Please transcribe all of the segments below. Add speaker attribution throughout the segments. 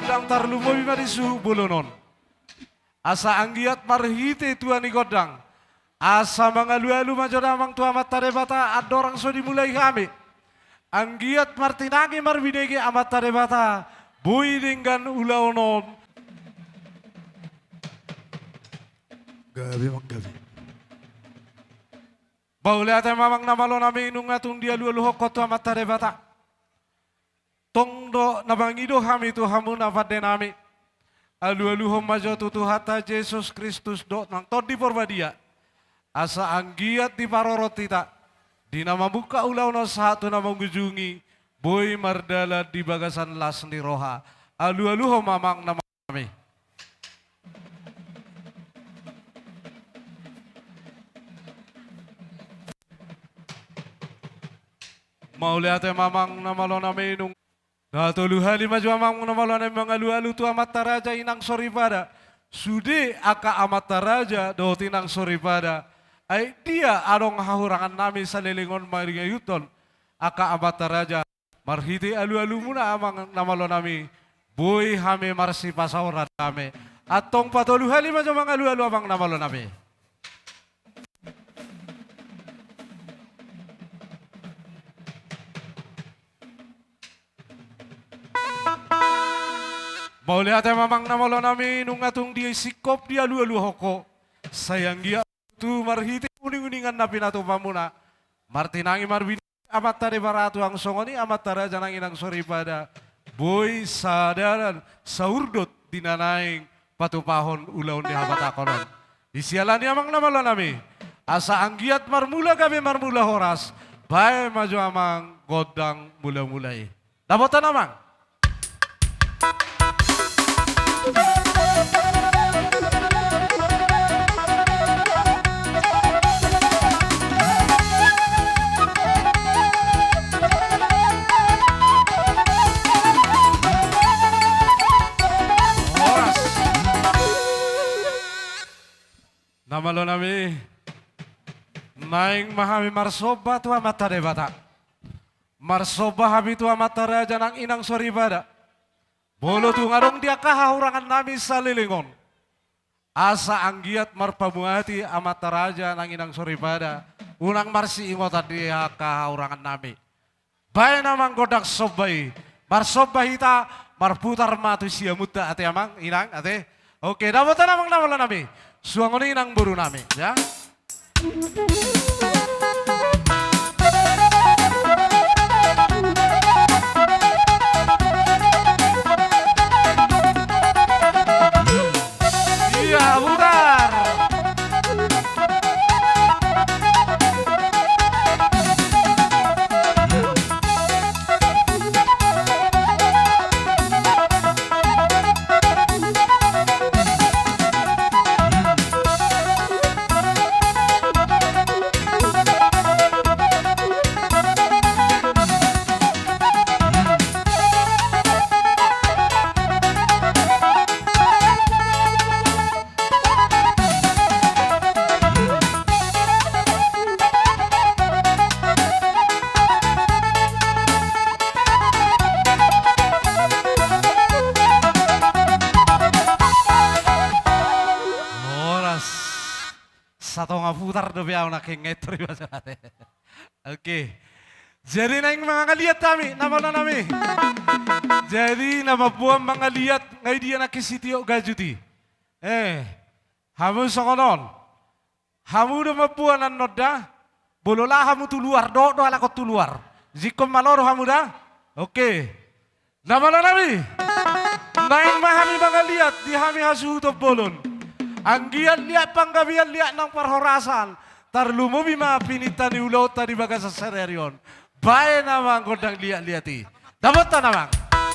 Speaker 1: godang tarlumo bima di suhu bulunon. Asa anggiat marhite tuani godang. Asa mangalu-alu majodamang tua matarebata adorang so dimulai kami. Anggiat martinagi marbinegi amatarebata. Bui dengan ulaunon. Gabi manggabi. Bauli ate mamang namalo nami inung atung dia lu hokot tua matarebata. Tongdo nabangido kami tu hamu nafade nami. Alu-alu homajo tutu hata Yesus Kristus do nang todi porbadia. Asa anggiat di parorotita. Di nama buka ulau no satu nama gujungi. Boy mardala di bagasan las ni roha. Alu-alu homamang nama kami. Mau lihat mamang nama lo nami inung. Datulu hali maju amang namalon mga alu-alu tu amat taraja inang sorry pada. Sude aka amat taraja do tinang sorry pada. Ay dia arong hahurangan nami sa lilingon maringa yuton. Aka amat taraja marhiti alu-alu muna amang namalon nami. Boy hame marsi pasauran kami. Atong patulu hali maju mga alu-alu amang namalon nami. Mau lihat mamang namalo nami nung atung dia sikop dia lu hoko. Sayang dia tu marhiti uning-uningan na pinato pamuna. Martinangi marbini amat tare baratu ang songoni amat tara janang inang sori pada. Boy sadaran saurdot dinanaing patupahon ulaun di habatakonon. Isialan amang namalo nami. Asa anggiat marmula kami marmula horas. Bae maju amang godang mula-mulai. Dapotan amang. Namalo nami naing mahami marsoba tua matare bata. Marsoba habi tua matare janang inang sori bada. Bolo tu ngarong dia kahahurangan nami salilingon. Asa anggiat marpamuati amataraja nang inang sori bada. Unang marsi ingota dia kahahurangan nami. Bae namang godak sobai. Marsoba hita marputar matu sia muta ate amang inang ate. Oke, dapat namang namalo nami. Suangon inang buru nami, ya. Iya, putar. Satu ngaputar do biaw na kengetri masate. Oke. Jadi naing mga ngaliat kami, nama nami. Jadi nama buang mga liat ngay dia na kisitio gajuti. Hamu sokonon. Hamu do mabuan an noda. Bolola hamu tu luar do ala ko tu luar. Jikom maloro hamu da. Oke. Nama nami. Naing mahami mga liat di hami hasu to bolon. Anggian liat panggabian liat ng parhorasan. Tarlumo bima pinita ni ulo tadi baga sa sererion. Bae namang godang liat-liati. Dapat ta namang. Lihat.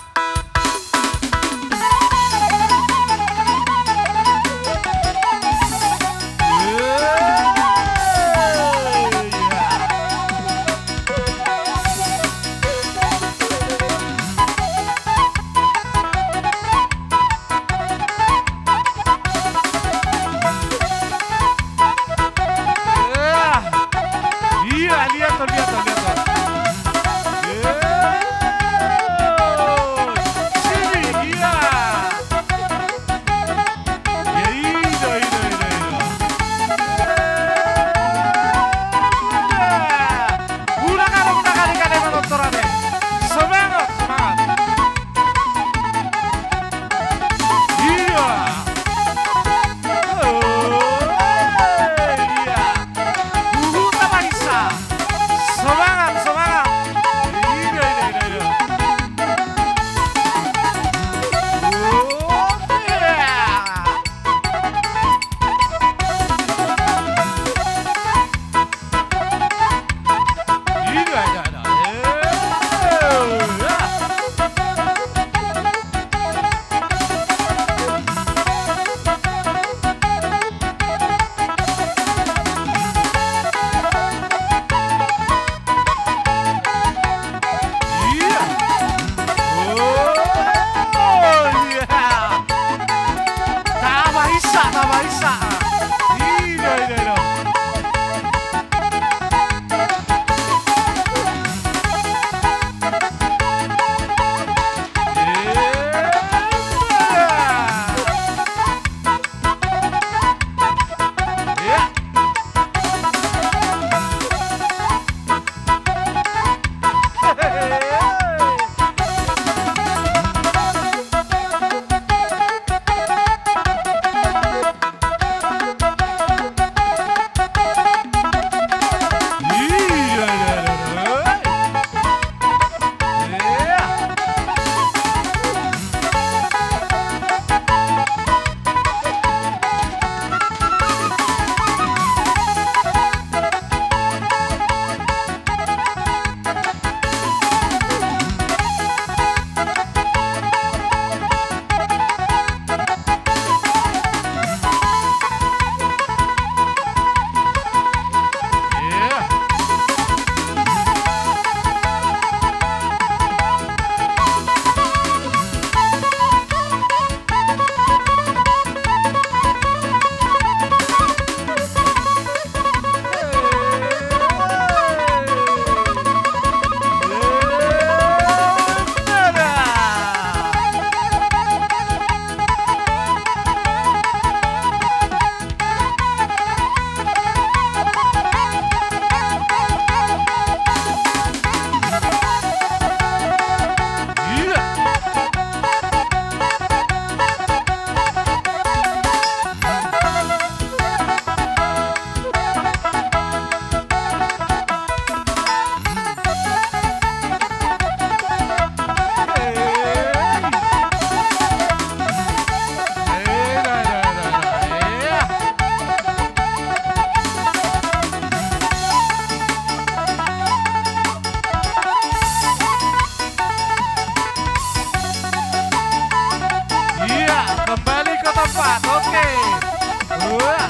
Speaker 1: Wah.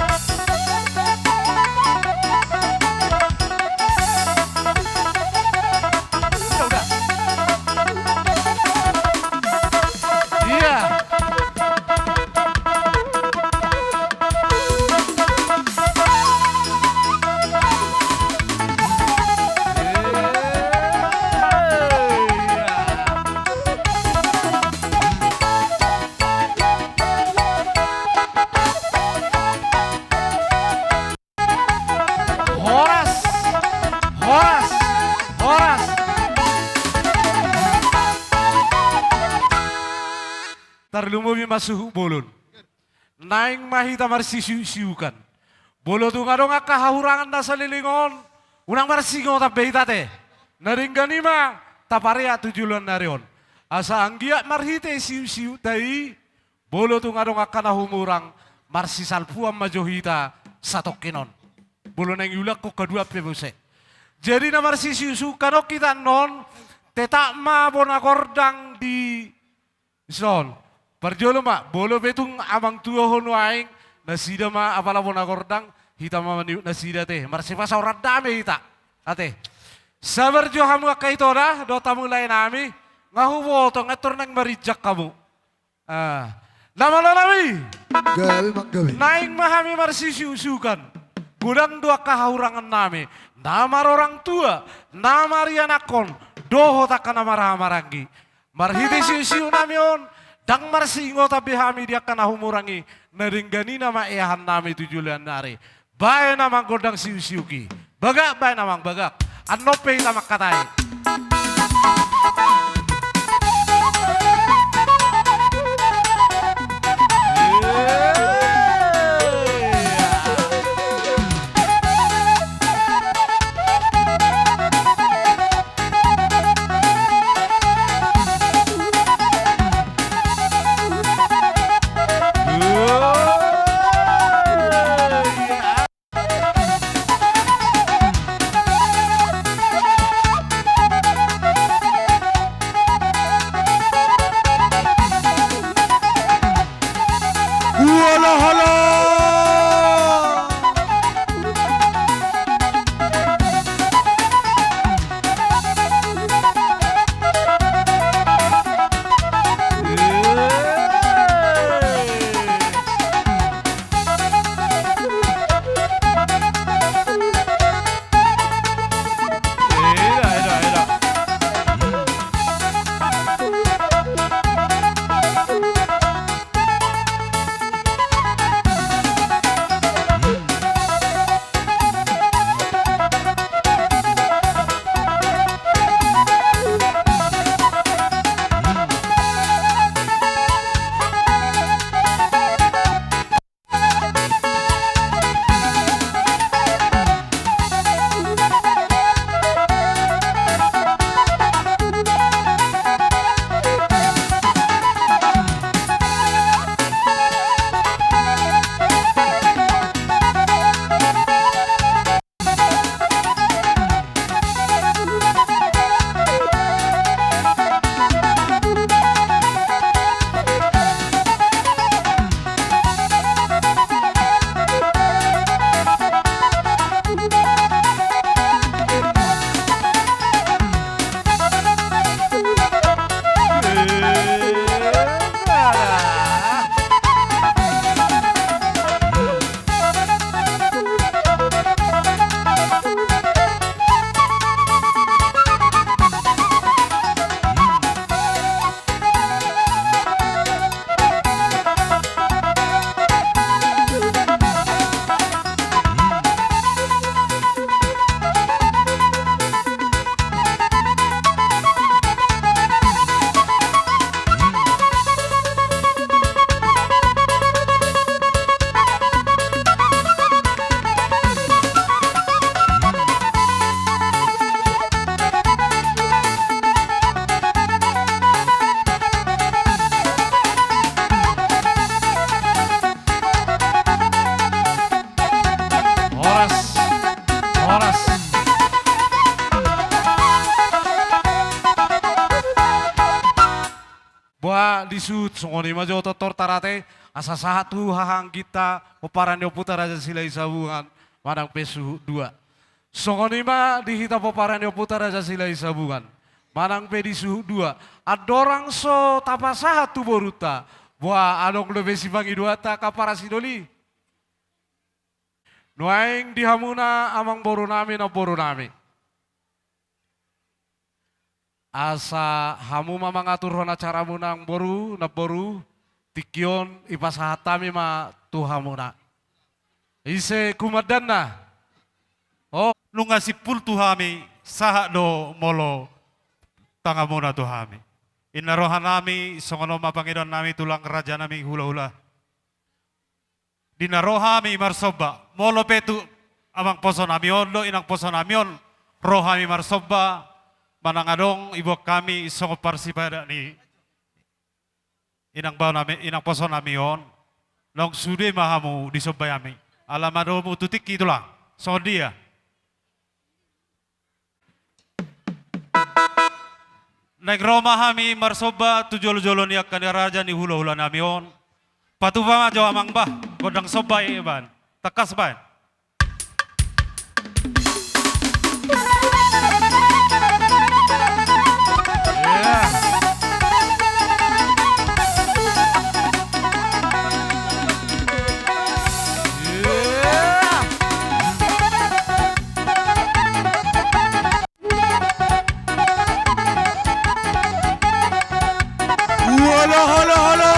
Speaker 1: Udah. Iya. Horas, horas, horas. Tarlumubi masuk bolon. Naing mahita marsiu-siukan. Bolo tu ngadong kahahurangan na sa lilingon. Unang marsingo tapehita te. Naringgani ma taparia tujulan narion. Asa anggia marhite siu-siu tai. Bolo tu ngadong kanahumurang marsisalpuan majohita satokinon. Bolo nang yulak ko kedua pebuse. Jadi na marsisiu kano kita non tetak ma bonakordang di son. Parjolo ma, bolo betung amang tua hono aing, nasida ma apala bona gordang, hita ma maniu nasida teh, marsipa saurat dame hita, ate. Sabar jo hamu kaito dah, do tamu lain nami, ngahu woto ngatur nang marijak kamu. Nama lo nami?
Speaker 2: Gawe mak gawe.
Speaker 1: Naing mahami marsisiusukan, gudang dua kahurangan nami, nama orang tua, nama rianakon, doho takkan nama marangi, marhiti siu-siu namion. Dang marsingo tapi hami dia kana humurangi naringgani nama ehan nami tujulan nari. Bae namang godang siu-siuki. Bagak bae namang bagak. Anope nama katai. disut songoni ma jo totor tarate asa satu hahang kita peparan yo putar aja silai sabungan madang pesu dua. Songoni ma dihita peparan yo putar aja silai sabungan madang pe disu dua. Adorang so tapasaha tu boruta. Buah adong lebih si bangi dua ta kapara sidoli. Nuaing dihamuna amang boru nami na boru nami. Asa hamu ma mangatur hona cara munang boru na boru tikion ipasahatami ma tuhamuna. Ise kumadanna. Oh,
Speaker 3: Nunga si pul tuhami saha do molo tangamuna tuhami. Inarohan nami songono mapangidan nami tulang raja nami hula-hula. Dinarohami marsoba molo petu amang poso namion do inang poso namion rohami marsoba manangadong ibu kami songo parsipada ni inang bau nami inang poso namion long sude mahamu disobayami alamado mu tutik itulah so dia. Naik Roma hami marsoba tujol-jolon yak kan raja ni hula-hula namion. Patuba ma jawa mangbah godang sobai ban. Tekas ban.
Speaker 2: Halo, halo, halo.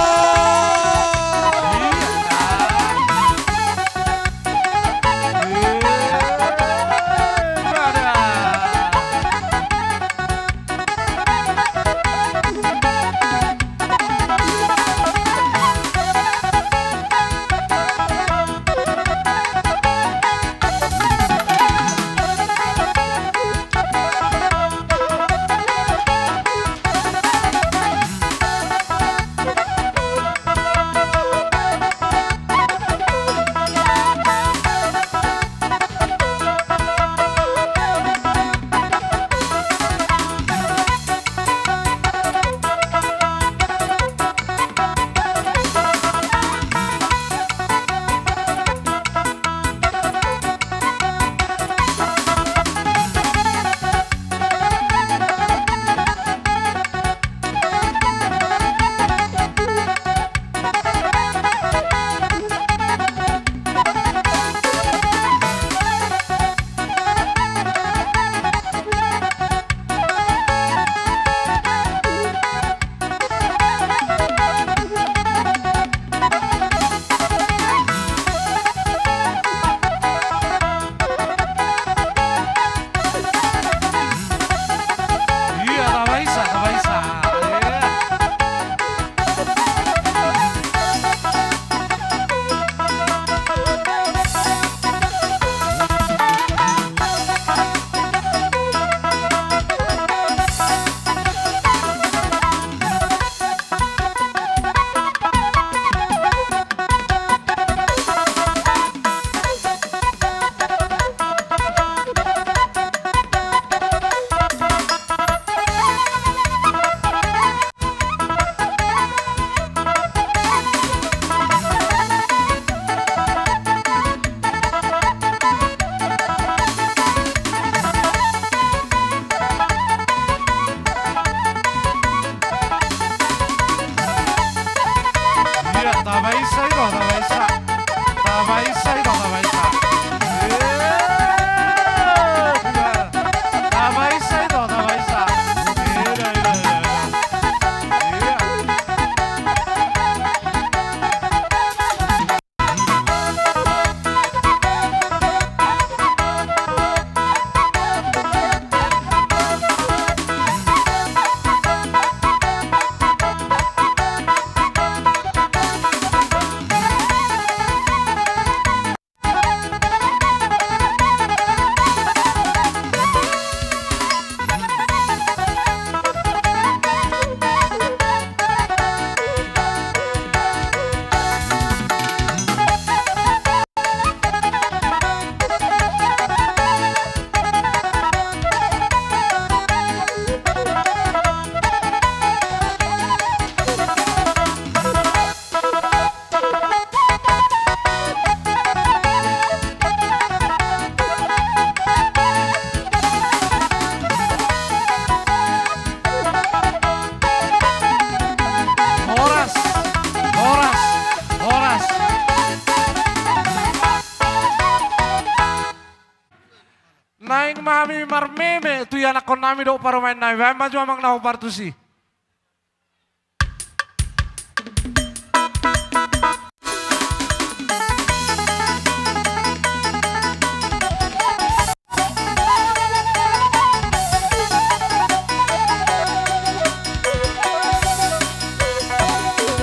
Speaker 1: kami marmeme tu ya nakon nami do paromain nami. Bae maju amang naho partusi.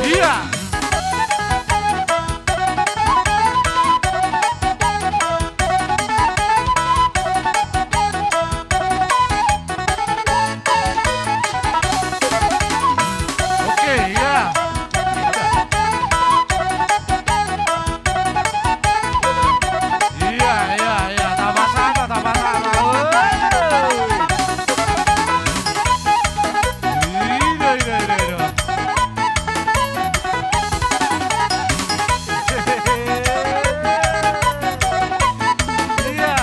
Speaker 1: Iya. Oke, ya. Iya, iya, iya. Tambah sama, tambah sama. Iya, iya, iya, iya. Iya.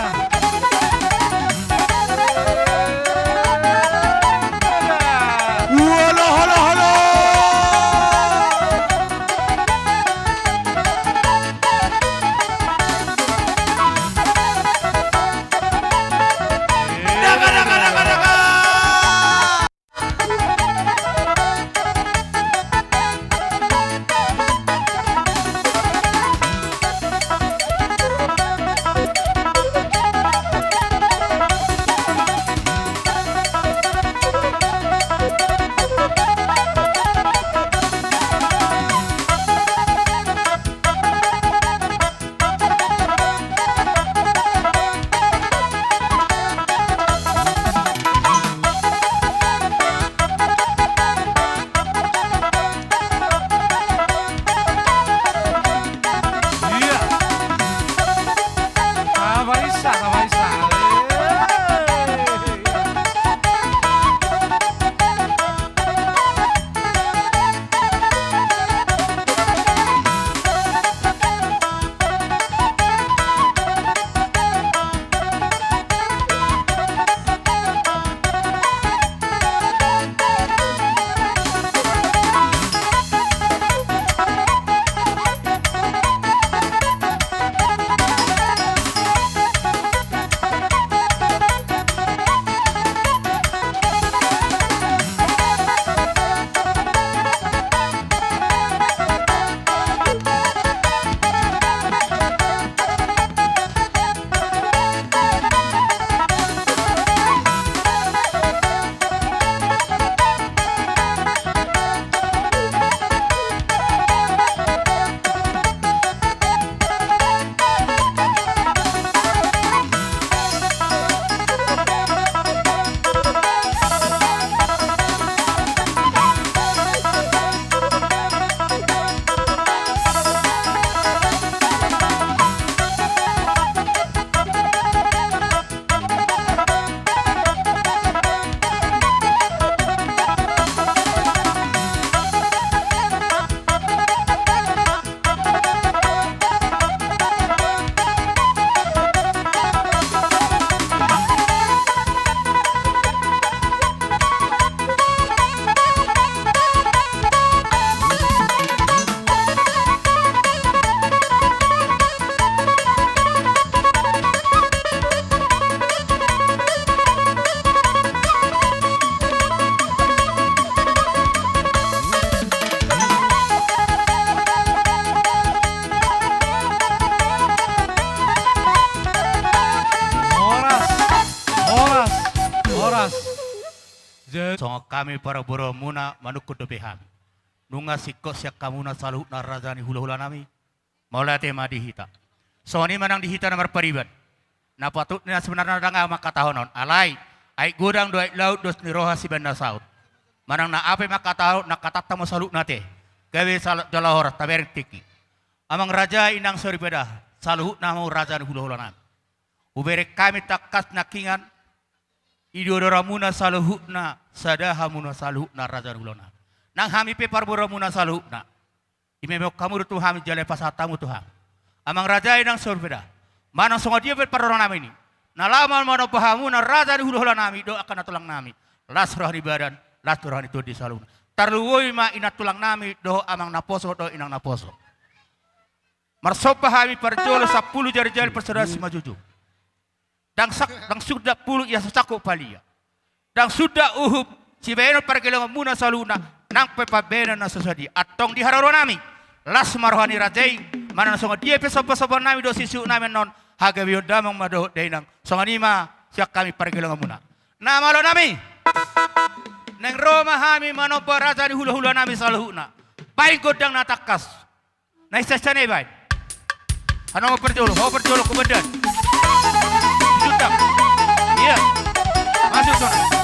Speaker 3: Halo, halo, halo. Daga, daga, daga, daga.
Speaker 1: Iya. Tambah isa, tambah isa. Horas, horas, horas. Jadi
Speaker 3: Songo kami para boro muna manukut dobe kami. Nunga sikos yak kamuna saluh na rajani hula-hula nami. Maula tema dihita. Soni manang dihita na marpariban. Napatut na sebenarnya nga makatahonon. Alay, ay gudang doay laut dos ni roha si banda saut. Manang na ape makataho nakatatta mo saluh nate. Gawe salut jalahor tabereng tiki. Amang raja inang soripeda saluh na mo rajani hula-hula nami. Ubere kami takas nakingan idodora muna saluhukna sadaha muna saluhukna raja gulona. Nang hami pe parbora muna saluhukna. Imemok kamu tu hami jale pasatamu Tuhan. Amang raja inang sorbeda. Manang songo dia pe parora nami ini. Nalaman mano pahamu na raja di huluhula nami do akan tulang nami. Las rohani badan, las rohani tu di salun. Tarluwoi ma ina tulang nami do amang naposo do inang naposo. Marsopa hami parjolo 10 jari-jari persaudara si majuju.
Speaker 4: dang sudah puluh ya sacako palia. Dang sudah uhub si beno perkelongan muna saluna nang pepabena na sosadi atong di hararo nami. Las marhani rajai mana songa dia pesopo-sopo nami do sisu nami non haga biyo damang mado dainang songa nima siak kami perkelongan muna. Na malo nami. Neng Roma hami manopo raja di hula-hula nami saluhuna. Baik godang natakas. Na isa sanay baik. Ano mo perjolo kemudian. Sudah. Iya. Masuk sana.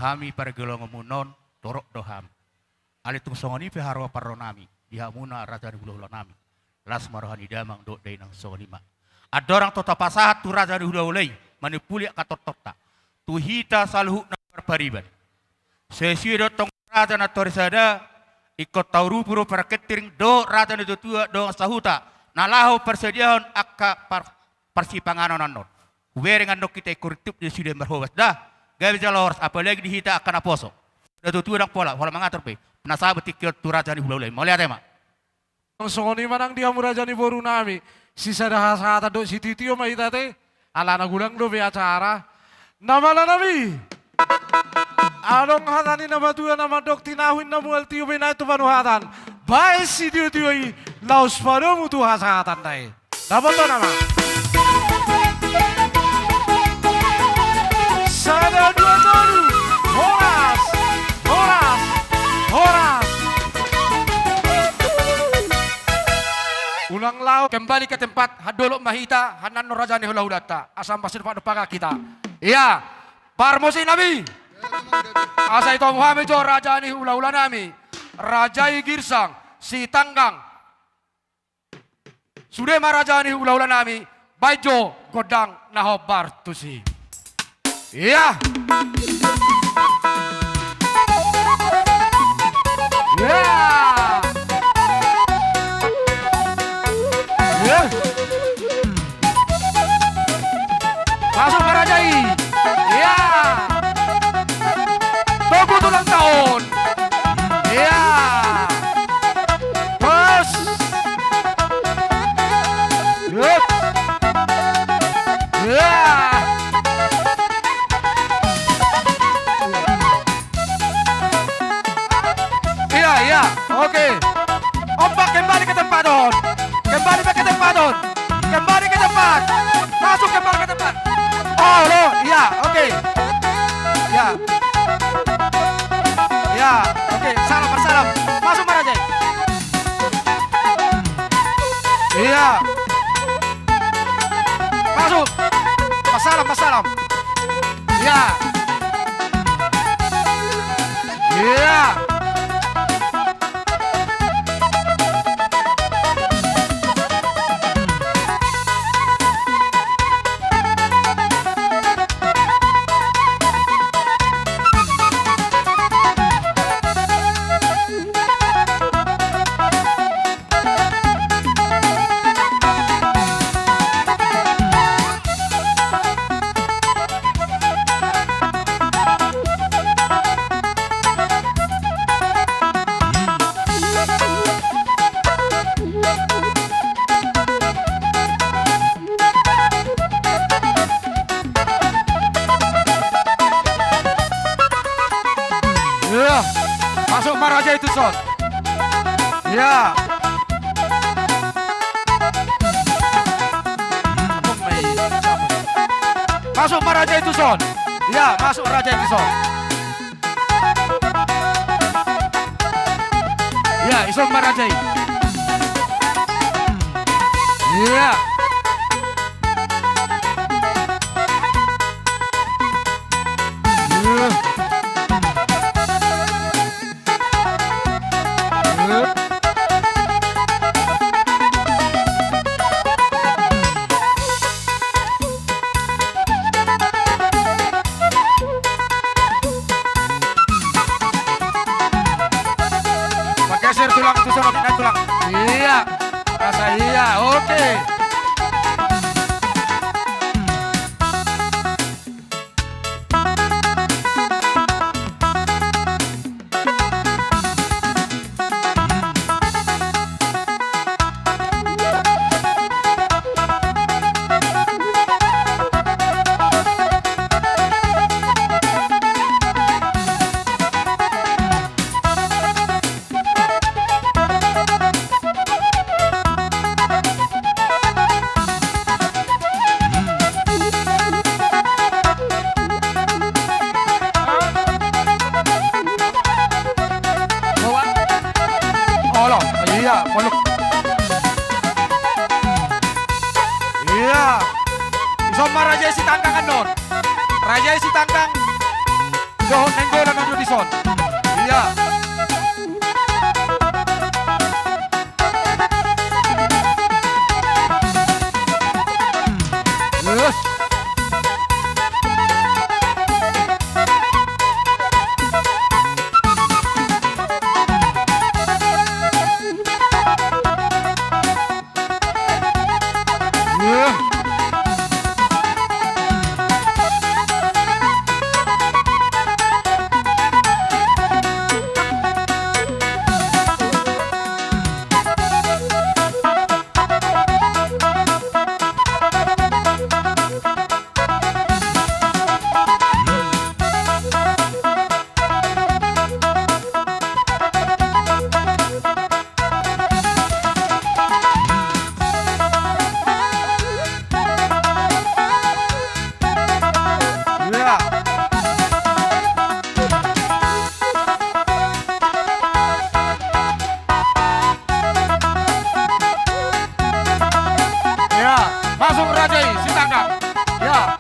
Speaker 4: hami para gelong munon torok doham. Ali tung songoni pe harwa paronami dihamuna raja di hulu nami. Las marohani damang do dai nang sonima. Adorang tota pasahat tu raja di hulu ulai manipuli katot tota. Tu hita salhu na pariban. Sesi do tong raja na torisada ikut tauru puro para ketiring do raja na tua do sahuta. Nalahu persediaan akka persipanganan non. Huweringan do kita kurtup di sudah berhowas dah. Gabi jalor apalagi di hita akan aposo. Datu tu orang pola mengatur pe. Penasabat ikut tu raja di hulu ulai. Mau lihat emang.
Speaker 1: Ang songoni manang dia muraja ni boru nami. Sisa dah hasa do si titio mai tate. Ala na gulang do be acara. Nama la nabi. Along hatani na batua nama dok tinawin na mual tiyo be na itu panuhatan. Bae si tiyo tiyo i laus pado mutu hasatan dai. Dapat to nama. tulang laut.
Speaker 5: Kembali ke tempat hadolok mahita hanan no rajani hula-hulata. Asam pasir pak depan kita. Iya. Parmosi Nabi. Asa itu Muhammad jo rajani hula-hula nami. Rajai Girsang si Tanggang. Sudah marajani hula-hula nami. Baijo godang nahobar tusi. Iya. Yeah. Yeah. Masuk Marajai. Ya. Tunggu ulang tahun. Ya. Terus. Yup. Ya. Iya, iya. Oke. Ombak kembali ke tempat, Don. Kembali ke tempat, Don. Kembali ke tempat. Masuk kembali ke tempat. Oh, lo. Iya, oke. Ya. Ya, oke. Salam, bersalam. Masuk Marajai. Iya. Masuk. Bersalam, bersalam. Ya. Iya. Iya. Masuk Marajai itu, Son. Iya. Masuk Marajai itu, Son. Iya, masuk Marajai itu, Son. Iya, iso Marajai. Iya. Iya. Geser tulang itu sama naik tulang. Iya. Rasa iya. Oke. Iya, molok. Iya. Isomma Raja si Tangkang kan, Non. Raja si Tangkang. Dohon nenggolan nando di son. Iya. Yes. masuk Rajai Sitangkap. Ya.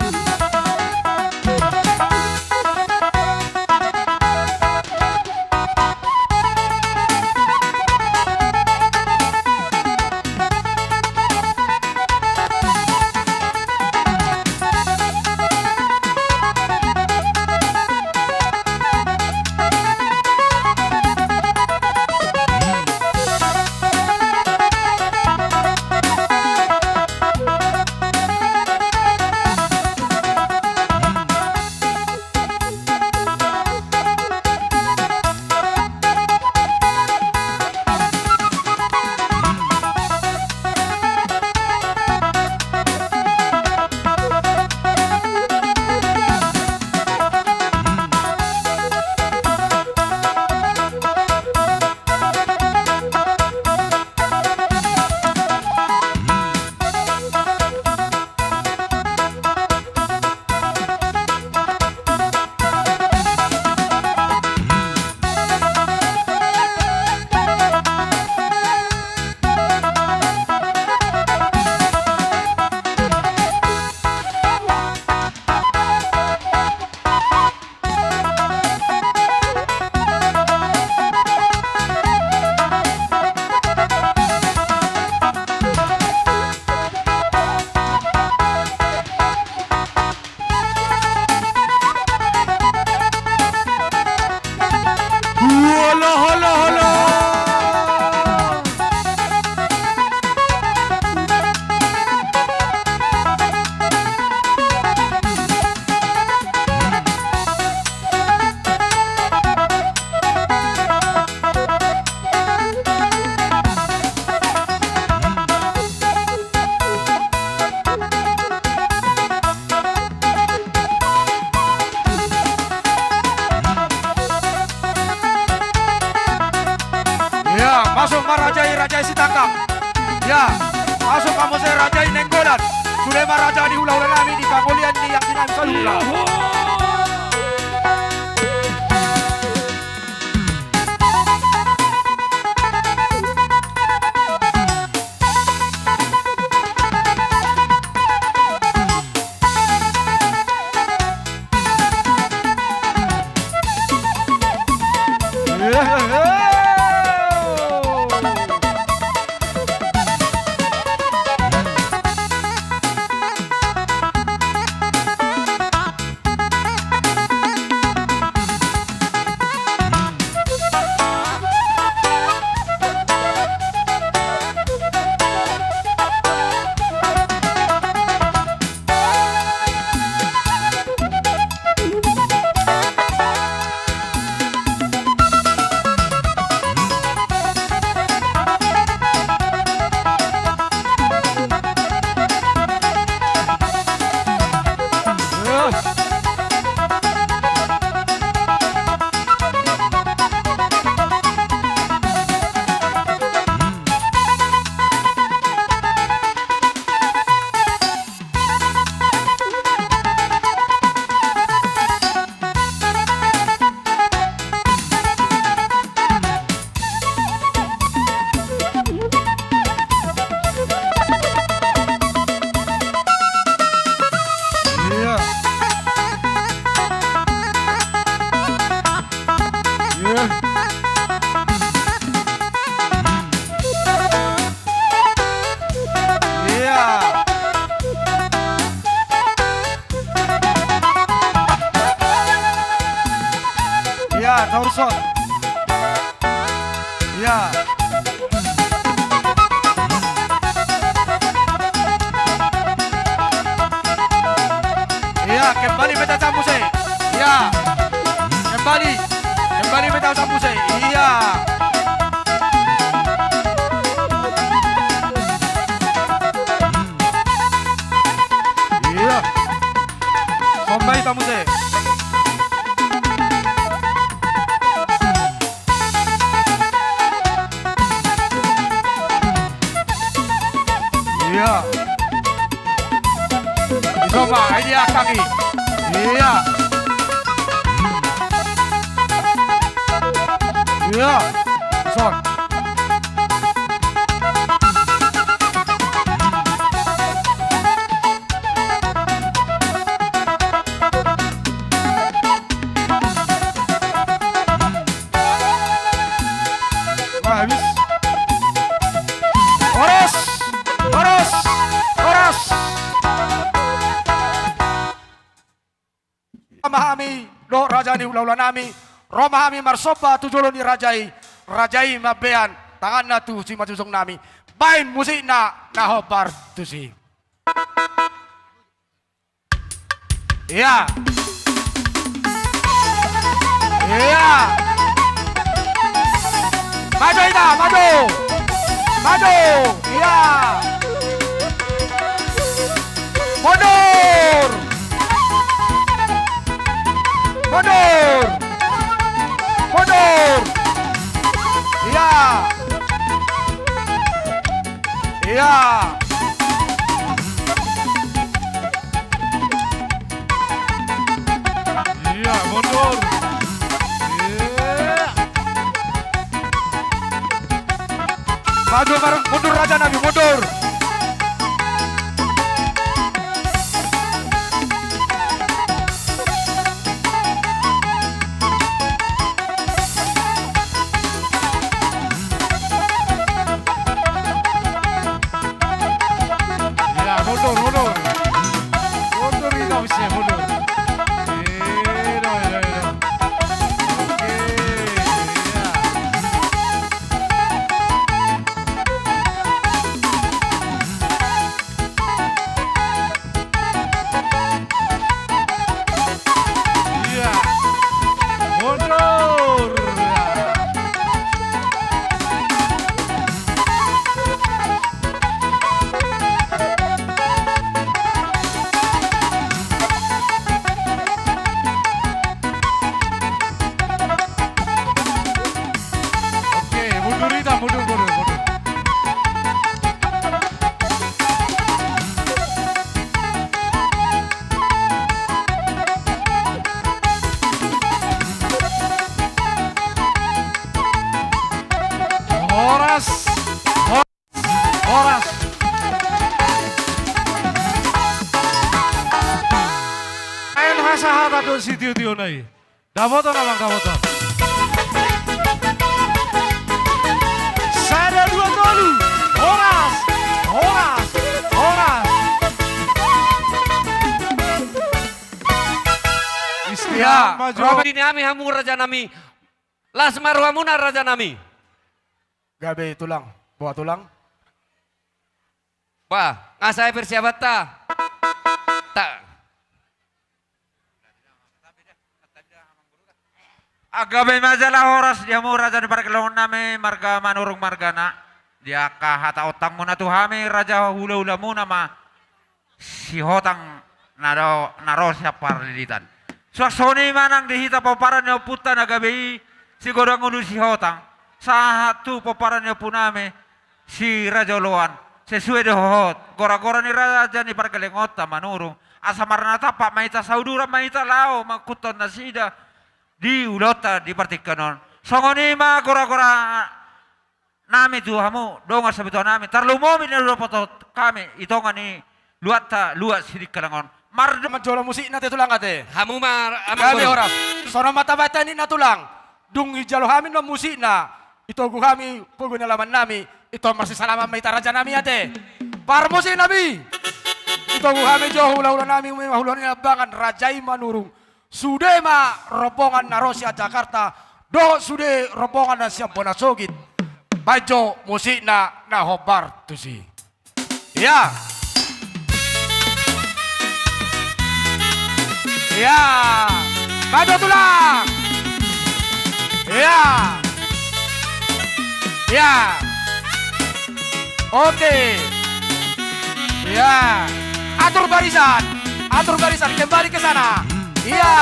Speaker 1: Holo, holo, holo. Ya, masuk Rajai Sitangkap. Ya, masuk kamu saya Rajai Nenggolan. Sudah Raja di hula-hula nami di Pangolian ni yang tinam salula. Norson. Ya. Ya, kembali beta Sambuse. Ya. Kembali beta Sambuse. Iya. Iya. Sampai Sambuse. Iya. Coba ini kaki. Iya. Iya. Son.
Speaker 5: kamahami do rajani ulah-ulah nami romahami marsoba tujulon ni rajai mabean tangan na tu si matusong nami bain musik na hobar tu si iya iya maju ita maju iya mundur iya iya
Speaker 1: Iya, mundur. Iya.
Speaker 5: maju bareng mundur raja nabi mundur
Speaker 1: Iya, mundur. Mundur kita bisa mundur. Iya. Oke. Iya. Iya. Mundur. Oke, mundur kita, mundur. Horas. Main hasahata do si tiu nai. Daboto namang daboto. Sada dua tolu. Horas. Istilah maju.
Speaker 6: Robin nami hamu raja nami. Lasmar hamuna raja nami.
Speaker 5: gabe tulang bawa tulang
Speaker 6: Wah, ngasai persiapan ta. Tak.
Speaker 7: Agabe majalah horas dia mu raja di parkelon name marga manurung margana dia kahata otang muna tuhami raja hula mu nama si hotang naro siapa lilitan suasoni manang dihita paparan yo puta nagabe si godang ulu si hotang satu paparan yo puname si raja loan sesuai de hot gora-gora ni raja ni parkeleng manurung asamarna tapak maita saudura maita lao makuton nasida di ulota di partikanon songoni ma gora-gora nami tu hamu donga sabeto nami tarlumo min do foto kami itongan ni luat sidik kalangon mar
Speaker 5: majola musik na tulang ate
Speaker 6: Hamu mar
Speaker 5: gabe horas sono mata bata ni na tulang dung hijalo hamin no musik na ito gu kami pugo na laman nami ito masih salaman may taraja nami ate par musik nabi ito gu kami jo hula-hula nami hula ni abangan rajai manurung Sudema rombongan Narosia Jakarta do sude rombongan na siap Bonasogit bajo musik na hobar tusi ya ya bajo tulang ya ya oke ya atur barisan kembali ke sana. Iya,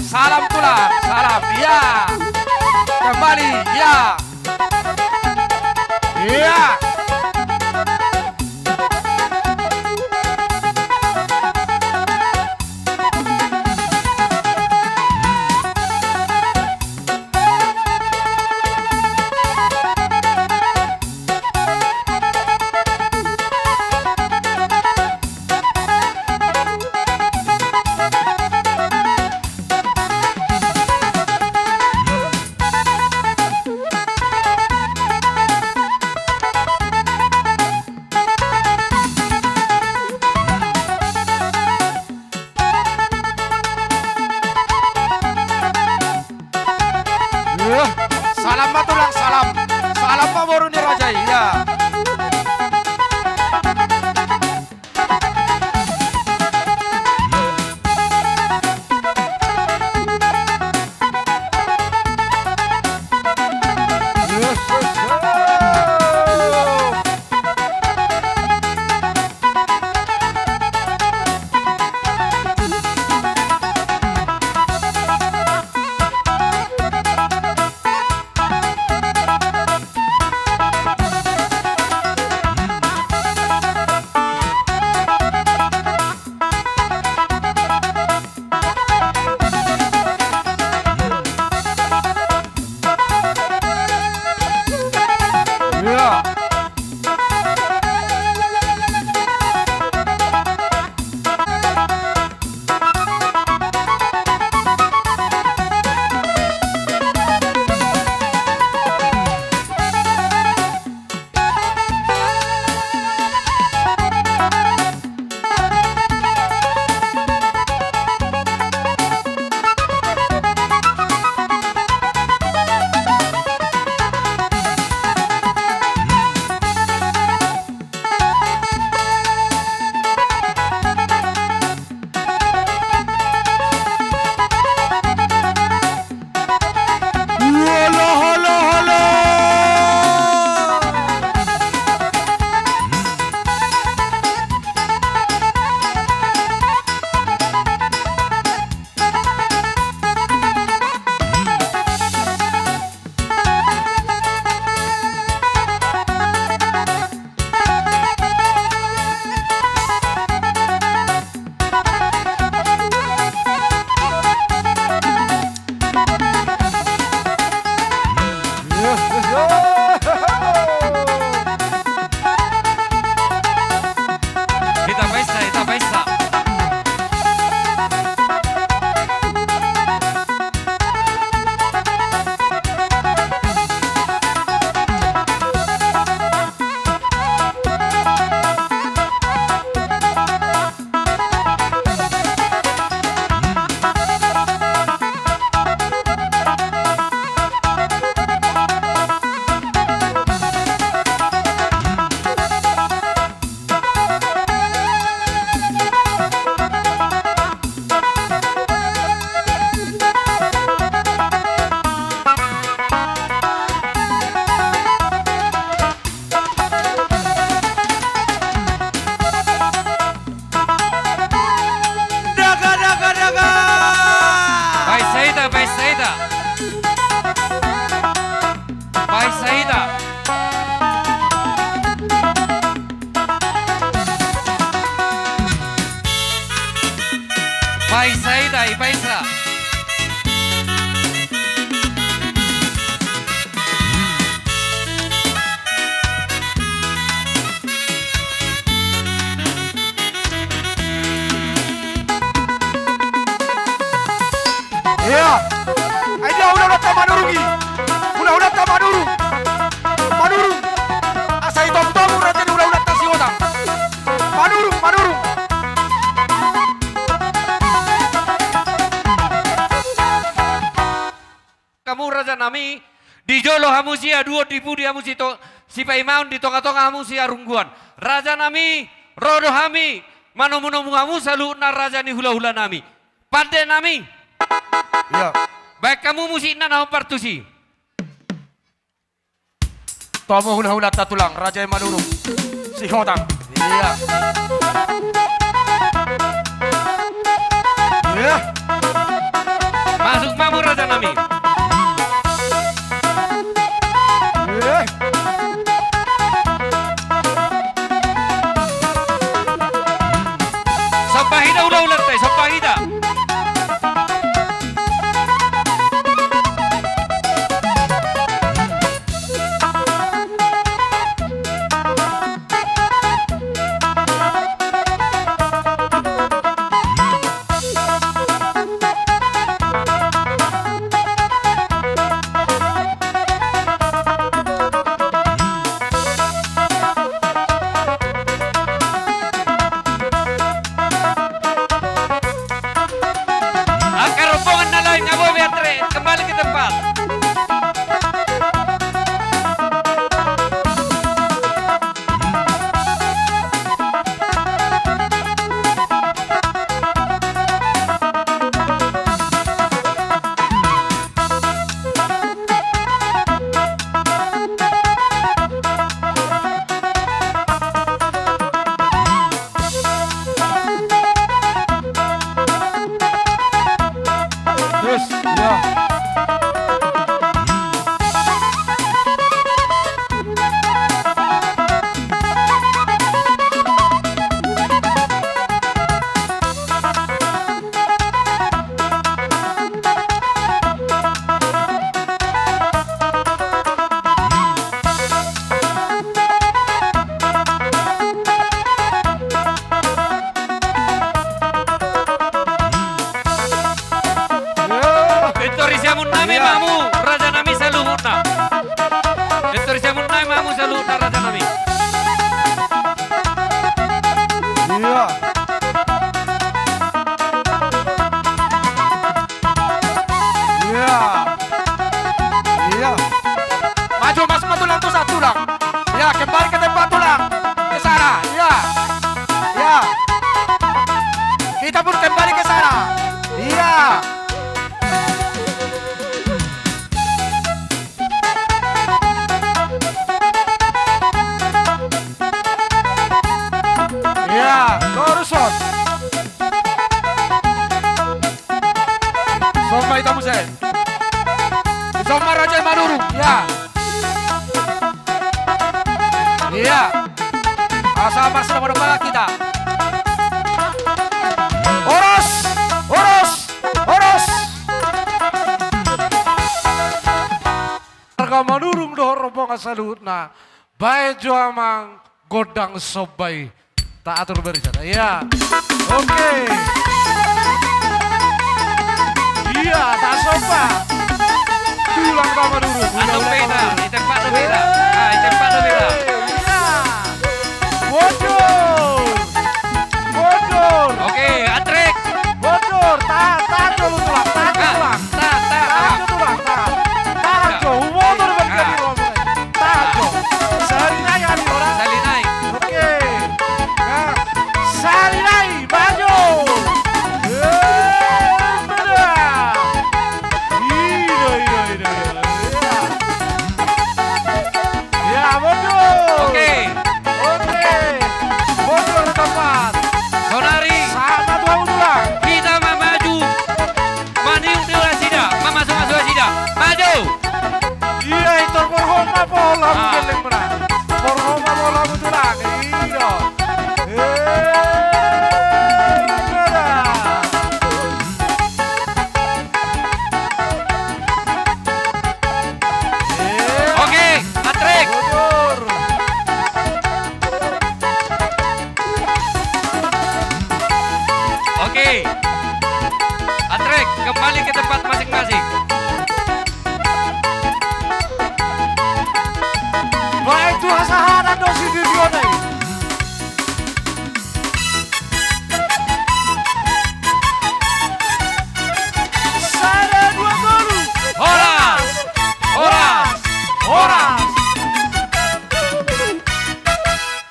Speaker 5: salam tulang, salam, iya, kembali, iya, iya.
Speaker 6: Paisa.
Speaker 5: Iya. Ayo udah tak manurungi. Udah tak manurung. Manurung. Asa itu tamu raja udah tak si otang. Manurung.
Speaker 6: Kamu raja nami di jolo hamu sia duo tipu di hamu sito si paimaun di tonga-tonga hamu sia rungguan. Raja nami rodo hami manomu-nomu hamu salu na raja ni hula-hula nami. Pade nami.
Speaker 5: Iya.
Speaker 6: Baik kamu musik na naon partusi.
Speaker 5: Tamu hula-hula tak tulang raja yang manurung. Si otang. Iya. Iya.
Speaker 6: Masuk mamu raja nami.
Speaker 5: Iya.
Speaker 6: Sampahida ulah-ulah teh, sampahida. Angkat rombongan na lain ngabo Beatre, kembali ke tempat.
Speaker 5: Terus. Iya.
Speaker 6: Entori siamun nami mamu, raja nami saluhutna. Entori siamun nami mamu saluhutna raja nami.
Speaker 5: Iya. Iya. Iya. Maju mas tulang tuh satu tulang. Ya kembali ke tempat tulang. Ke sana. Iya. Iya. Kita pun kembali ke sana. Iya. Iya, Coruscant. Somma itamu sen. Somma raja manurung. Ya. Iya. Asal masih pada kita. Oros.
Speaker 1: Harga manurung doh rombongan salutna. Baik juamang godang sobai. Tak atur berjata. Ya. Oke. Iya, tak soba. Tulang sama dulu.
Speaker 6: Anu beda, di tempat nu beda. Ah, di tempat nu beda.
Speaker 1: Iya. Bodor.
Speaker 6: Oke, Atrek.
Speaker 1: Bodor. Tahan dulu tulang. Tahan tulang. Tahan tulang. Tahan jo. Bodor berkali ngomong. Tahan jo. Salinai hari orang.
Speaker 6: Salinai.
Speaker 1: Oke. Nah, Salinai maju. Benar. Iya. Ya, bodor.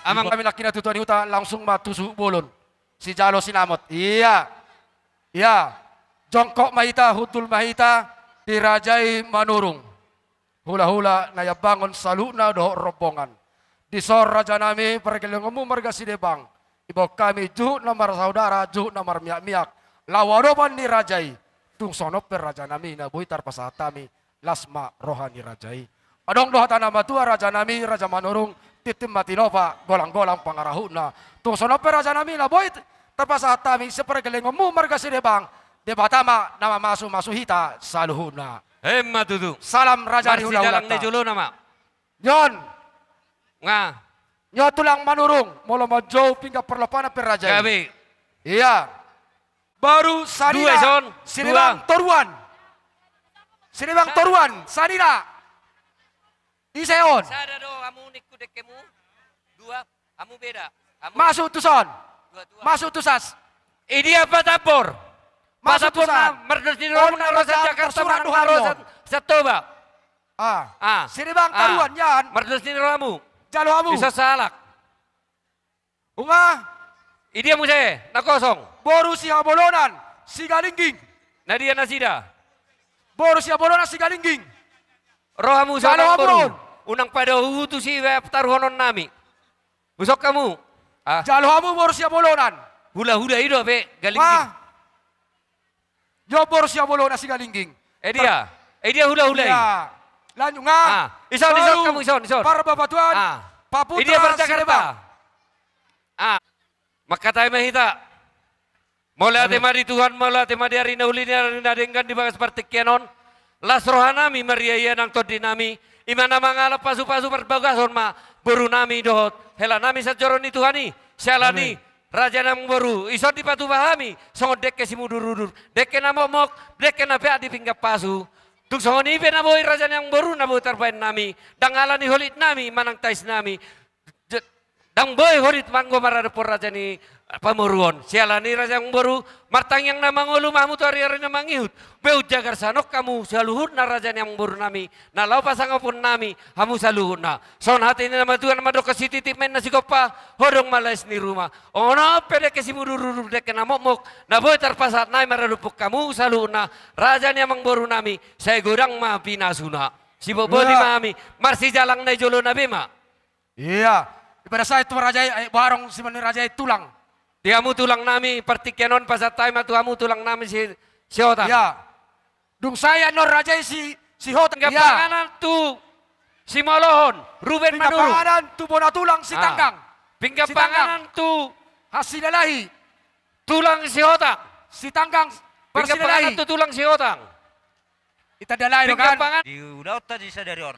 Speaker 6: Amang
Speaker 5: kami laki na tutuan huta langsung matusu bolon. Si Jalo sinamot. Iya. Iya. Jongkok mahita, hutul mahita, dirajai manurung. Hula-hula na yabangon saluna do rombongan. Di sor raja nami pergelengmu marga sidebang. Ibu kami juh nomor saudara, juh nomor miak-miak. Lawaroban ni rajai. Tung sonop per raja nami na buhi tarpasatami. Lasma rohani rajai. Adong doha tanama tua raja nami, raja manurung. Titim matinova, golang-golang pangarahuna. Tung sonop per raja nami na buhi tarpasatami. Sepergelengmu marga sidebang. Debatama nama masu hita saluhuna.
Speaker 6: Matutu.
Speaker 5: Salam raja ni
Speaker 6: Marsi jalang
Speaker 5: hula-hulata.
Speaker 6: na julo nama.
Speaker 5: Nyon.
Speaker 6: Nga.
Speaker 5: Nyo tulang manurung. Molo majo pingga perlapanan per raja.
Speaker 6: Gabi.
Speaker 5: Iya. Baru Sanina.
Speaker 6: Dua, Son.
Speaker 5: Sinibang Toruan. Sinibang Toruan. Sanina. Iseon.
Speaker 6: Sada do amu nikku dekemu. Dua. Amu beda. Amu
Speaker 5: Masuk tuson.
Speaker 6: dua.
Speaker 5: Masuk tusas.
Speaker 6: Ini apa tapor?
Speaker 5: Masuk
Speaker 6: Pasapor
Speaker 5: tusan.
Speaker 6: na merdos ni
Speaker 5: Oh,
Speaker 6: Romo na Rosa
Speaker 5: Rosa,
Speaker 6: Jakarta
Speaker 5: tersurat
Speaker 6: manung
Speaker 5: Tuhan,
Speaker 6: Rosa sa Toba.
Speaker 5: Ah. Sinibang Toruan
Speaker 6: Ah.
Speaker 5: yan.
Speaker 6: Merdos ni Romo.
Speaker 5: Jalo amu.
Speaker 6: Isa salak.
Speaker 5: Unga.
Speaker 6: Ini amu saya na kosong.
Speaker 5: Boru si Habolonan. Si Galingging.
Speaker 6: Nadia nasida.
Speaker 5: Boru si Habolonan si Galingging.
Speaker 6: Rohamu
Speaker 5: Jalo
Speaker 6: sa
Speaker 5: amu.
Speaker 6: baru. Unang pada hutu si taruhanon nami. Usok kamu. Ah,
Speaker 5: Jalo amu boru si Habolonan.
Speaker 6: hula-hula ido be galing.
Speaker 5: Wah. Yo boru si Habolonan si Galingging.
Speaker 6: dia hula-hula.
Speaker 5: Ya. Lanjut nga.
Speaker 6: Ah, ison kamu ison.
Speaker 5: Para babatuan.
Speaker 6: Ah.
Speaker 5: Paputra
Speaker 6: Ini berjakarta.
Speaker 5: Sinebang.
Speaker 6: Ah. Maka tayo mahita. Mula tema di Tuhan, mula tema di arina uli ni arina denggan di bagas partikyanon. Las rohanami mariaya nang todi nami. Imana mangalap pasu-pasu perbagason ma. Buru nami dohot. Hela nami sajoron ni Tuhani. Sialani. Raja nang boru. Ison di patu bahami. Songon dekke si mudur-udur. Dekke na momok. Dekke na pea di pinggap pasu. Tung songon ibe na boy raja nang boru na boy tarpain nami. Dangalan ni holit nami. Manang tais nami. Dang boy horit manggo marada por raja ni pamuruon. Sialani raja yang baru martang yang nama ngulu mahmu tu hari-hari nama ngihut. Beu jagar sanok kamu saluhur na raja yang baru nami. Na lau pasangapun nami hamu saluhur na. Son hati ini nama Tuhan mado ke siti timen nasi kopa hodong malais ni rumah. Ono pede ke simu duru dek na mok na boy terpasat nai maradupuk kamu saluhur na raja yang baru nami. Saya gorang ma pinasuna. Si bobo di mami marsi jalang na jolo na bema.
Speaker 5: Iya. Pada saat itu raja barong si mani raja tulang.
Speaker 6: Diamu tulang nami pertikyanon pasat tayo matuamu tulang nami si Hota.
Speaker 5: Iya. Dung saya nor raja si Hota.
Speaker 6: Hingga panganan tu si Molohon, Ruben
Speaker 5: Pinga
Speaker 6: Manuru.
Speaker 5: panganan tu bona tulang si
Speaker 6: Ah.
Speaker 5: Tanggang.
Speaker 6: Hingga
Speaker 5: Si
Speaker 6: panganan tu
Speaker 5: Hasilalahi.
Speaker 6: tulang si Hota.
Speaker 5: Si Tanggang
Speaker 6: Hingga panganan
Speaker 5: Persilalahi.
Speaker 6: tu tulang si Hotang.
Speaker 5: Kita dalai
Speaker 6: Hingga
Speaker 5: kan.
Speaker 6: panganan
Speaker 7: Di udauta di sadarion.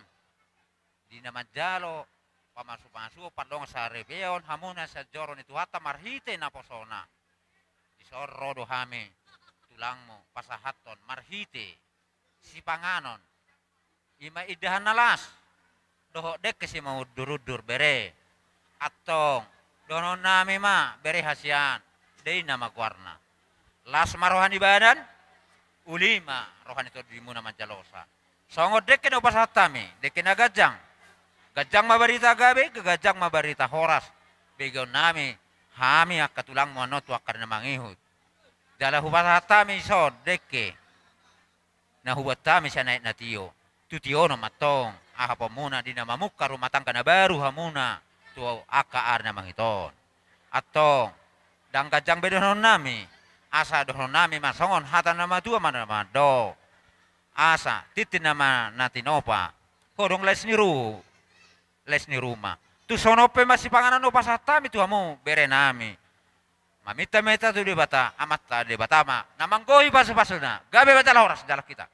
Speaker 7: Di nama jalo pamasu-pasu padong sa rebeon hamuna sa joron itu hata marhite na posona. Di sorrodo hame tulangmo pasahaton marhite si panganon. Ima idahan nalas. Doho dek kasi mau durudur bere. Atong dono nami ma bere hasian. Dei nama warna. Las marohani badan ulima rohani to di muna manjalosa. Songo dek no pasatami, dek na gajang. Gajang mabarita gabe, gajang mabarita horas. Begaw nami, hami akatulang mo ano, tuwak na mangihut. Dala hubasatami so, deke. Na hubatami siya na tiyo. Tutiyo no matong, aha pa muna, di na mamukka, rumatang ka na baru hamuna. Tuwaw akaar na mangiton. Atong, dang gajang bedonon nami. Asa donon nami masongon, hata na madua manamado. Asa, titin naman natin opa. Kodong les ni rumah. Tu sonope masih panganan no pasatami tu amu bere nami. Mamita-mita tu di bata amat ta di batama. Namanggohi pasu-pasuna. Gabe bata horas dalam kita.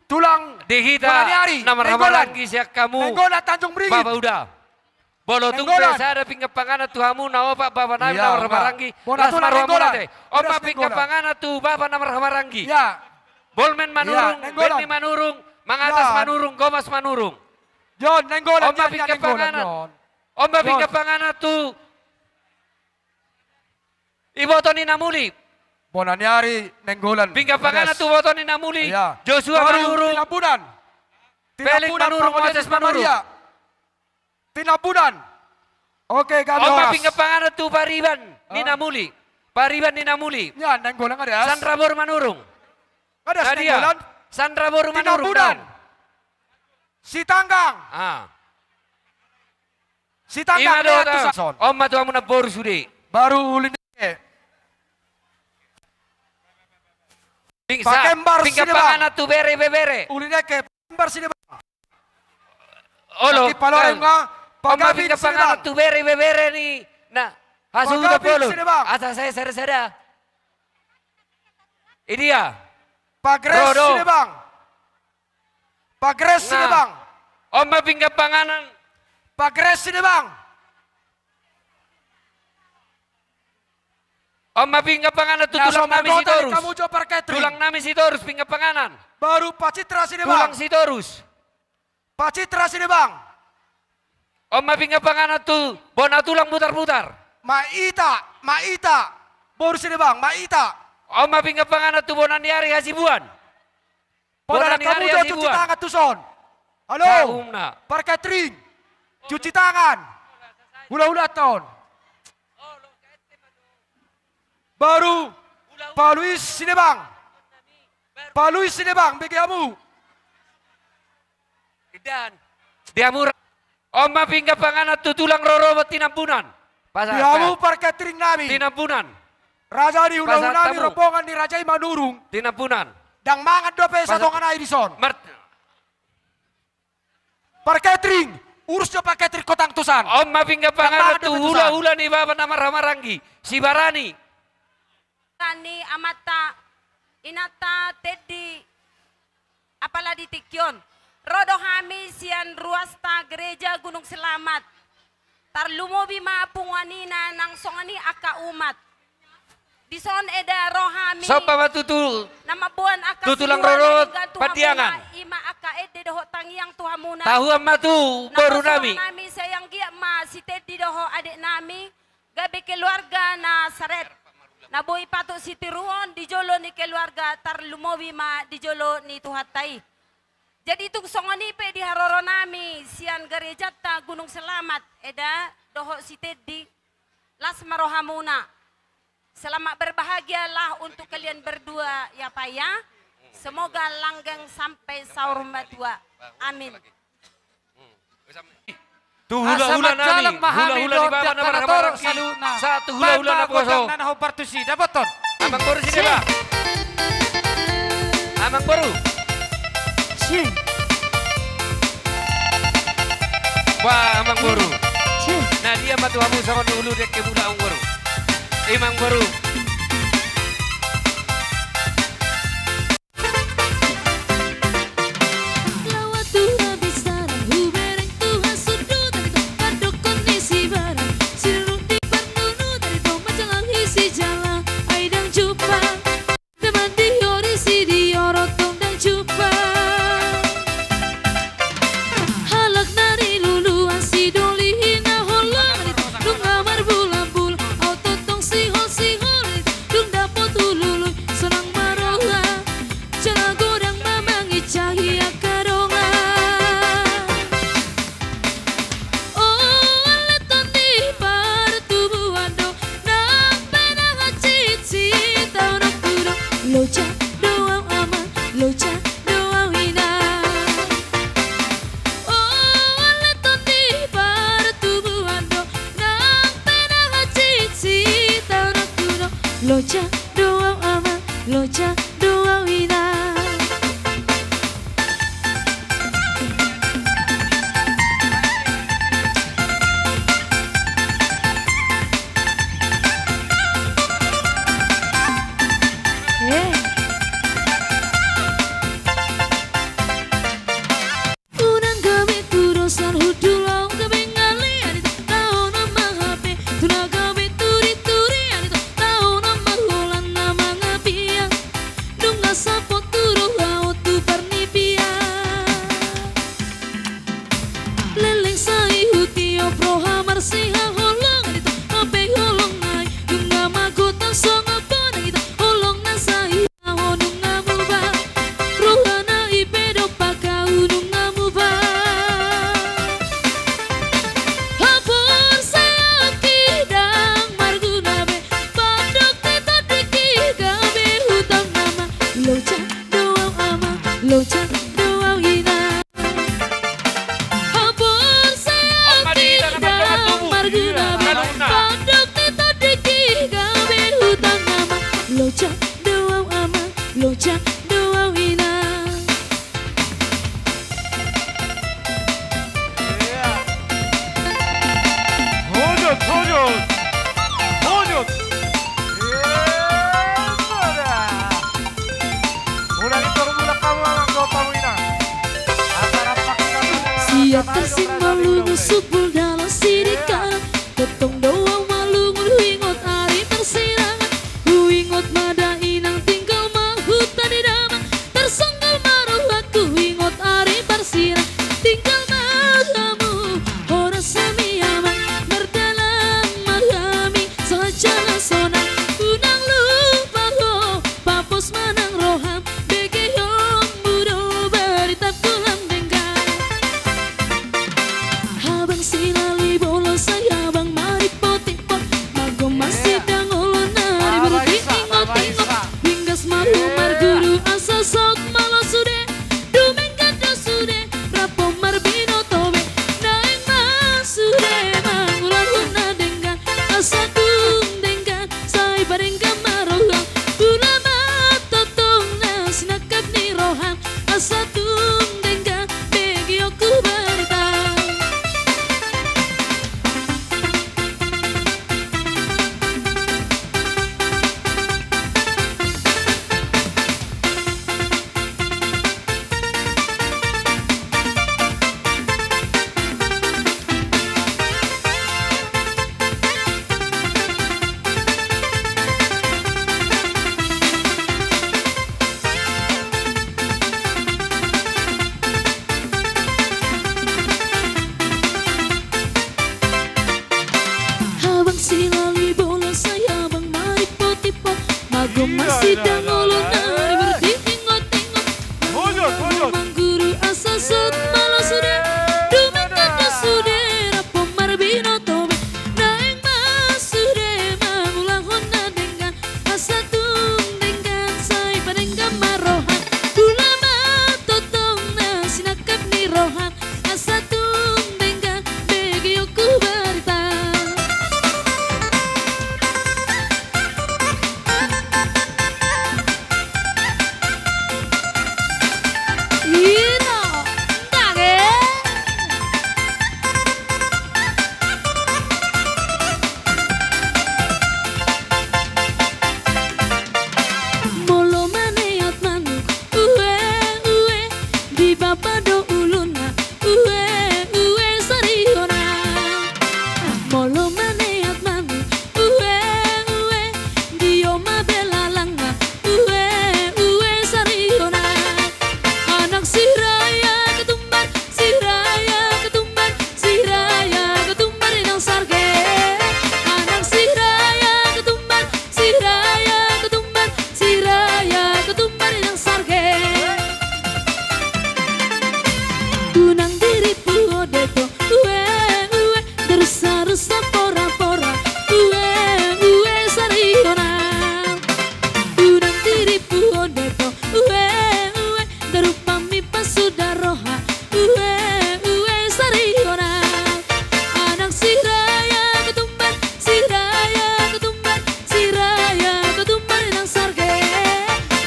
Speaker 5: Tulang
Speaker 6: Dihita
Speaker 5: Mananiari,
Speaker 6: nama
Speaker 5: Nenggolan.
Speaker 6: ramarangi siak kamu.
Speaker 5: Nenggolan Tanjung Beringin.
Speaker 6: Baba udah. Bolotung
Speaker 5: Nenggolan.
Speaker 6: pesa ada pinggap pangana tu hamu nawa pak baba nama
Speaker 5: Iya,
Speaker 6: nama
Speaker 5: Oma.
Speaker 6: ramarangi.
Speaker 5: Bona
Speaker 6: Las
Speaker 5: tulang
Speaker 6: marwa
Speaker 5: Nenggolan.
Speaker 6: monate. Oma
Speaker 5: Beras
Speaker 6: pinggap
Speaker 5: Nenggolan.
Speaker 6: pangana tu baba nama ramarangi.
Speaker 5: Ya,
Speaker 6: Bolmen manurung,
Speaker 5: Nenggolan.
Speaker 6: Benny manurung, Mangatas
Speaker 5: Ya.
Speaker 6: manurung, Gomas manurung.
Speaker 5: John Nenggolan.
Speaker 6: Oma
Speaker 5: John,
Speaker 6: pinggap
Speaker 5: Nenggolan,
Speaker 6: pangana.
Speaker 5: John.
Speaker 6: Oma
Speaker 5: John.
Speaker 6: pinggap pangana tu. Ibotoni namuli.
Speaker 5: Bonaniari Nenggolan.
Speaker 6: Pinggap pangana
Speaker 5: Beres.
Speaker 6: tu botoni namuli.
Speaker 5: Iya.
Speaker 6: Joshua
Speaker 5: Baru
Speaker 6: manurung.
Speaker 5: Tinambunan.
Speaker 6: Felix manurung,
Speaker 5: Pangolian
Speaker 6: Moses
Speaker 5: Isma
Speaker 6: manurung.
Speaker 5: Maria. Tinambunan. Oke, kami
Speaker 6: Oma
Speaker 5: horas.
Speaker 6: pinggap pangana tu Pariban, Ninamuli. Pariban Ninamuli.
Speaker 5: Ya, Nenggolan ada.
Speaker 6: Sandra Bor manurung.
Speaker 5: Ada
Speaker 6: Nadia.
Speaker 5: Nenggolan.
Speaker 6: Sandra Bor manurung.
Speaker 5: Tinambunan. Si Tanggang.
Speaker 6: Ah.
Speaker 5: Si Tanggang.
Speaker 6: Ima do
Speaker 5: Lea
Speaker 6: ta.
Speaker 5: Tusason.
Speaker 6: Om matu amuna bor sude.
Speaker 5: Baru ulin. Pakembar
Speaker 6: Pinggap
Speaker 5: sini, Bang.
Speaker 6: pangana tu bere bebere.
Speaker 5: Ulinnya ke Pembar sini bang.
Speaker 6: Olo.
Speaker 5: Lagi paloreng nga.
Speaker 6: Om
Speaker 5: Pagabin
Speaker 6: pinggap
Speaker 5: sini
Speaker 6: pangana
Speaker 5: bang.
Speaker 6: tu bere bebere ni. Nah. Hasu udah
Speaker 5: Pagabin
Speaker 6: polo.
Speaker 5: sini, Bang.
Speaker 6: Asa saya sada. Ini dia.
Speaker 5: Pagres
Speaker 6: Rodo.
Speaker 5: sini bang. Pagres sini
Speaker 6: Nah.
Speaker 5: bang.
Speaker 6: Om pinggap panganan.
Speaker 5: Pagres sini bang.
Speaker 6: Om pinggap panganan tu tulang nami si
Speaker 5: Kamu
Speaker 6: torus.
Speaker 5: coba catering.
Speaker 6: Tulang nami si torus pinggap panganan.
Speaker 5: Baru Pak Citra sini bang.
Speaker 6: Tulang si torus.
Speaker 5: Pak Citra sini bang.
Speaker 6: Om pinggap panganan tu bona tulang putar-putar.
Speaker 5: Maita. Baru sini bang. Maita.
Speaker 6: Om pinggap panganan tu bona niari hasibuan.
Speaker 5: Pada
Speaker 6: Bona
Speaker 5: kamu
Speaker 6: niari
Speaker 5: coba cuci tangan tuh son. Halo.
Speaker 6: Saumna.
Speaker 5: Pak catering. Cuci tangan. Hula-hula ton. Baru Pak Luis sini bang. Pak Luis sini bang. Bagi kamu.
Speaker 6: Dan dia murah. Om pinggap panganan tu tulang roro tinampunan. Pasar.
Speaker 5: Kamu Pak catering nami.
Speaker 6: Tinampunan.
Speaker 5: Raja di
Speaker 6: Pasar
Speaker 5: hula-hula nami
Speaker 6: tamu.
Speaker 5: rombongan di Raja Manurung.
Speaker 6: Tinampunan.
Speaker 5: Dang mangan dua pesa
Speaker 6: Pasar-
Speaker 5: tongan air di son. Pak catering. Urusnya Pak catering kotang tusan.
Speaker 6: Om pinggap panganan
Speaker 5: Tangan
Speaker 6: tu
Speaker 5: ada
Speaker 6: hula-hula ni baba nama ramarangi. Si Barani.
Speaker 8: Rani Amata Inata Teddy apalagi Tikyon Rodo Hami Sian Ruasta Gereja Gunung Selamat Tarlumobi Mapunganina nang songani aka umat Dison eda rohami
Speaker 6: Sopa matutu.
Speaker 8: nama buan aka
Speaker 6: Tutulang
Speaker 8: siluan
Speaker 6: roro
Speaker 8: ega Tuhamuna,
Speaker 6: patiangan.
Speaker 8: ima aka ede doho tangiang tuhamuna
Speaker 6: Tahu amma tu baru nami.
Speaker 8: nami sayang gia ma si Teddy doho adik nami gabe keluarga na saret na boy pato si Tiruon di jolo ni keluarga tar lumowi ma di jolo ni tuhatay. Jadi itong songonipe di haroro nami sian gereja ta Gunung Selamat eda doho si Teddy las marohamuna. Selamat berbahagialah untuk kalian berdua ya Pak ya. Semoga langgeng sampai sahur matua. Amin.
Speaker 6: Tu hula-hula
Speaker 5: Asamat
Speaker 6: nami.
Speaker 5: jalang mahami
Speaker 6: Hula-hula
Speaker 5: do
Speaker 6: ni baba
Speaker 5: tiap
Speaker 6: nama
Speaker 5: tanator
Speaker 6: ramarangi.
Speaker 5: saluna.
Speaker 6: Satu hula-hula na poso.
Speaker 5: Nanaho partusi. Dapat ton.
Speaker 6: Amang baru sini ba? Amang baru. Wah, amang baru. Nah dia matu hamu sama dulu dek ke budak amang baru. Imang baru.
Speaker 9: Lawat tuha bisaran, hubereng tuha sudu dari to kadok kondisi barang. Sirung di parnunu dari to macalang isi jalan. Aidang cupa, teman di hori si di orotong dan cupa. Halak dari luluan si doli hina holang dari to nungamar bulan bul. Autotong si hol dari si holong dito ape holong ay dunga magutan song apa dito holong na sa iho dunga mo ba rohana ipedo pakau dunga mo ba hapon saya kidang margunabe padok teta diki gabe hutang nama loca doang ama loca doang ina hapon saya kidang margunabe padok teta diki gabe hutang nama loca doang ama loca doang ina.
Speaker 1: Hujud, hujud, hujud. Ulang itu mula kamu ang dopamina. Antara paksa
Speaker 9: Siap tersimbang subul dalam sirikan potong doang malu huingot ari tersirangan huingot mada inang tinggal mahutan di damang tersenggal maruh aku huingot ari bersirang tinggal mahamu ora sami aman berdalam mahami saja sona unang lupa ho papos manang roham bege yong mudo berita pulang denggan habang sinali bolos saya bang mari potipot magom masih dangolon nari bertingot-tingot hinggas malu marguru asa sok malo sude dumeng ganda sude rapo marbino tobe naing masude mangulang huna denggan asa dung denggan say barenggan marohang ulama totong na sinakap ni rohang asa dung denggan begi aku berita. Habang sinali bola saya bang mari potipot magom masih dangolon nari bertingot-tingot
Speaker 1: hujud, hujud.
Speaker 9: mangguru asa sok malo sude dumeng ganda sude rapo marbino tobe naeng masude mangulang hona dengan asa tung dengan say padenggan marohan ulama totong na sinakap ni rohan asa tung dengan begi aku berita. Ino, dage. Molo maneat manuk, uwe, di bapa do uluna, uwe, sariona. Molo maneat manuk, uwe, di oma belalanga, uwe, sariona. Anak si raya ketumbar, si raya ketumbar, si raya ketumbar inang sarge. Anak si raya ketumbar, si raya ketumbar, si raya ketumbar inang sarge. Unang diri puodeto, uwe, derusa-rusa pora-pora, uwe, sariona. Unang diri puodeto, uwe, darupami pasudaroha, uwe, sariona. Anak si raya ketumbar, si raya ketumbar, si raya ketumbar inang sarge.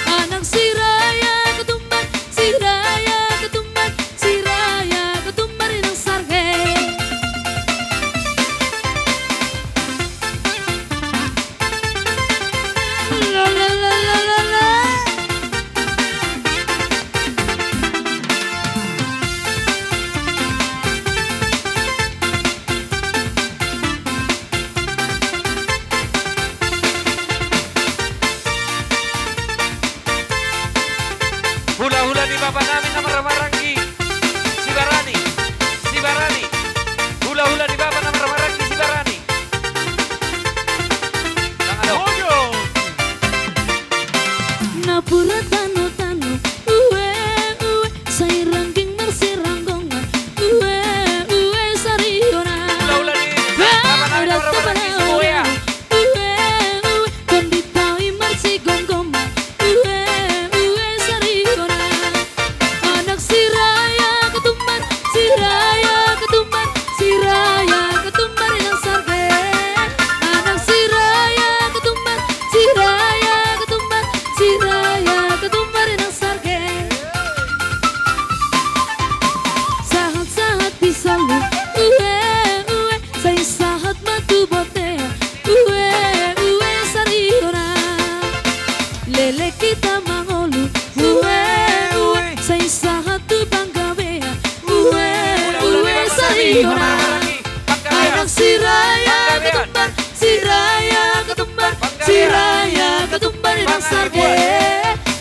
Speaker 9: Anak si raya ketumbar, si raya ketumbar, si raya Hona. Anak si Raya ketumbar, si Raya ketumbar, si Raya ketumbar di sarge.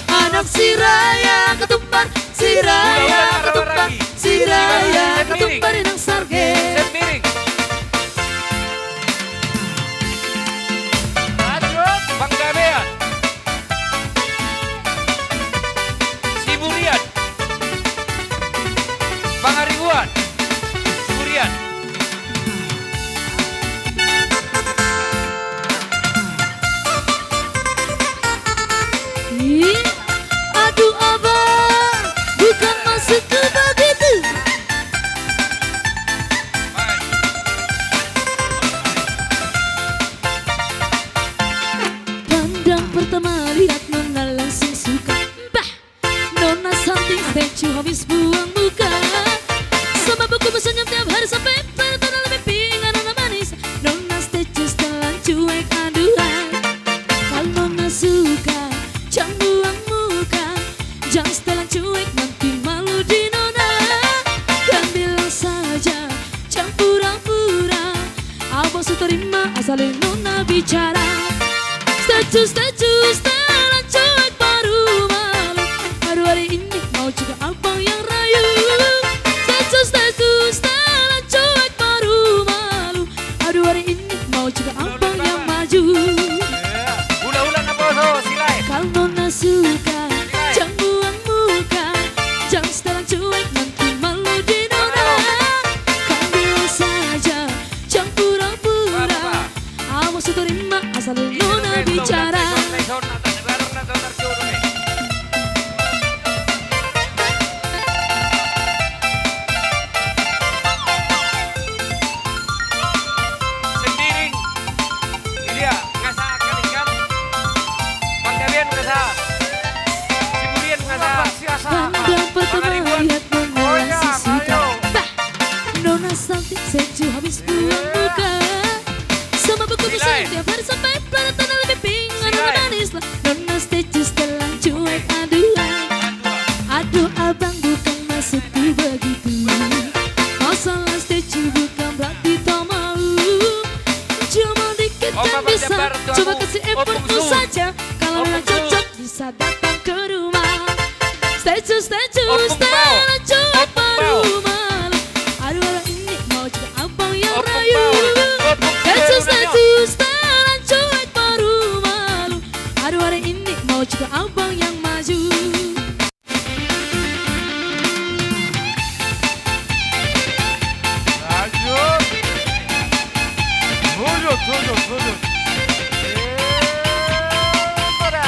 Speaker 9: Anak si Raya ketumbar, si Raya ketumbar, si Raya ketumbar di sarge.
Speaker 6: Set miring. Lanjut. Panggabean. Siburian. Pangaribuan. Siburian.
Speaker 9: Ih, aduh abang, bukan maksudku begitu. Pandang pertama lihat Nona langsung suka. Bah, Nona something statue habis buang muka. Sama buku bersenyum tiap hari sampai pertanda lebih pingin Nona manis. Nona statue setelan cuek aduan. Kalau Nona suka, jangan buang muka. Jangan setelan cuek nanti malu di Nona. Dan bilang saja, jangan pura-pura. Abang terima asal Nona bicara. Statue setelan cuek baru malu. Baru hari ini mau juga abang yang rayu. Statue setelan cuek baru malu. Baru hari ini mau juga abang yang maju.
Speaker 6: Ulang-ulang apa so silai.
Speaker 9: Kalau Nona suka, jangan buang muka. Jangan setelan cuek nanti malu di Nona. Kau bilang saja, jangan pura-pura. Awas terima asal Nona bicara.
Speaker 6: Semiring. Ini dia ngasah kalikan. Panggabean ngasah. Siburian ngasah.
Speaker 9: Pandang pertama lihat Nona langsung suka. Bah, Nona something statue habis buang muka. Sama buku besar tiap hari sampai pelatan lebih pingin Nona manis lah. Nona statue setelan cuek aduan. Aduh abang bukan maksudku begitu. Masalah statue bukan berarti tak mau. Cuma dikit kan bisa. Coba kasih effortmu saja. Kalau memang cocok bisa datang ke rumah. Statue setelan cuek baru malu. Aduh orang ini mau juga abang yang rayu. Statue setelan cuek baru malu. Aduh hari ini mau juga abang yang maju.
Speaker 1: Lanjut. Sujud. Pada.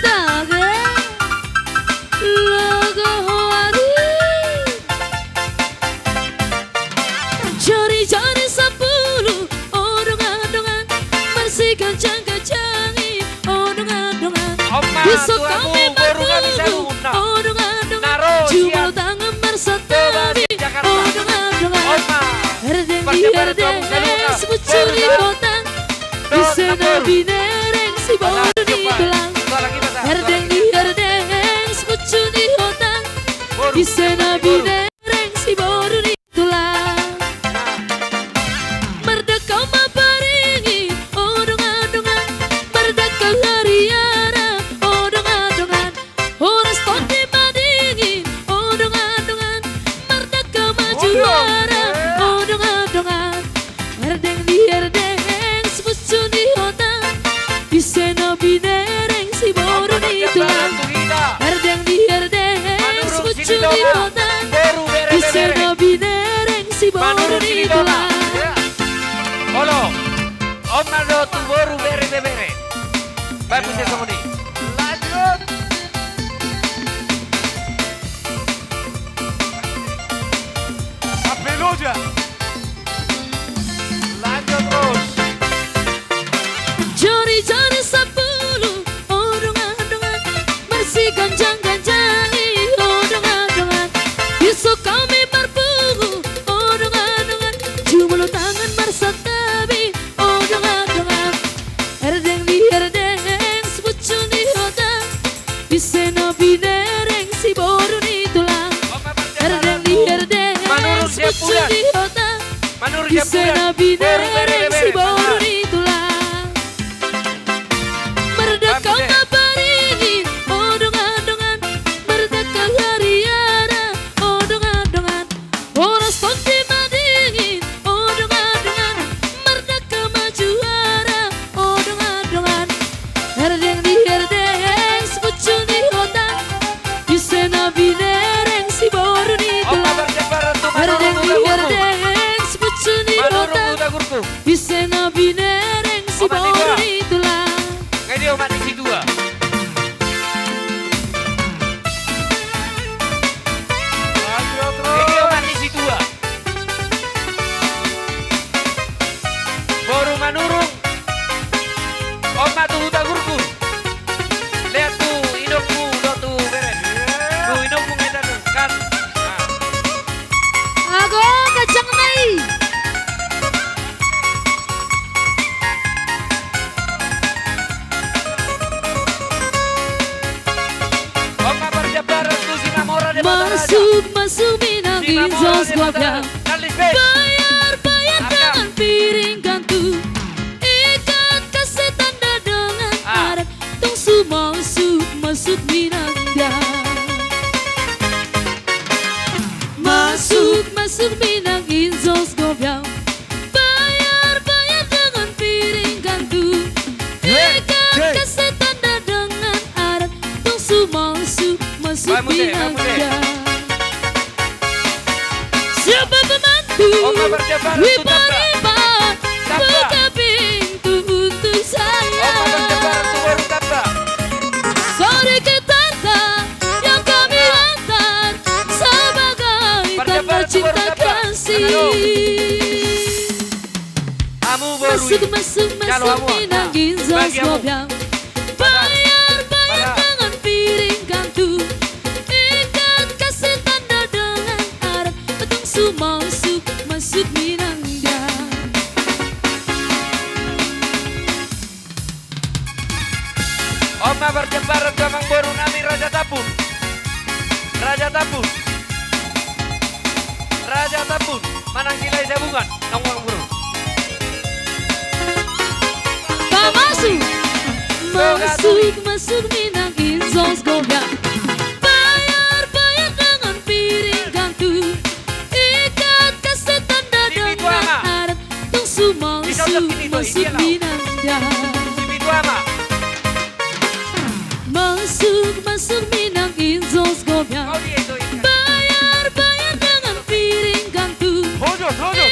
Speaker 9: Dage lagu hari. Jari-jari 10 odong-odongan bersihkan jangka-jangi odong-odongan.
Speaker 6: Oma,
Speaker 9: Besok
Speaker 6: tuamu
Speaker 9: kami
Speaker 6: baru nggak bisa
Speaker 9: bertemu
Speaker 6: guna.
Speaker 9: odong-odongan.
Speaker 6: Naro,
Speaker 9: Cuma
Speaker 6: siap.
Speaker 9: tangan bersatabi
Speaker 6: Coba, Jakarta.
Speaker 9: odong-odongan.
Speaker 6: Oma.
Speaker 9: Herdeng di
Speaker 6: Percepat
Speaker 9: herdeng
Speaker 6: kamu saluna.
Speaker 9: sepucuri
Speaker 6: Baru,
Speaker 9: hotang.
Speaker 6: Dot,
Speaker 9: Bisa
Speaker 6: kabur.
Speaker 9: nabi nereng si bodoh di belang.
Speaker 6: Dua lagi bahasa.
Speaker 9: Herdeng di herdeng sepucuri hotang. Bisa nabi nereng si bodoh di tulang. Merdeka maparingi odong-odongan. Merdeka hariara odong-odongan. Horas tondi madingi odong-odongan. Merdeka majuara odong-odongan. Herdeng di herdeng sepucun di hotang. Bisa nabi nereng si bodoh di tulang. Herdeng di herdeng sepucun di hotang. Bisa nabi nereng si bodoh di tulang.
Speaker 6: Halo. Om Nado tu baru bere. Bagus ya sama nih.
Speaker 1: Lanjut. Sampai aja. Lanjut terus.
Speaker 9: Jari-jari 10 odong-odongan bersihkan jangka-jangi odong-odongan. Besok kami berburu odong-odongan. Cuma lo tangan bersatabi odong-odongan. Di sana binareng si baru itulah Merdeka ngaparin oh dongan-dongan Merdeka hariana oh dongan-dongan Horas konti madingin oh dongan-dongan Merdeka majuara oh dongan-dongan Herdeng di herdeng sekucun di hutan Di sana binareng si baru itulah Herdeng di herdeng sekucun di hutan Di sana binareng si baru itulah
Speaker 6: Kayak dia umat di dua. Kayak dia umat di dua. Baru manurung. Omat tuh udah gurku. Lihat tuh hidungmu udah tuh beres. Tuh hidungmu ngedar tuh kan. Nah.
Speaker 9: Aku kacang mai
Speaker 6: Omat berjabaran tuh sinamora de
Speaker 9: Masuk minang injos gobiang Bayar dengan piring kantu Ikat kasetan dengan arak Tungsu masuk minang dia Masuk minang injos gobiang Bayar dengan piring kantu Ikat kasetan dengan arak Tungsu masuk minang dia Siapa pembantu
Speaker 6: Omat berjabaran tuh
Speaker 9: Riba-riba Buka pintu untuk saya
Speaker 6: Omat berjabaran tuh baru tapa.
Speaker 9: Sorry ketanda Yang kami hantar Sebagai tanda cinta kasih
Speaker 6: Kamu baru
Speaker 9: Masuk
Speaker 6: Jalo, kamu.
Speaker 9: minang ginzos
Speaker 6: Bagi kamu.
Speaker 9: gobiang Bayar dengan piring kantu Ikat kasih tanda dengan arak Tungsu masuk minang dia
Speaker 6: Oma berjabaran gamang baru nami Raja Tapun. Raja Tapun. Raja Tapun. Manang silai sabungan. Nongwang buru.
Speaker 9: Tak masuk minang insos gobiang Bayar dengan piring kantu Ikat kasih tanda
Speaker 6: Sipit
Speaker 9: dengan
Speaker 6: wama.
Speaker 9: arak Tungsu
Speaker 6: Isodok ini tuh,
Speaker 9: masuk
Speaker 6: iya, lau.
Speaker 9: minang dia
Speaker 6: Si Bidwama.
Speaker 9: Masuk minang insos gobiang
Speaker 6: Kau dia itu.
Speaker 9: Bayar dengan piring kantu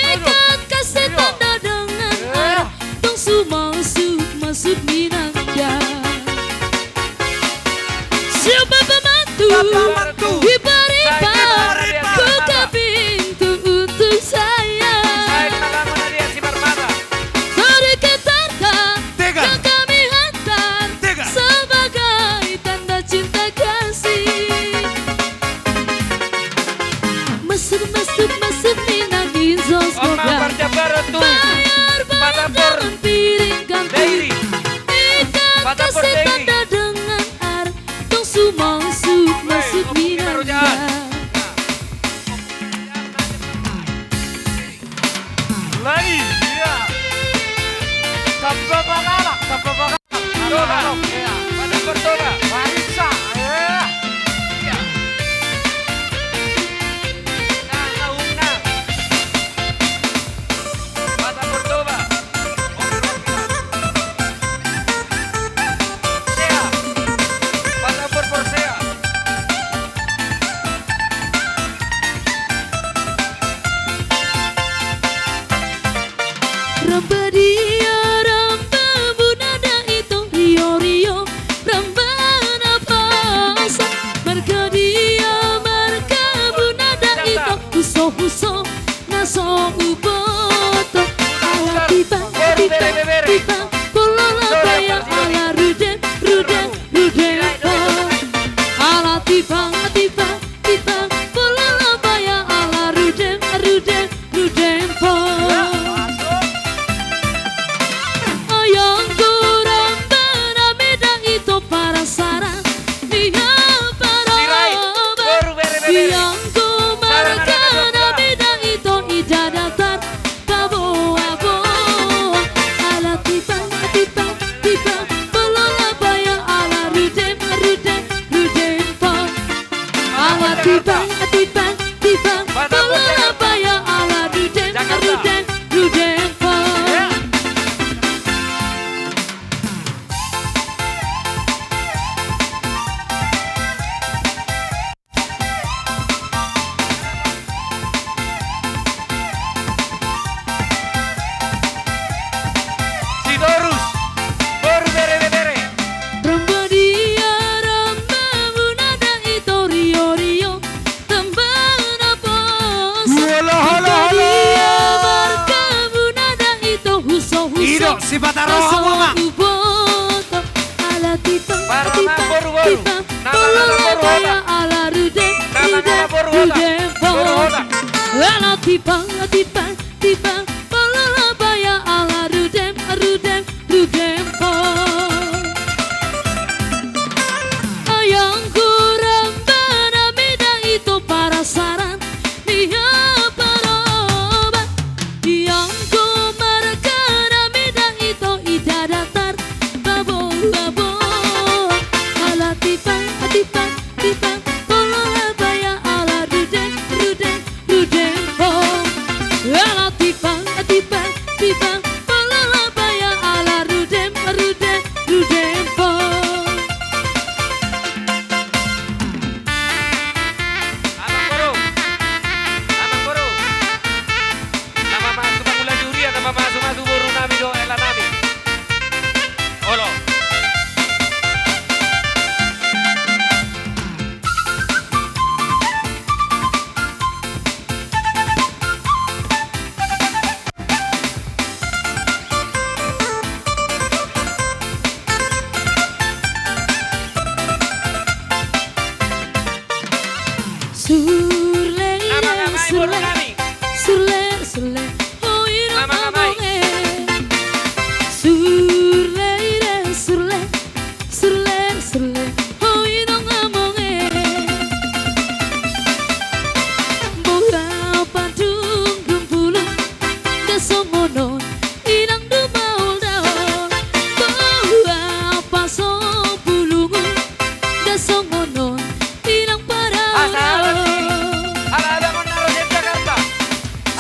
Speaker 9: Ikat kasih tanda dengan arak Tungsu masuk minang dia Siapa pembantu Riba-riba Buka pintu untuk saya
Speaker 6: Saya kenal dia si Barmada.
Speaker 9: Sorry ketanda Yang kami hantar Sebagai tanda cinta kasih Masuk minang insos
Speaker 6: Oma
Speaker 9: gobiang
Speaker 6: berjabaran tuh.
Speaker 9: Bayar
Speaker 6: Patapor.
Speaker 9: dengan piring kantu
Speaker 6: Daily.
Speaker 9: Ikat
Speaker 6: Patapor
Speaker 9: kasih
Speaker 6: daily.
Speaker 9: tanda dengan arak Tungsu masuk
Speaker 6: Opi
Speaker 9: minang
Speaker 6: Marujaan.
Speaker 9: dia
Speaker 1: Lagi, iya. Sabda pangalak, sabda pangalak.
Speaker 6: Toba. Patapor toba.
Speaker 1: Marisa, iya.
Speaker 6: Iya. Nah, nah. Patapor toba. Sea. Patapor Porsea.
Speaker 9: Ramba dia ramba bunada itu rio ramba nafasa marga dia marga bunada itu huso naso uboto ala tiba kolala kaya ala ruden ala tiba kolala kaya ala ruden po Ayang kurang benamidang itu para sarang Dia para
Speaker 6: Sirai, baru bere-bere.
Speaker 9: Yang ku marahkan bidang itu ida datar Kabo Ido
Speaker 3: si Bataroha mama.
Speaker 9: Ala tipa,
Speaker 6: Para
Speaker 9: tipa,
Speaker 6: Boru-Boru.
Speaker 9: tipa,
Speaker 6: Nama
Speaker 9: polala
Speaker 6: Boru-Hoda.
Speaker 9: baya ala rude,
Speaker 6: Nama
Speaker 9: rude,
Speaker 6: Boru-Hoda.
Speaker 9: rude,
Speaker 6: Boru-Hoda.
Speaker 9: ala tipa, tipa, tipa, polala baya ala rude, rude, rude, Ayang kurang berbeda itu para saran dia perobat yang ku mereka beda itu ida datar babo babo ala tipa tipa tipa polola baya ala rude rude rude bo ala tipa tipa tipa polola baya ala rude rude rude bo
Speaker 6: Amang Boru. Nama masuk bulan juri atau masuk Boru nami do elah nami. Olo.
Speaker 9: Surle
Speaker 6: Nama namai Boru
Speaker 9: surle
Speaker 6: nami.
Speaker 9: surle surle oh ira
Speaker 6: Nama namai.
Speaker 9: surle surle surle surle oh ira ngamonge bola padung dumpulu desomono irang dumaul daon bola paso bulungu desomono irang parao
Speaker 6: Ala mon naro di Jakarta.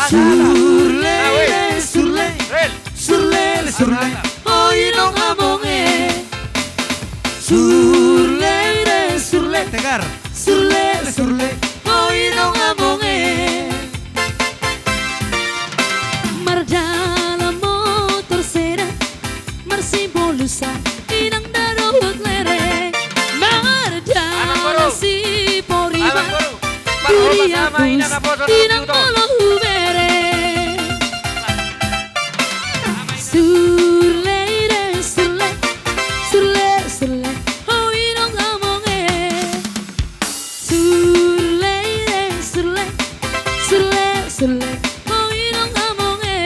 Speaker 9: Surle, surle,
Speaker 6: Rel.
Speaker 9: surle, surle, oh inong amonge. Surle, surle,
Speaker 3: Tegar.
Speaker 9: surle, surle, oh inong amonge. Marjala motor sera, marsimbolusa, inang darot lere. Marjala si poriba.
Speaker 6: Amang Boru. Parhoba sama ina na poso
Speaker 9: Inang
Speaker 6: na
Speaker 9: malo hubere Surle, surle, surle, surle Oh inong amonge Surle, surle, surle, surle Oh inong amonge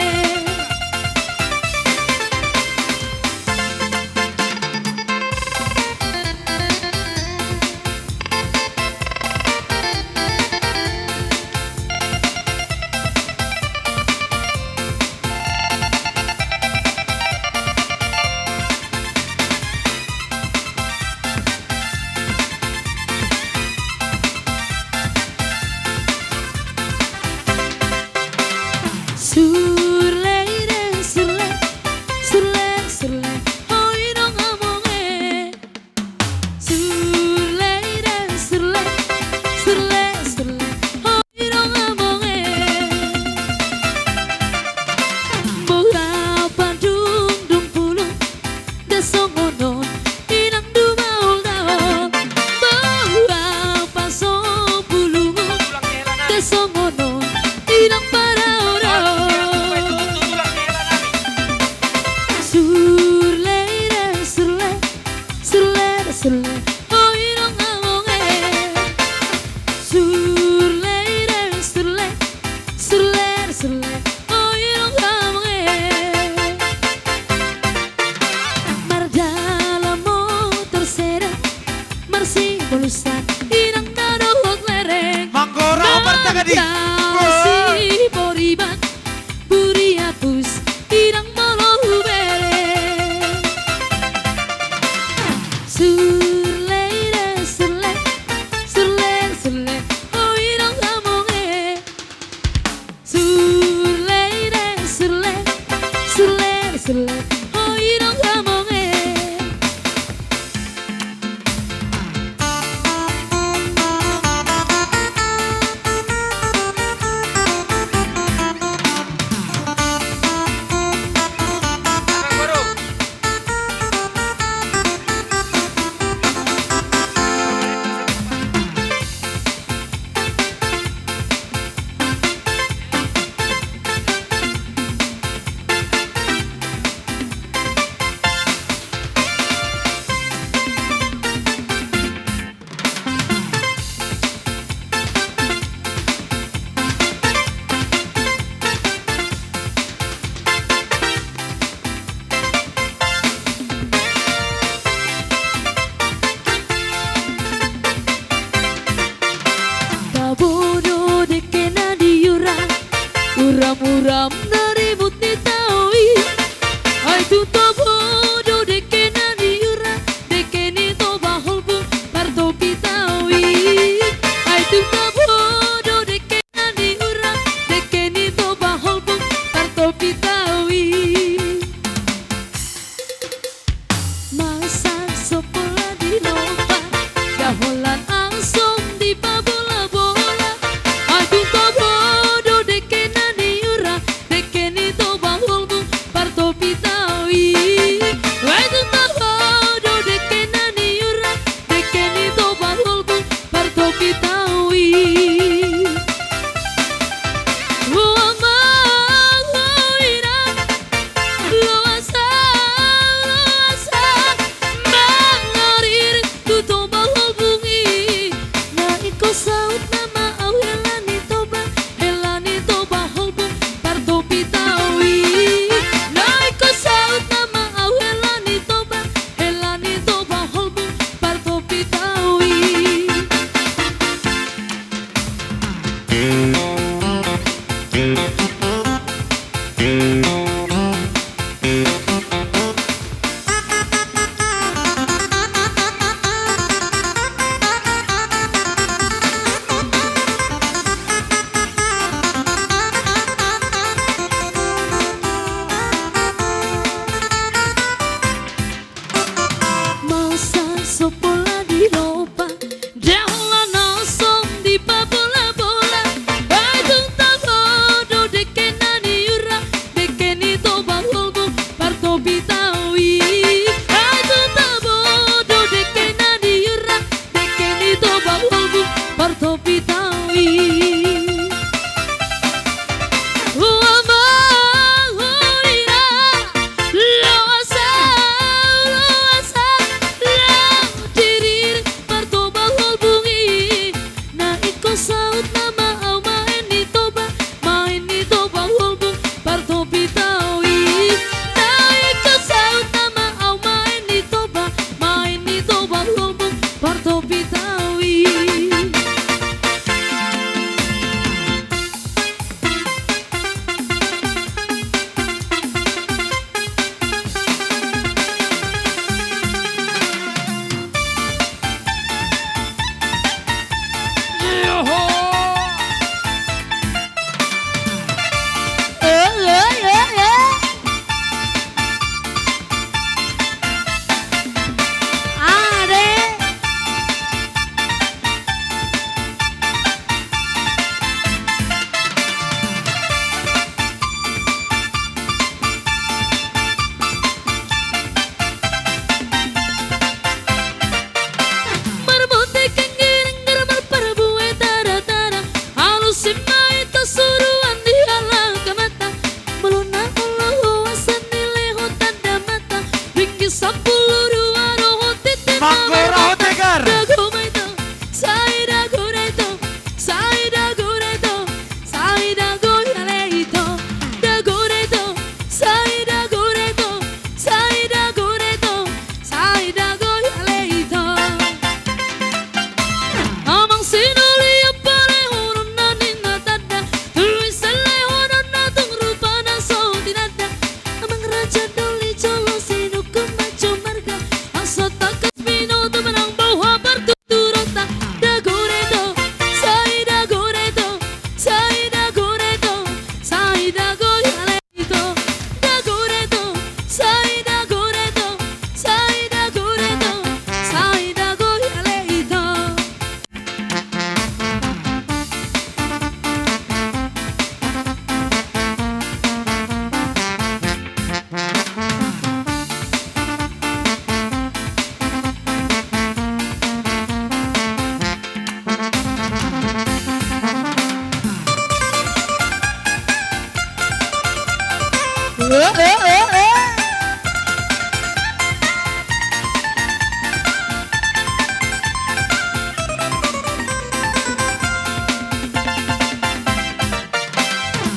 Speaker 9: Surle, surle, surle, surle, oh inong amonge. Surle, surle, surle, surle, oh inong amonge. Bola padung dumpulu desongono inang dumaul daon. Bola paso bulungu
Speaker 6: Tulang ni elah nami.
Speaker 9: desongono inang parao
Speaker 6: Tulang ni elah nami.
Speaker 9: Surle, surle, surle, surle, oh inong amonge. Surle, surle, surle, surle, oh inong amonge. Marjala motor sera, marsi bolusan, inang darot lereng.
Speaker 3: Manggoro Bartagadi.
Speaker 9: Si boriban, buriapus, irang malo hubere. Surle, surle, surle, surle, oh irang amonge. Surle, surle, surle, surle, oh irang amonge.
Speaker 6: Amang Boru.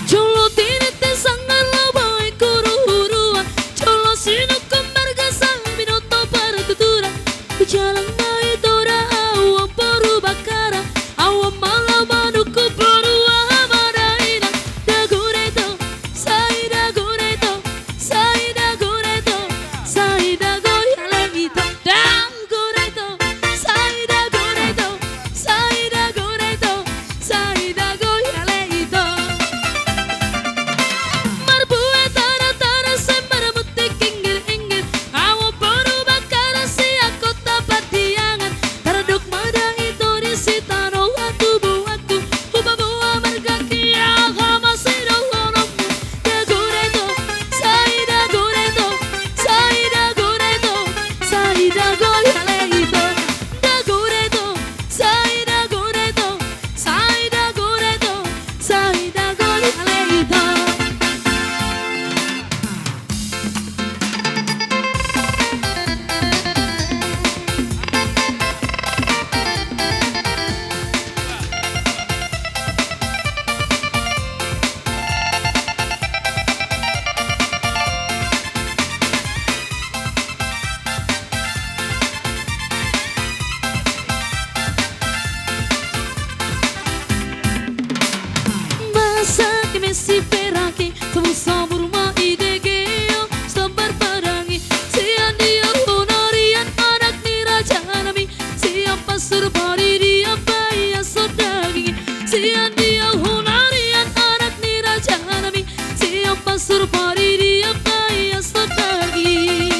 Speaker 9: Cholo tinete sangar labai kuru-hurua, cholo sino kemarga minuto para tutura. Jalan mai tora awa paru bakara, awa malamanu ku perua maraina. Dagureto, sai dagureto, sai dagureto, sai dagoyalengito. Dagureto, sai dagureto, sai dagureto, sai dagoyalengito. Marbue tara-tara sembara muti kinggir-inggir, awa baru bakara si aku tapat diangan. Taraduk mada itu di sitano aku buatku, uba-bua marga kia kama sidolonokmu. Dagureto, sai dagureto, sai dagureto, sai dagoyalengito. Dagureto, sai dagureto, sai dagureto, sai dagoyalengito. Masa que me espera aqui, somos só por uma ideia, sabar parangi. Sian dia honorian anak ni raja nami, siapa suruh pari dia bayar sodagi. Sian dia honorian anak ni raja nami, siapa suruh pari dia bayar sodagi.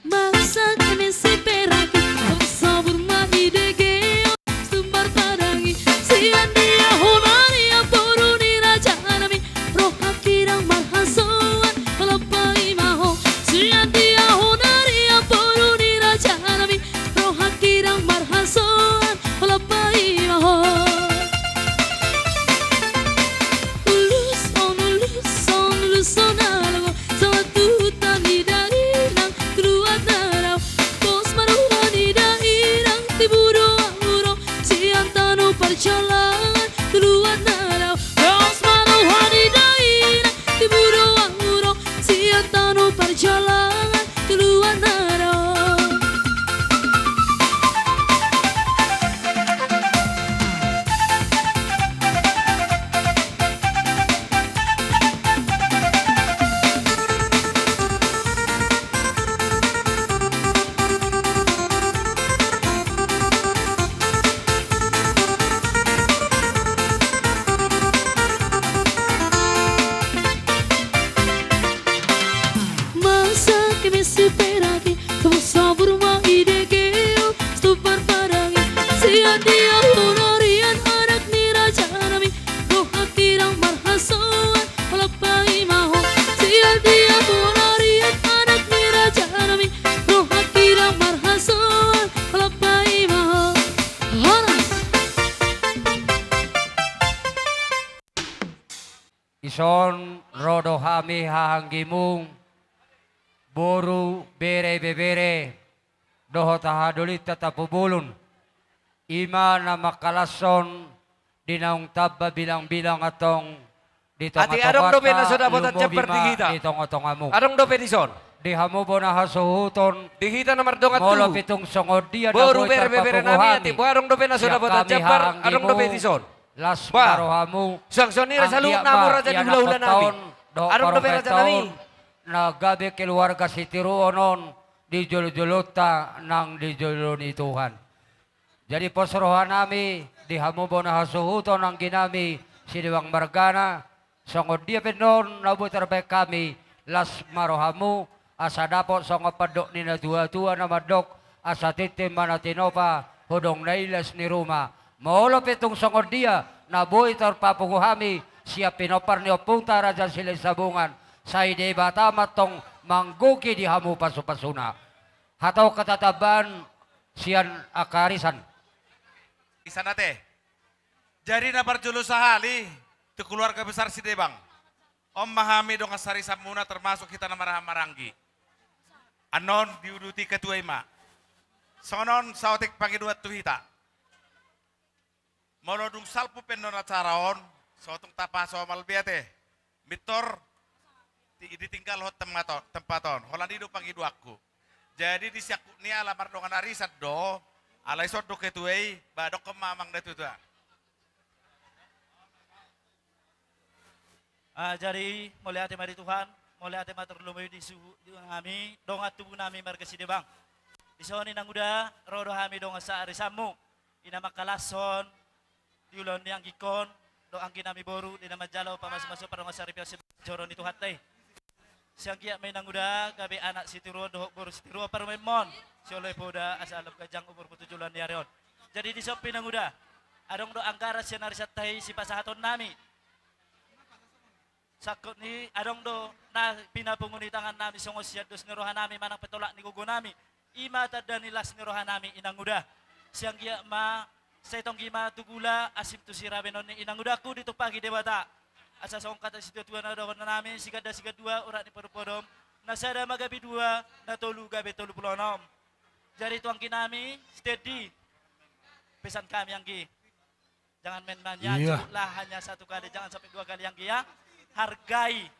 Speaker 9: Masa que me espera aqui, somos só por uma ideia, sabar parangi. Sian dia honaria poruni raja nami, roh kirang marhasoan palapai maho. Sian dia honaria poruni raja nami, roh kirang marhasoan palapai maho. Luluson alago, sama tuta ni dairang keluar darau. Bos maruha ni dairang tiburo anguro, siang tanu perjalanan keluar darau. Bos maruha ni dairang tiburo anguro, siang tanu perjalanan keluar darau. Masa que me espera aqui, somos só por uma ideia, estou parparangi. Sian dia honorian anak ni raja nami, roh kirang marhasoan palapai maho. Sian dia honorian anak ni raja nami, roh kirang marhasoan palapai maho. Horas.
Speaker 5: Ison rodo hami hahanggimung, boru bere bebere, doho tahadulit tatapubulun, ima na makalason, dinaung tabba bilang-bilang atong ditong
Speaker 6: Ati arong dobe na sudah botat ceper digita.
Speaker 5: ditong amu.
Speaker 6: Arong dope dison.
Speaker 5: Dihamu bo na hasuhuton,
Speaker 6: Dihita nomor dongat
Speaker 5: molo
Speaker 6: tu.
Speaker 5: pitong songod dia
Speaker 6: Boru bere-bere nami ati. Arong dobe na sudah
Speaker 5: Siya
Speaker 6: botat
Speaker 5: kami
Speaker 6: ceper.
Speaker 5: haanggimu,
Speaker 6: Arong dobe dison.
Speaker 5: Las
Speaker 6: Ba.
Speaker 5: marohamu,
Speaker 6: Sang-soni rasa lu namu raja di hula-hula nami. Arong dobe raja nami.
Speaker 5: Na gabi keluarga si Tiruonon di julot-julota ng di julo ni Tuhan. Jadi posrohan nami di hamubo na hasuhuton ng ginami si Diwang Margana. Songod dia penon nabuy terbaik kami las marohamu asa dapo songod padok ni na tua-tua na madok asa titim manatinopa hudong nailas ni Ruma. Maulop itong songod dia nabuy terpapuguhami siya pinopar ni Opunta Raja Silay Sabungan. Sa ide bata matong mangguki di hamu pasu-pasuna. Hataw katataban siyan akarisan.
Speaker 10: Isa nate. Jadi na parjulo sa hali, tu keluarga besar si Debang. Om mahami dong asari samuna termasuk kita na maranggi. Anon diuduti ketua ima. Sonon sautik pagi dua tuhita. Molodung salpu pendon acaraon, sotung tapaso malbiate. Mitor ditinggal hot tempaton. Holandi do pagi duaku. Jadi disiaku ni alamar dongan arisat do. Alai sot do ketuai badok kemamang datu tu.
Speaker 11: Jadi mulai hati mari Tuhan, mulai hati matur lumui di kami, donga tubuh nami margasi debang. Di sini nang udah rodo kami donga sa arisamu, ina makalason, diulon yang gikon, doang nami boru, di nama jalo pamas-masuk pada masa ripia joron itu hatai. Siang kia main nang udah, gabe anak sitiruo dohok boru sitiruo parmemon, si oleh poda asalap kajang umur putujulan yarion. Jadi di sopi nang udah, adong do angkara si narisat tahi si pasahaton nami. Sakot ni adong do na pinapunguni tangan nami songos siat dos nirohan nami manang petolak ni gugu nami ima tadda nilas nirohan nami inang udah siang kia ma setong gima tugula asim tu sirabe non ni inang udah ku ditupagi dewata asa song kata situ tuan ada nami sigada dua urat ni podom nasada magabi dua na tolu gabe tolu pulonom jadi tuang kinami steady pesan kami yang ki jangan main manja cukuplah hanya satu kali jangan sampai dua kali yang ki ya hargai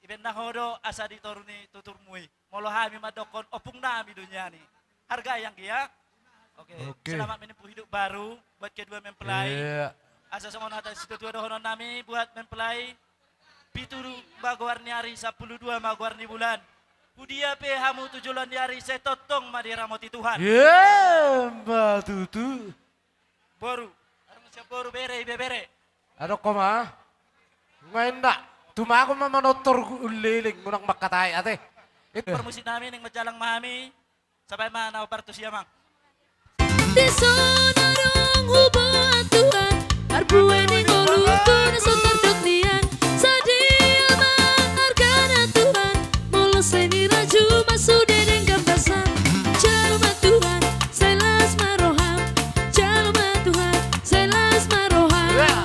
Speaker 11: iben nahodo asa ditoruni tutur mui molo hami madokon opung nami dunia ni hargai yang kia oke. Selamat menempuh hidup baru buat kedua mempelai asa songon hata situ tua dohonon nami buat mempelai pituru magwarni hari 12 magwarni bulan budia pe hamu tujulan di hari setotong madiramoti Tuhan
Speaker 1: Mbak Tutu.
Speaker 11: boru arang siap boru bere bere
Speaker 1: Ano ko ma? Ngayon na, tuma ako mamanotor uliling ngunang makatay ate.
Speaker 11: permusik namin yang majalang mami sampai mana partus yamang
Speaker 9: Di sana dong hubungan Tuhan Arbueni ngolukun sotardok nian Sadia menghargana Tuhan Mulut seni raju masuk dedeng kampasan Jalma Tuhan selas maroham Jalma Tuhan selas maroham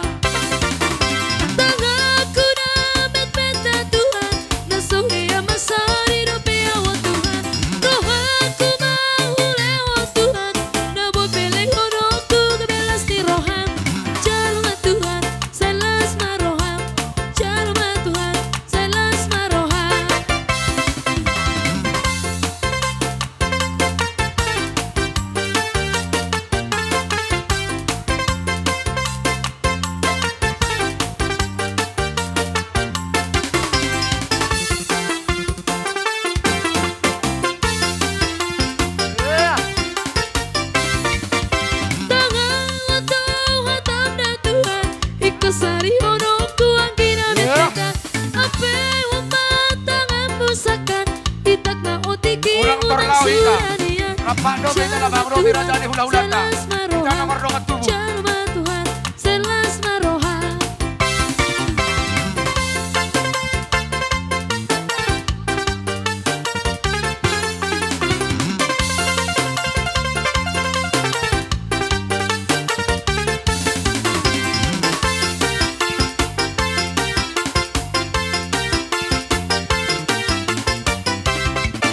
Speaker 9: Tangaku damet peta Tuhan Nasuh dia masari dope awak Tuhan Rohaku mau lewat Tuhan Nabo pilih honokku kebelas di roham Jalma Tuhan selas maroham Jalma Tuhan selas maroham Tangan atau hatam na Tuhan Ikasari honokku angkina beteta Ape umat tangan musakan Itak na otiki
Speaker 5: Ulang
Speaker 9: unang
Speaker 5: torlawika.
Speaker 9: suranian
Speaker 5: Kapak do beta na bang romi raja ni hula-hulata.
Speaker 9: selas
Speaker 5: Kita
Speaker 9: maroham
Speaker 5: nomor dongan tubuh.
Speaker 9: Jalma Tuhan selas maroham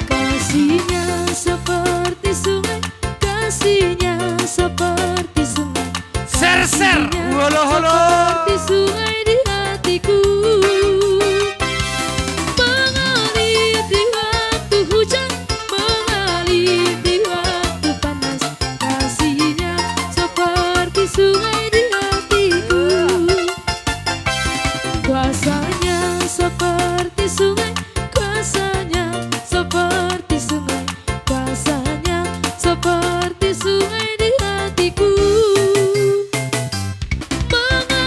Speaker 9: Kasihnya seperti sungai Kasihnya seperti sungai
Speaker 1: Ser-ser,
Speaker 9: Kasihnya
Speaker 1: holo-holo.
Speaker 9: seperti sungai di hatiku Mengalir di waktu hujan Mengalir di waktu panas Kasihnya seperti sungai di hatiku Kuasanya seperti sungai Kuasanya seperti sungai Kuasanya seperti sungai di hatiku Mengalir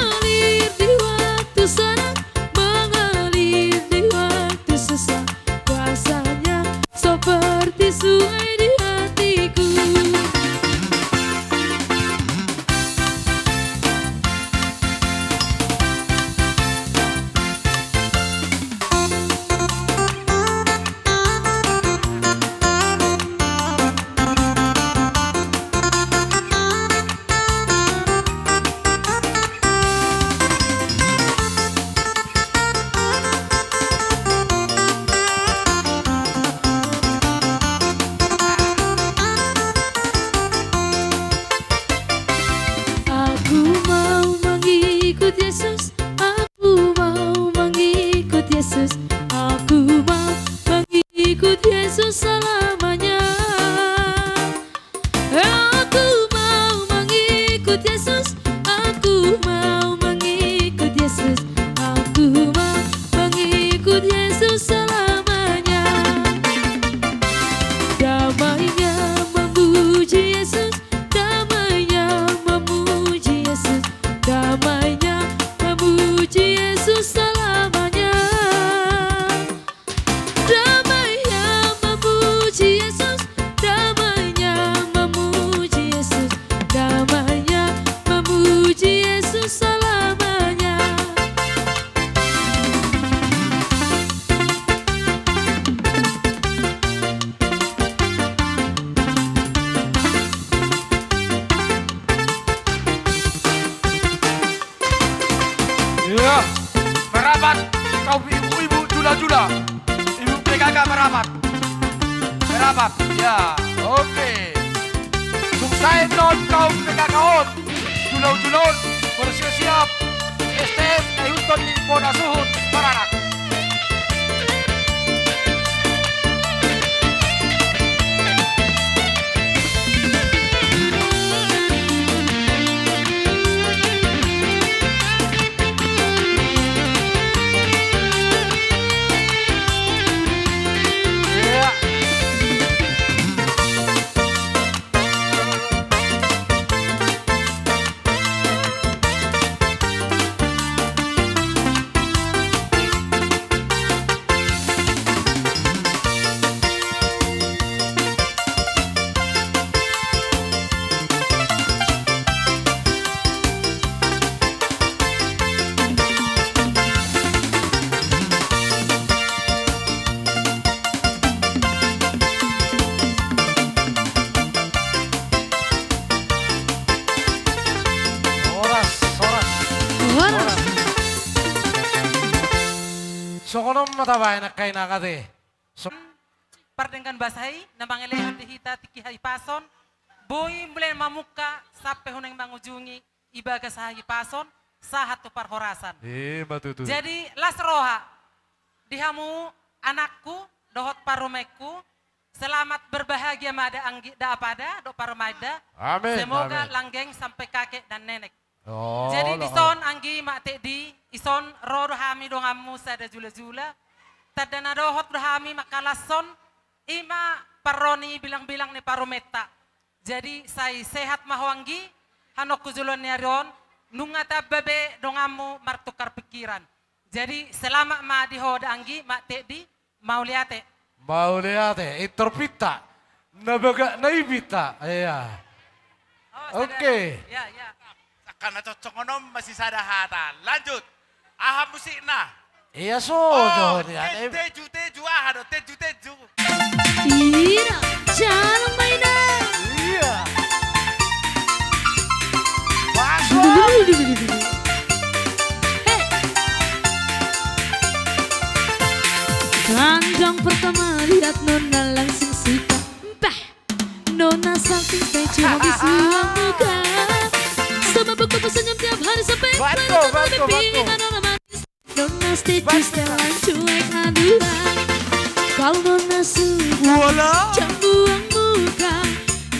Speaker 9: Yesus, aku mau mengikut Yesus selamanya. Aku mau mengikut Yesus, aku mau mengikut Yesus, aku mau mengikut Yesus selamanya. Damainya memuji Yesus, damainya memuji Yesus, damainya memuji Yesus selamanya. Damainya memuji Yesus, damainya memuji Yesus, damainya memuji Yesus selamanya.
Speaker 5: Iya, merapat kaum ibu-ibu jula-jula, ibu PKK merapat, merapat, ya, oke. Sukses non kaum PKK on, julau-julau bersiap-siap, STM Houston di Pona Suhut, Paranak. Iya.
Speaker 1: Oras, oras.
Speaker 9: Oras.
Speaker 1: Sokonom matabay na kay nakate. So,
Speaker 12: Pardengkan basai na mangelehan dihita tiki pason boy mulai mamuka sampai huneng mangujungi ibaga sa pason sahat tu parhorasan.
Speaker 1: matutu.
Speaker 12: Jadi las roha dihamu anakku dohot parumeku selamat berbahagia mada anggi da pada do parumada.
Speaker 1: Amin.
Speaker 12: Semoga
Speaker 1: amin.
Speaker 12: langgeng sampai kakek dan nenek.
Speaker 1: Oh,
Speaker 12: Jadi
Speaker 1: lah.
Speaker 12: dison anggi mak di ison roro hami dongamu sada jula-jula tadana dohot berhami makalason ima paroni bilang-bilang ni parometa. Jadi saya sehat mahwangi hanok kujulon niaron nungata bebe dongamu martukar pikiran. Jadi selama ma dihoda anggi mak di mau liate.
Speaker 1: Mau lihat interpita. Nabaga naibita. Iya.
Speaker 12: Oh,
Speaker 1: Oke.
Speaker 12: Ya, ya.
Speaker 10: Karena cocok ngonom masih sadahata. Lanjut. Aha musikna.
Speaker 1: Iya so.
Speaker 10: Oh,
Speaker 1: ya.
Speaker 10: teju aha do teju.
Speaker 9: Ira, jangan mainan.
Speaker 1: Iya. Masuk.
Speaker 9: Hey. Kandang pertama lihat Nona langsung suka. Bah, Nona saking teju habis uang muka. Sama buku senyum tiap hari sampai
Speaker 1: Bantu, bantu, bantu.
Speaker 9: Nona manis. Nona teju setelan cuek aduan. Kalau Nona suka, jangan buang muka.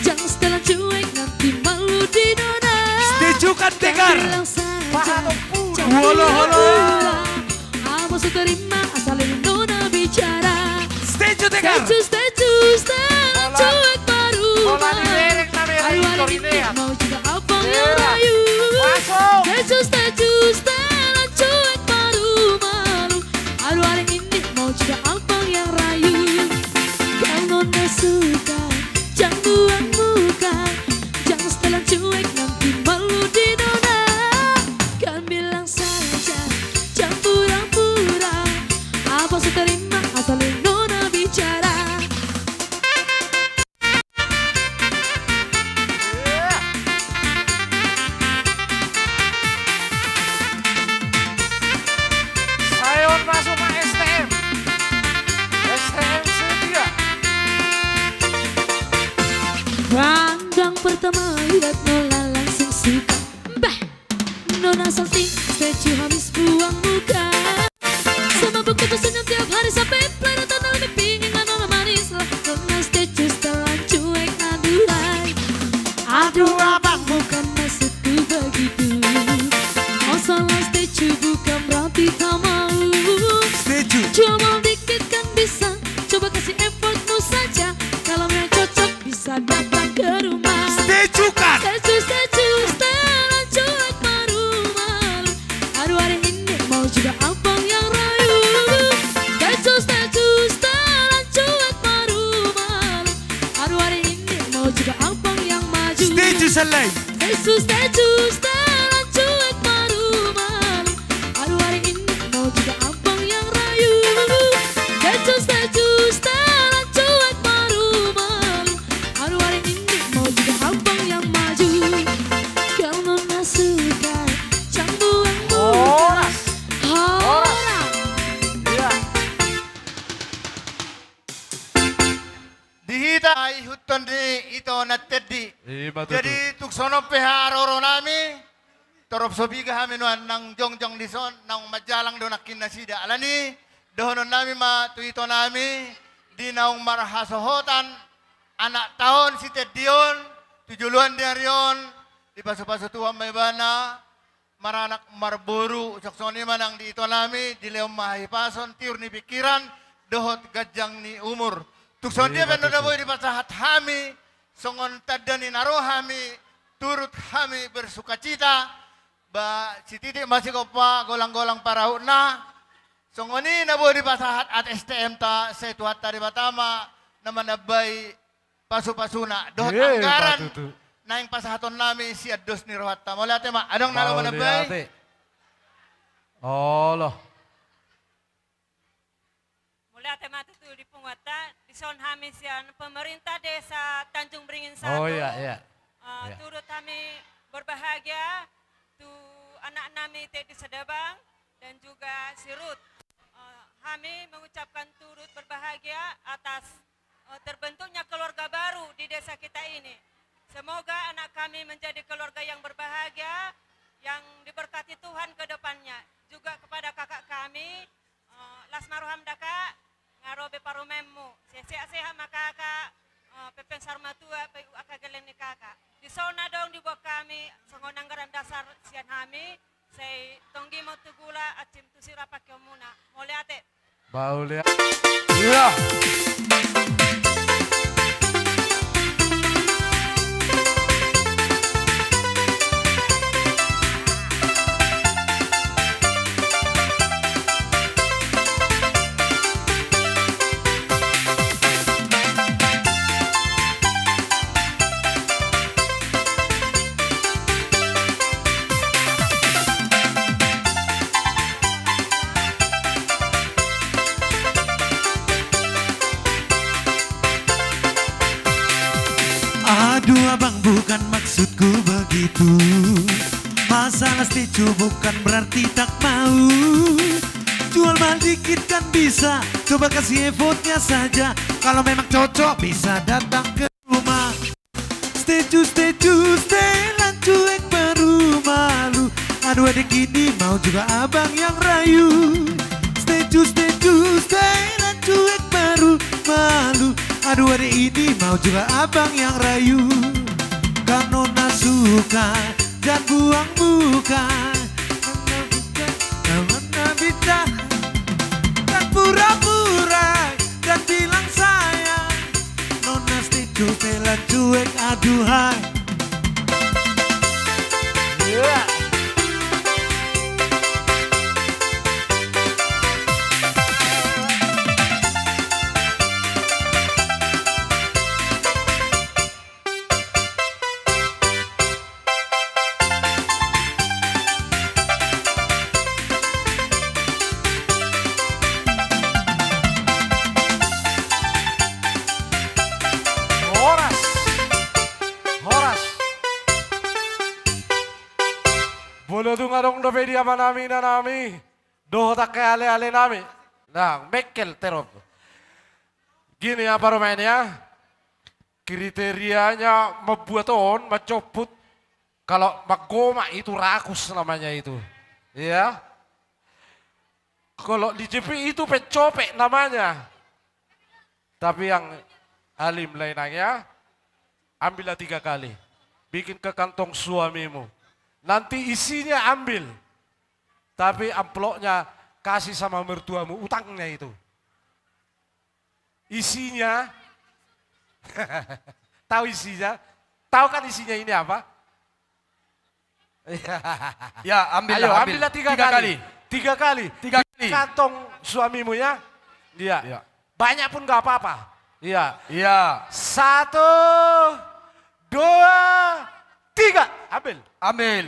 Speaker 9: Jangan setelan cuek nanti malu di Nona.
Speaker 5: Setujukan dengar.
Speaker 9: Bilang saja,
Speaker 1: Paham,
Speaker 9: jangan
Speaker 5: Holo, holo.
Speaker 9: pura-pura. Aku terima asal Nona bicara.
Speaker 5: Setuju dengar.
Speaker 9: Setuju, setelan cuek baru.
Speaker 1: Bola di derek na merah
Speaker 9: Ayo hari
Speaker 1: ini.
Speaker 9: ini mau juga apa
Speaker 1: Iya.
Speaker 9: ngerayu.
Speaker 1: Masuk.
Speaker 9: Setuju, setelan cuek baru. Ayo hari ini mau juga apa yang rayu. Kalau Nona suka, jangan buang muka. Jangan setelan cuek nanti malu di Nona. Kan bilang saja, jangan pura-pura. Apa saya terima asal Nona bicara.
Speaker 1: Sayon masuk ke STM. STM setia.
Speaker 9: Pandang pertama lihat Nona langsung suka. Bah, Nona salting, statue habis buang muka. Sama Sibuk bersenyum tiap hari sampai pelihatan dalam mimpi ingin nona manis lah. Nona status telan cuek aduhai. Aduh abang bukan maksudku begitu. Masalah statue bukan berarti tak mau. Cuma dikit kan bisa. Coba kasih effortmu saja. Kalau yang cocok bisa datang ke rumah.
Speaker 2: Statue kan.
Speaker 9: Statue setelan cuek malu-malu. Aduh hari ini mau juga abang yang rayu. Statue setelan cuek malu-malu. Aduh hari ini mau juga abang yang maju.
Speaker 2: Statue selai.
Speaker 9: Statue setelan cuek malu-malu. Aduh hari ini mau juga abang yang rayu. Statue setelan cuek malu-malu. Aduh hari ini mau juga abang yang maju. Kalau nggak suka jangan buang-buang. Horas.
Speaker 13: Dihita ay huton di ito natedi. Jadi tuksono peharoro nami torop sobiga haminuan nang jongjong dison nang majalang do nakin nasida alani dohonon nami ma tuito nami di naung marahasohotan anak tahun si tedion tujuluan diarion di paso-paso tuwa may bana maranak marburu saksoni manang di ito nami di leom mahipason tiur ni pikiran dohot gajang ni umur. Tukson dia bendo na boy di pasahat hami, songon tadani naro hami, turut hami bersukacita, ba si titik masih kopa golang-golang parahu na, songoni na boy di pasahat at STM ta setuhat tadi batama, naman nabay pasu-pasuna, dohot anggaran, naing pasahaton nami si ados ni rohatta. Mau lihat ma, adong nalo manabay?
Speaker 1: Allah.
Speaker 8: Mula tema itu di Punguata, di son kami sian pemerintah desa Tanjung Beringin 1.
Speaker 1: Oh iya.
Speaker 8: Turut kami berbahagia tu anak nami di Sedabang dan juga Sirut. Kami mengucapkan turut berbahagia atas terbentuknya keluarga baru di desa kita ini. Semoga anak kami menjadi keluarga yang berbahagia, yang diberkati Tuhan ke depannya. Juga kepada kakak kami, Lasmaruham Daka, ngarobe parumemu, sehat makaka, pepeng sarmatua, payu akagelen ni kakak. Di sauna dong di bawah kami, songonanggaran dasar sian kami, say tonggi mo tugula at simtusira pakyo muna. Mole ate.
Speaker 1: Baulya. Iya.
Speaker 2: Aduh abang bukan maksudku begitu. Masalah statue bukan berarti tak mau. Jual mahal dikit kan bisa. Coba kasih effortnya saja. Kalau memang cocok bisa datang ke rumah. Statue setelan cuek baru malu. Aduh adek ini mau juga abang yang rayu. Statue setelan cuek baru malu. Aduh adek ini mau juga abang yang rayu. Kan nona suka dan buang muka. Nona bisa dan pura-pura dan bilang sayang. Nona statue telan cuek aduhai.
Speaker 1: Bolo tu ngarong do pedi ama nami na nami. Do tak ke ale-ale nami. Nah, mekel terop. Gini apa rumahnya? Kriterianya membuat on, mencopot. Kalau magoma itu rakus namanya itu. Ya. Kalau di JP itu pecopek namanya. Tapi yang alim lainnya, ambillah 3 kali. Bikin ke kantong suamimu. Nanti isinya ambil. Tapi amplopnya kasih sama mertuamu, utangnya itu. Isinya, tahu isinya? Tahu kan isinya ini apa?
Speaker 5: Ya, ambil.
Speaker 1: Ayo, ambillah 3 kali. 3 kali.
Speaker 5: 3 kali.
Speaker 1: Kantong suamimu ya. Iya.
Speaker 5: Iya.
Speaker 1: Banyak pun gak apa-apa. Iya.
Speaker 5: Iya.
Speaker 1: 1, 2, 3. Ambil.
Speaker 5: Ambil.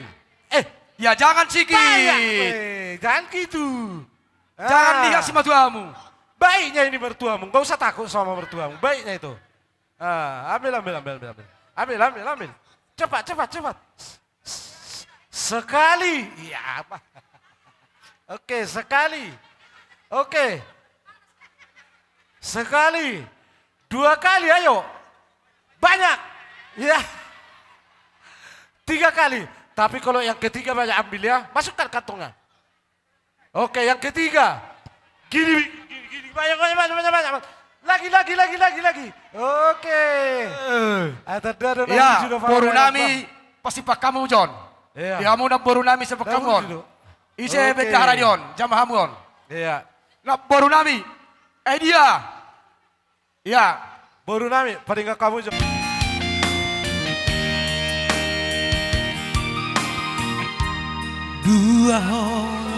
Speaker 5: Ya jangan sikit.
Speaker 1: Banyak. Jangan gitu.
Speaker 5: Jangan lihat si mertuamu.
Speaker 1: Baiknya ini mertuamu. Gak usah takut sama mertuamu. Baiknya itu. Ambil. Ambil. Cepat. Sekali. Iya apa? Oke, sekali. Oke. Sekali. 2 kali, ayo. Banyak. Ya. 3 kali. Tapi kalau yang ketiga banyak ambil ya. Masukkan kantongnya. Oke, yang ketiga. Gini. Banyak. Lagi. Oke.
Speaker 5: Ya, boru nami pasti pak kamu John.
Speaker 1: Iya.
Speaker 5: Ya muna boru nami sa pagkamon. Ise
Speaker 1: Oke.
Speaker 5: betahara yon, jamahamon.
Speaker 1: Iya.
Speaker 5: Na boru nami. Dia. Ya,
Speaker 1: Boru nami, paling kamu juga.
Speaker 2: Dua orang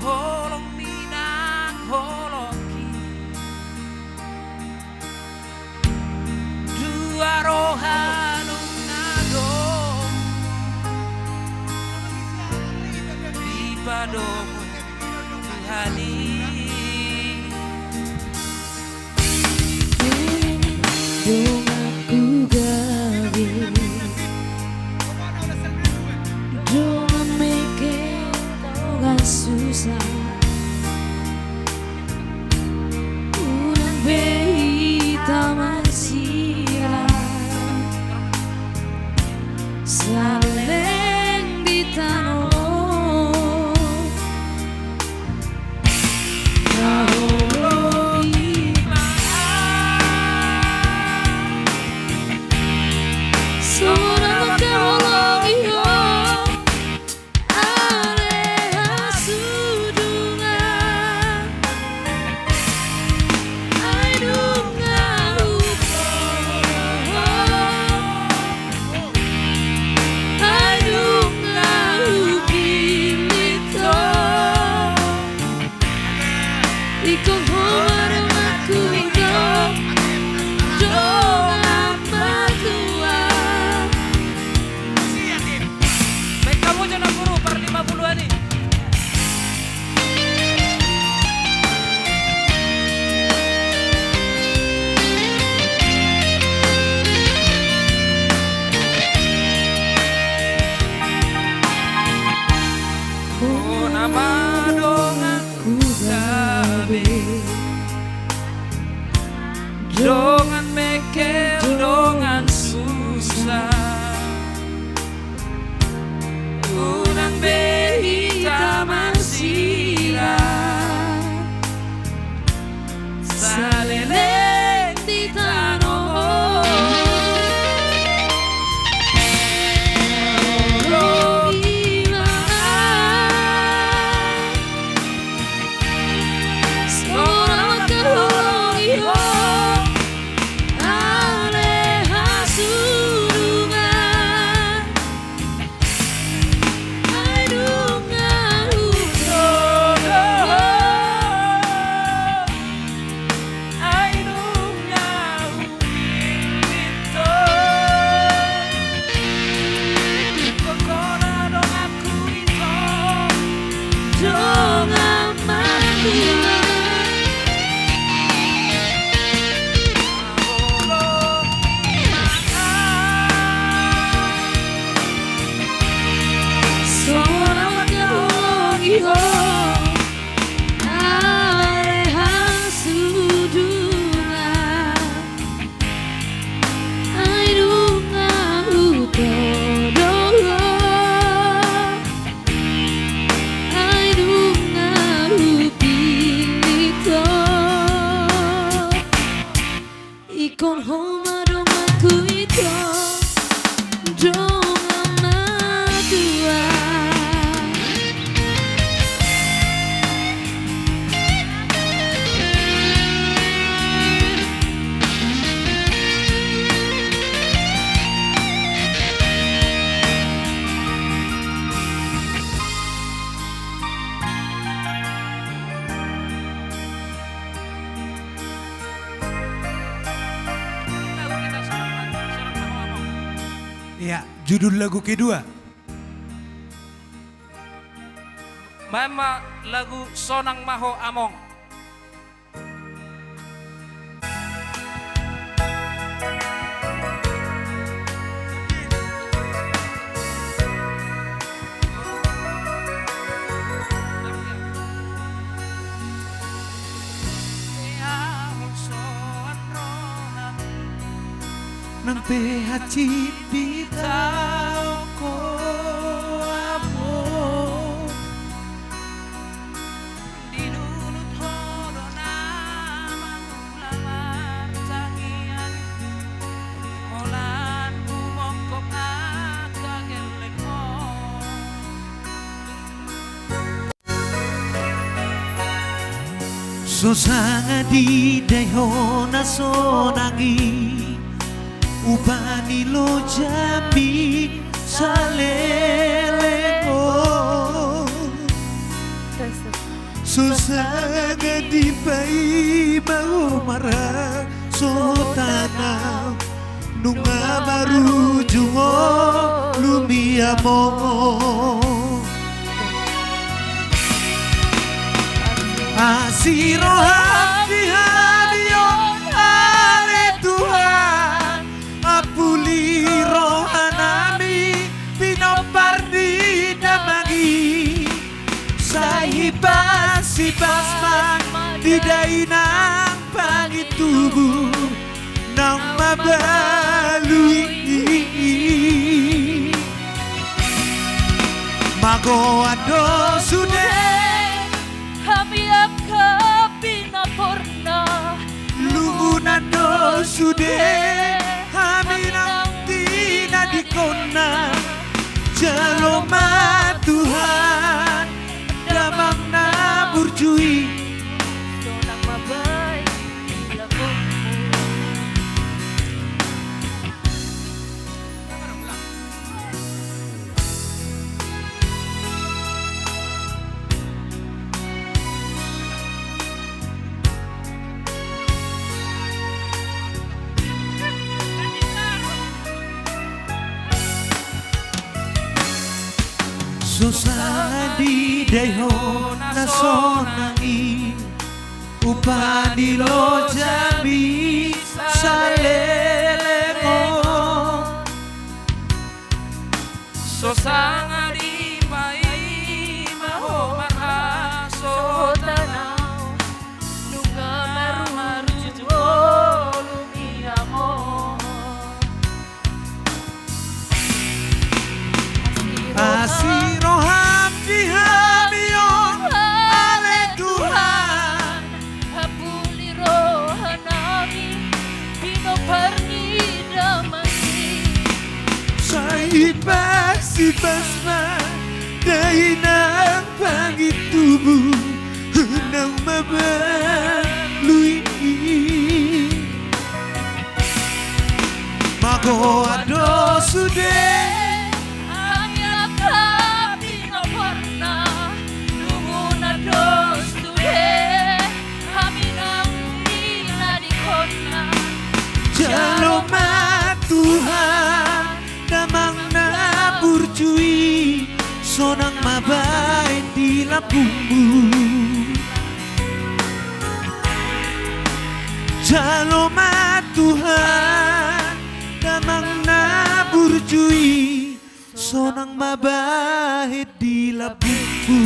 Speaker 14: Holong minang holoki Dua rohanung ngadong Di padomu Tuhani
Speaker 9: Dong aku gawe Dong make gak susah Unang behi taman sila Saleng di tanah
Speaker 2: Judul lagu kedua.
Speaker 11: Mama lagu Sonang Maho Among.
Speaker 2: Nang PHC bitaw ko amo
Speaker 14: Dinunot hodo na mangulamar tangian Olan bumongkok at kageleng mo
Speaker 2: Sosanga di deho na sonangi Upani lo jambi salelego Sosanga di pai mau marah sotana Nunga baru jungo lumiamo Asiro hati hadion ale Tuhan Apuli rohanami pinopardi damagi Sahiba si basman Didai nang pangit tubuh Nang mabalui Mago ado sudah
Speaker 9: Kami akan pinaporna
Speaker 2: Lungunan do sude Kami nanti nadikona Jaloma Tuhan Damang na burjui
Speaker 9: Sonang mabay Ilagokmu
Speaker 2: Susah di deho na sonangi Upani lo jambi salelego
Speaker 14: Sosanga di pai maho marha sotanaw
Speaker 9: Nunga maru jungo lumiamo
Speaker 2: Asiro hamdi hamion ale Tuhan
Speaker 9: Hapuli rohanami Pinoparni damagi
Speaker 2: Sahiba si basma Dahil ng pangit tubuh Nang mabalui Mago ado sude
Speaker 9: Kami akan pinaporna Lumuna dos tuhe Kami nang inadikona
Speaker 2: Jaloma Tuhan Damang na burjui Sonang mabay di lapungmu Jaloma Tuhan Damang na burjui Sonang mabay di lapungmu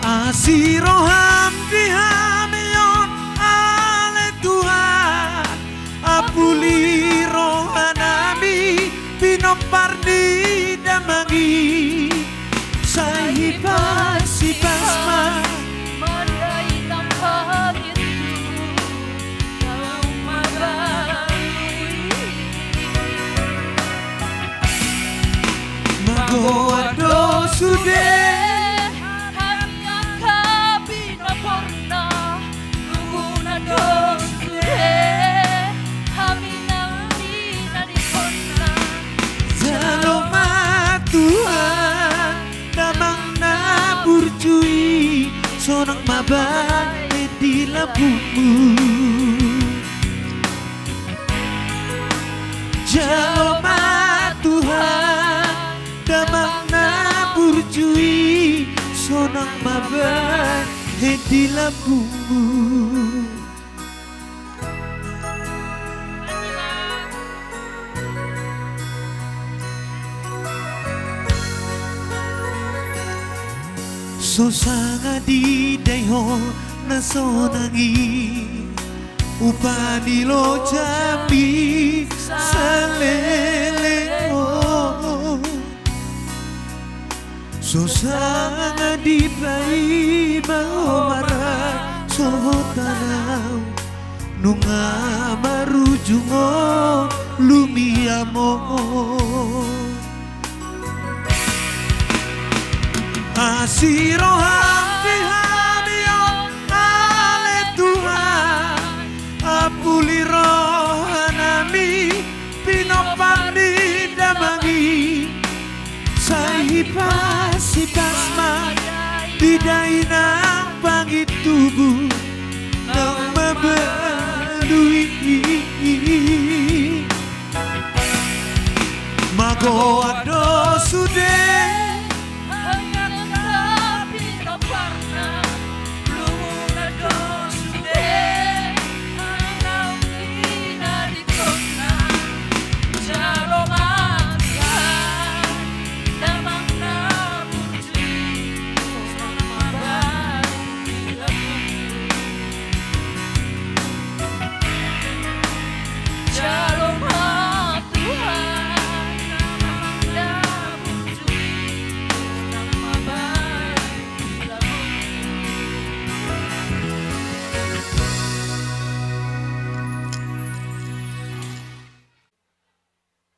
Speaker 2: Asiro hamdi hamion ale Tuhan Apuli rohanami Pinopardi damagi Sahiba si basma
Speaker 9: Mandai tampar itu Kau mabalui
Speaker 2: sonang mabait di lambungmu. Jalma Tuhan damang na burjui sonang mabait di lambungmu. So sanga di dayho na sonangi upani lo jambi salele mo. So sanga di pai maomara so tanaw nunga marujungo lumiamo. Asiro hami-hami ale Tuhan apuli rohanami pinopani damangi sahipas-hipas ma didai nang pangit tubuh nang mabadui mago ado sude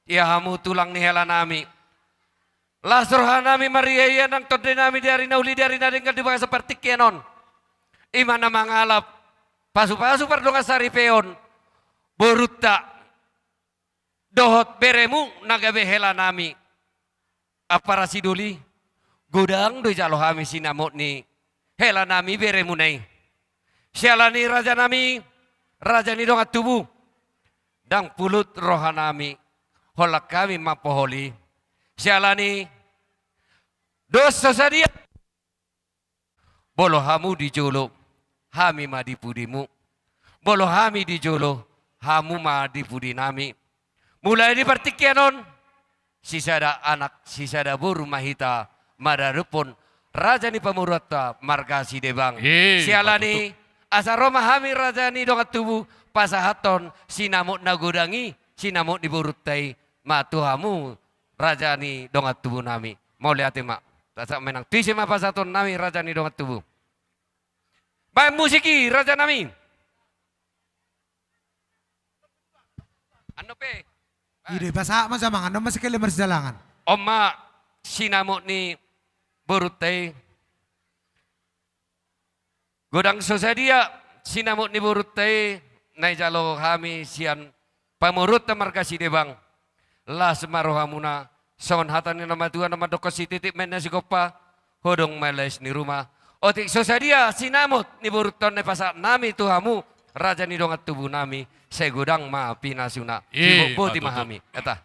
Speaker 6: Ya hamu tulang ni hela nami. Lasroha nami mariaya nang tode nami dari nauli dari nadengkan dibaga seperti kenon. Imana mangalap. Pasu-pasu pardonga sari peon. Borutta. Dohot beremu nagabe hela nami. Apa rasiduli. Godang do jalo hami sinamot ni. Hela nami beremu nai. Sialani raja nami. Raja ni dongat tubuh. Dang pulut roha nami. Holak kami mapoholi. Sialani dosa sadia. Bolo hamu dijolo, hami ma dipudimu. Bolo hami dijolo, hamu ma dipudi nami. Mulai di pertikianon, sisada anak, sisada buru mahita, madarupon, raja ni pamurata, margasi debang. Sialani asaroma hami raja ni dongat tubuh, pasahaton, sinamot nagodangi, sinamot diburutai, matuhamu raja ni dongat tubuh nami. Mau lihat mak, tak menang. Tisi ma pasaton nami raja ni dongat tubuh. Baik musiki raja nami. Ano pe?
Speaker 2: Ide pasak mas sama ano masih kelemar sejalangan.
Speaker 6: Oma sinamot ni burutai. Godang sosadia sinamot ni burutai. Naijalo kami sian pamurut markasi debang. Las marohamuna son hatan ni nama Tuhan nama doko si titik mena si kopa hodong meles ni rumah otik sosadia sinamot ni buruton ni pasak nami tuhamu raja ni dongat tubuh nami segudang ma pinasuna ibu ti mahami eta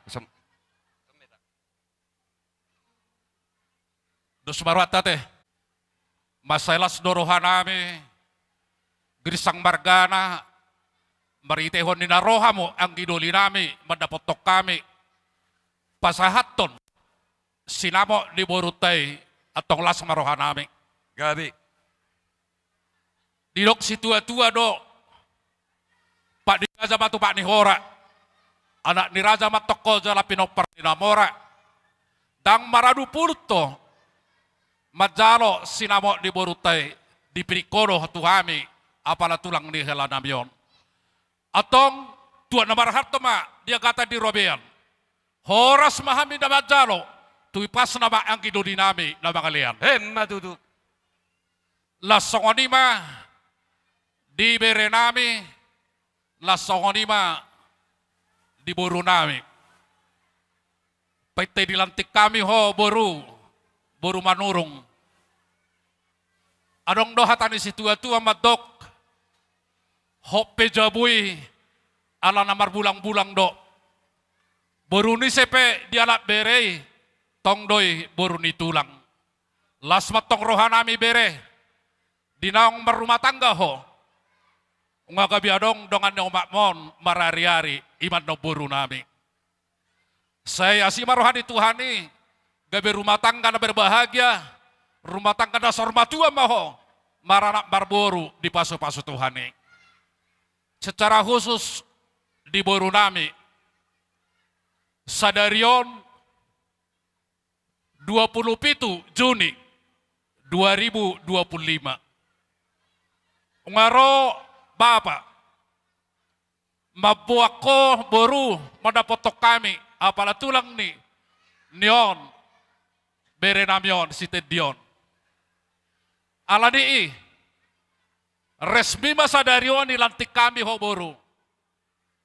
Speaker 3: dos marwata teh masailas dorohan nami grisang margana maritehon ni narohamo ang giduli nami madapotok kami pasahaton sinamo di borutay atong las marohan nami.
Speaker 6: Gabi.
Speaker 3: Didok si tua-tua do. Pak di Raja Matu Pak ni Hora. Anak ni Raja Matoko jala pinopar ni Namora. Dang maradu pulto. Majalo sinamo di borutay di pirikodo tuhami apala tulang ni hela namion. Atong tuan namar hartoma dia kata di Robean. Horas mahami na majalo, tuipas nama ang kidudinami na mga liyan.
Speaker 6: Matutu.
Speaker 3: Lasongonima, di berenami, lasongonima, di buru nami. Paitay dilantik kami ho, buru manurong.
Speaker 15: Adong dohatan isi tua-tua madok. Hope jabui ala namar bulang-bulang do. Boruni sepe dialak berei tong doi boruni tulang. Lasmat tong rohanami bere dinaong merumah tangga ho. Unga kabiadong dongan no makmon marari-ari iman no borunami. Saya si marohani Tuhani gabe rumah tangga na berbahagia, rumah tangga na sormatua maho maranak barboru di pasu-pasu Tuhani. Secara khusus di borunami Sadarion 27 Juni 2025. Ngaro Bapak mabuak ko boru madapotok kami apala tulang ni nion berenamion si Tedion. Alani resmi masadarion nilantik kami ho boru.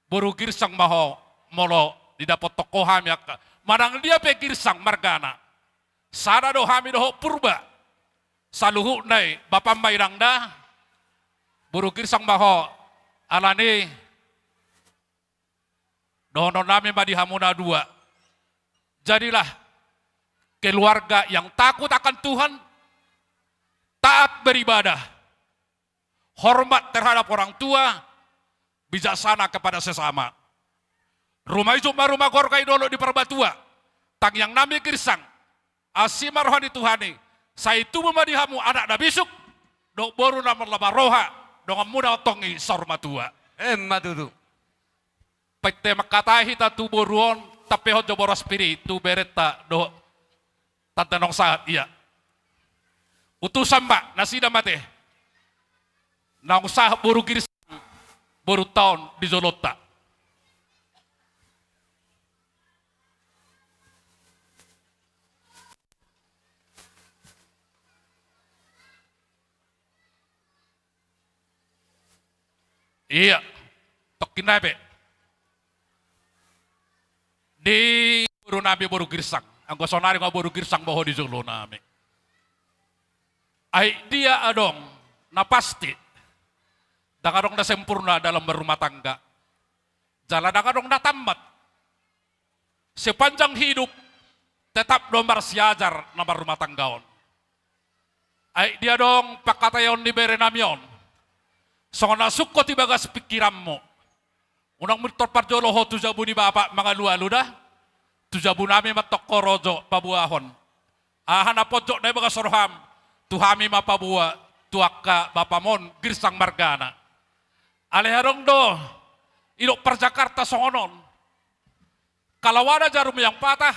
Speaker 15: Boru girsang maho molo didapot toko kami manang dia pe girsang margana. Sada do kami do purba. Saluhu nai bapak mairang dah. Boru girsang maho alani dono nami madihamuna dua. Jadilah keluarga yang takut akan Tuhan, taat beribadah, hormat terhadap orang tua, bijaksana kepada sesama. Rumah itu rumah gorkai dulu di Perbatua, tang yang nami girsang, asima rohani Tuhani, saya itu memadihamu anak nabisuk, dok boru nama lama roha, dengan muda otongi sormatua.
Speaker 6: Madudu.
Speaker 15: Pete makatahi tatu boruon, tapi ho joboro spiritu bereta do tantanong saat iya. Utusan mbak nasida mate. Nang usah boru girsang, boru tahun di Zolota. Iya, tokin nabe. Di boru nabi boru girsang, anggo sonari nga boru girsang boho di Zolo nami. Ay dia adong na pasti, dangadong na sempurna dalam berumah tangga. Jalan dangadong na tamat. Sepanjang hidup tetap domar siajar na berumah tanggaon. Ay dia dong pakatayon ni berenamion. So nasukko ti bagas pikiranmu. Unang mitor parjolo ho tujabu ni bapak mga lualu dah. Tujabu nami matokko rojo pabuahon. Ahan apojok na bagas sorham. Tuhami mapabua tuaka bapamon girsang margana. Aleharong do idok per Jakarta songonon. Kalau ada jarum yang patah,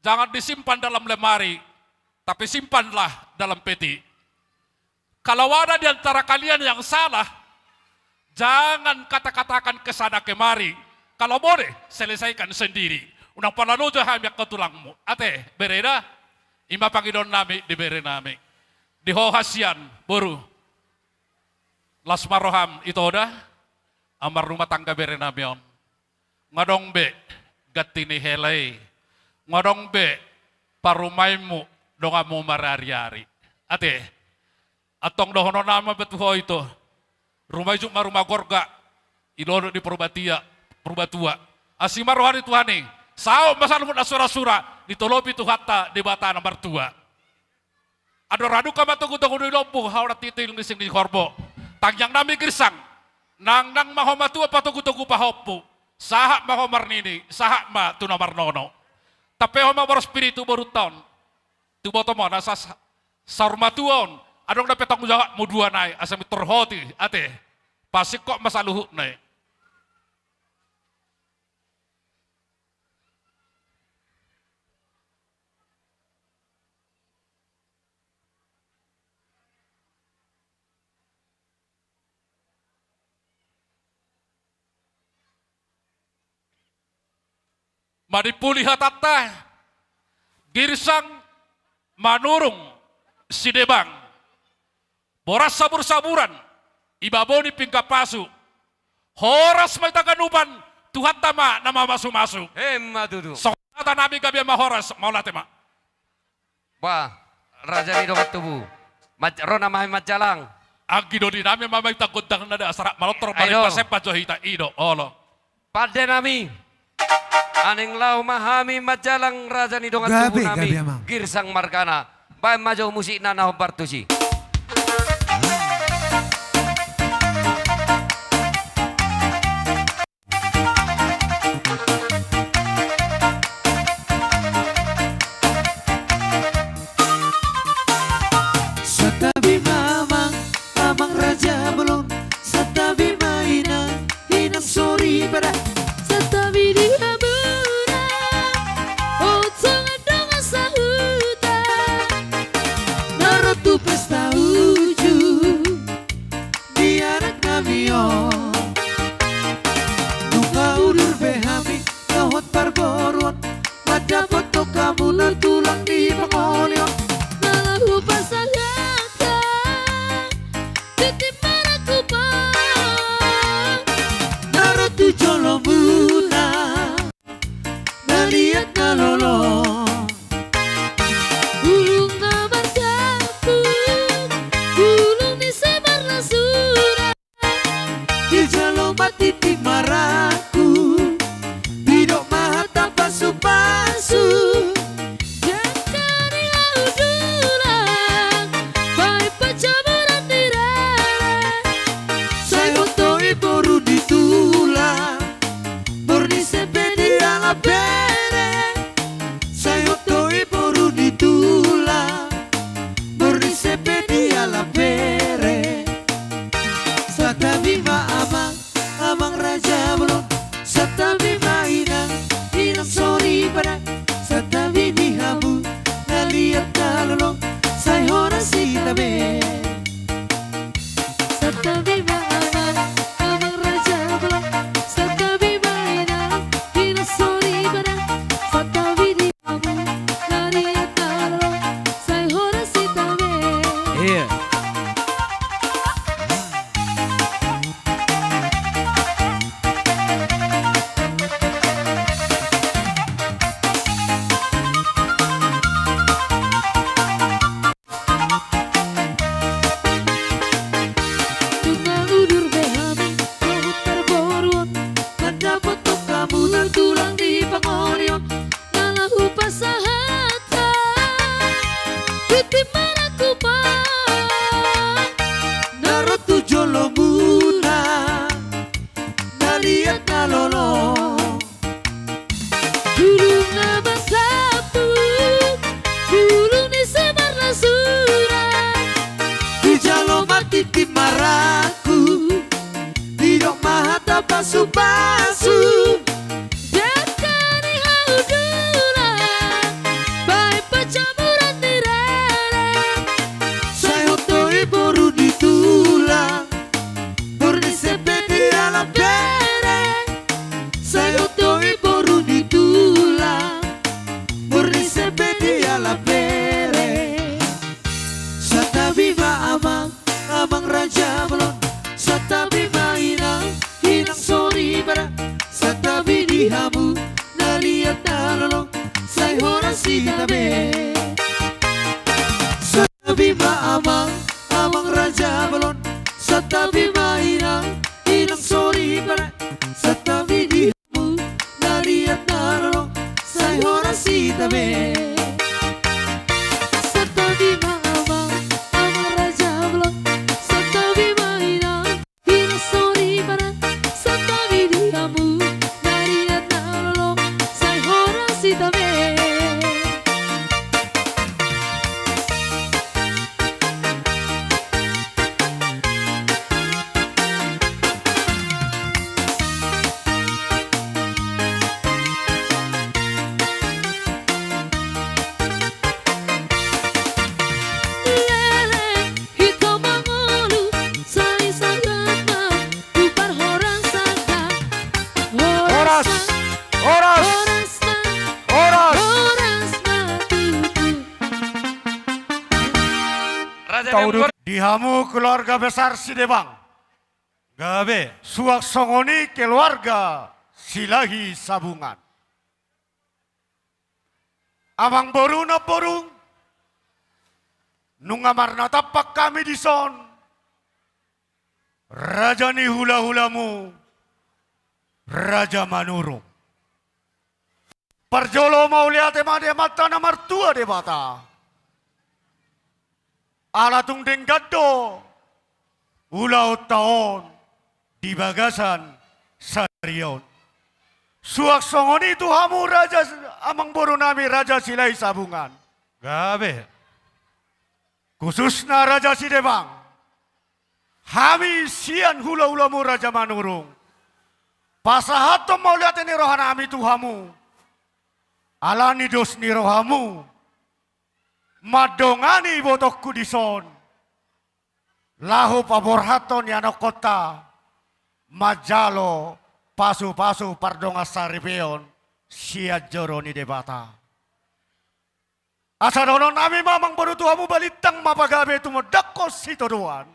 Speaker 15: jangan disimpan dalam lemari, tapi simpanlah dalam peti. Kalau ada di antara kalian yang salah, jangan kata-katakan kesana kemari. Kalau boleh, selesaikan sendiri. Unang pananujo hamyak ke tulangmu. Ate, bereda, ima pangidon nami di bere nami. Di hohasian, boru. Lasmaroham itu udah, amar rumah tangga bere namion. Ngadong be, gatini helai. Ngadong be, parumaimu, dongamu marari-ari. Ate, atong dohono nama betuho itu rumah ijuk rumah gorga ilono di Perbatua asima rohani Tuhani sao masal mun asura-sura ditolopi Tuhata di bata nomor 2 ado radu ka matugu-tugu di lompuh haura titil ngising di korbo tangyang nami girsang nang maho matua patugu-tugu pahoppu saha maho marnini saha ma tunamar nono tapi ho mabor spiritu boruton tu botomo nasa sarmatuon adong dapat tanggung jawab mau dua naik asal terhoti ate pasti kok masa luhut naik. Madipuli hatata girsang manurung sidebang. Boras sabur-saburan, ibaboni pingkapasu, horas may taganuban, Tuhan tama na mamasu-masu.
Speaker 6: Madudu.
Speaker 15: So, kata nabi gabi mahoras, maulatema.
Speaker 6: Wah, Raja ni dokat tubuh. Rona Mahami Majalang.
Speaker 15: Agi do dinami mamay takot dang nada asara malotor balik
Speaker 6: Ayo.
Speaker 15: pasepa johita ido olo.
Speaker 6: Pada nami. Aning lau Mahami Majalang Raja ni dongan
Speaker 2: Gabi,
Speaker 6: tubuh nami.
Speaker 2: gabi, Amang.
Speaker 6: Girsang Markana. Bae majo musik na Bartusi.
Speaker 2: Satabi mamang, mamang raja belum. Satabi mainan, hinang sorry pada.
Speaker 9: Satabi di hamura, oh sangat dengan sahuta.
Speaker 2: Naruto pesta uju, di anak kamion. Nunga udur behami, kahot parboruan. Pada foto kamu na tulang di pangolion.
Speaker 9: Nalahu pasangaka, titip maraku pa.
Speaker 2: Naruto jolo muna, naliat nalolo.
Speaker 9: Ulung ngabar kaput, ulung disebar lasura.
Speaker 2: Di jalo mati timaraku, bidok mahata pasu-pasu.
Speaker 9: Jakari laudulang, baik pacaburan direre.
Speaker 2: Saya otoi boru ditulang, borni sepedi ala bere. Saya otoi boru ditulang, borni sepedi ala bere. Satabi ma amang, amang raja belum. Satabi ma inang, inang sorry pada. Satabi di hamu, naliat kalolong. Saya orang si tabe.
Speaker 9: Satabi ma'amang, amang raja belum. Satabi mainang, pinasori barang. Satabi di kamu, nari atalong. Say hora si tabe.
Speaker 2: Iya.
Speaker 9: Bunga udur behami, lahut terboruan.
Speaker 2: Ada foto kamu tertulang di pangolion.
Speaker 9: Nalahu pasahata, titip maraku pa.
Speaker 2: Naruto jolo muna, naliat nalolo.
Speaker 9: Ulung ngabar kaput, ulung disebar lasura.
Speaker 2: Di jalo mati timaraku, bidok mahata pasu-pasu.
Speaker 9: Jakari laudulang, baik pacaburan direre.
Speaker 2: Saya otoi boru ditulang, borni sepedi ala bere. Saya otoi boru ditulang, borni sepedi ala bere. Satabi ma amang, amang raja belum. Satabi ma inang, inang sorry pada. Satabi di hamu, naliat nalolong. Saya orang si tabe. Satabi ma amang, amang raja belum. Satabi ma inang, inang sorry pada. Satabi di hamu, naliat nalolong. Saya orang si tabe.
Speaker 9: Satabi ma'amang, amang raja belum. Satabi mainang, pinasori barang. Satabi di kamu, nari atalong. Say hora si tabe. Lele, hito mangolu, say sangat ma, tupar horang saga.
Speaker 5: Horas, horas,
Speaker 9: Horas na,
Speaker 5: horas.
Speaker 9: horas na tutu.
Speaker 6: Raja
Speaker 5: Tahu
Speaker 6: Niugon.
Speaker 5: dihamu keluarga besar Sidebang.
Speaker 3: Gabe,
Speaker 5: Suak songoni keluarga Silahi Sabungan. Amang boru na borung.
Speaker 13: nungamar na tapak kami di son. Raja ni hula-hulamu, Raja Manurung. Parjolo mauliate made mata na martua de bata. Alatung denggado, ulau taon, di bagasan sarion. Suak songoni Tuhamu Raja amang boru nami Raja Silai Sabungan.
Speaker 3: Gabe.
Speaker 13: Khususna Raja Sidebang. Hami sian hula-hulamu Raja Manurung. Pasahatom mau lihat ini rohana ami Tuhamu. Alani dos ni rohamu. Madongani botokku dison. Lahu paborhaton yana kota. Majalo pasu-pasu pardonga saripeon. Sia joroni debata. Asa donon nami mamang baru Tuhamu balitang mapagabe tumodakko sitodoan.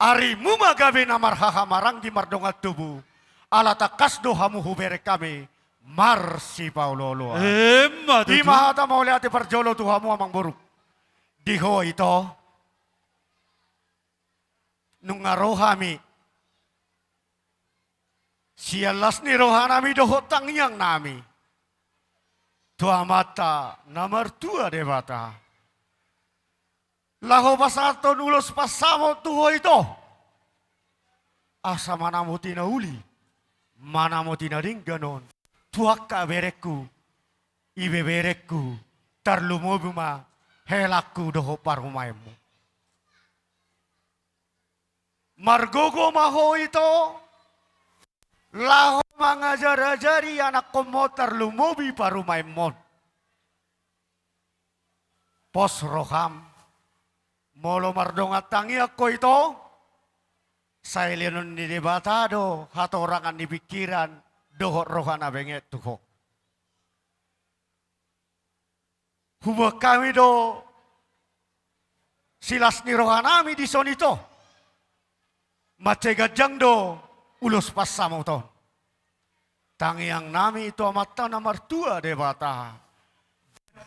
Speaker 13: Ari mumagabe namar hahamarang di mardonga tubuh. Alata kasdo hamu hubere kami. Marsi Paulolo. Di mahata mau lihat parjolo Tuhamu amang buruk. Diho ito. Nungarohami. Sialas ni rohanami dohotang yang nami. Tua mata nomor 2 debata. Laho pasaton ulos pasamo tuho ito. Asa mana mo tinauli. Mana mo tinaring ganon. Tuaka berekku. Ibe berekku. Tarlumobuma. Helakku doho parumaimu. Margogo maho ito. Laho mangajar-ajari anak komotar lumobi parumaimon. Pos roham. Molo mardonga tangi ako ito. Sa ilinon ni debatado. Hatorangan ni pikiran. Doho rohana benget tuho. Hubah kami do. Silas ni rohanami di sonito. Macegajang do. Ulos pasamo to. Tangiang nami itu amata nomor 2 debata.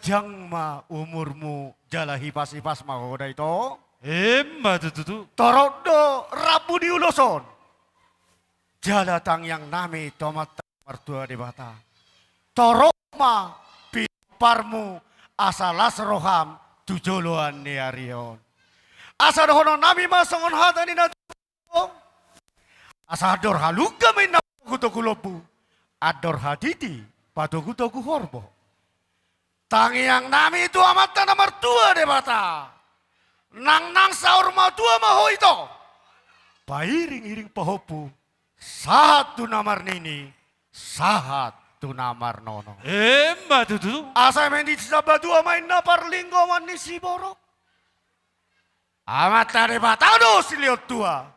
Speaker 13: Jang ma umurmu jala hipas-hipas mahoda itu.
Speaker 3: Emma tutu.
Speaker 13: Torok do rabu di uloson. Jala tangiang nami itu amata nomor 2 debata. Torok ma piparmu asalas roham tujoloan ni arion. Asa dohono nami masongon hatani na asador haluga may nakutokulopu. Ador haditi patukutoku horbo. Tangiang nami itu amata nomor 2 debata. Nang saur ma tua maho ito. Pairing-iring pahopu. Satu namar nini. Satu namar nono.
Speaker 3: Emma tutu.
Speaker 13: Asa mendit sabatu amain na parlinggoman ni si borok. Amata debata do siliot tua.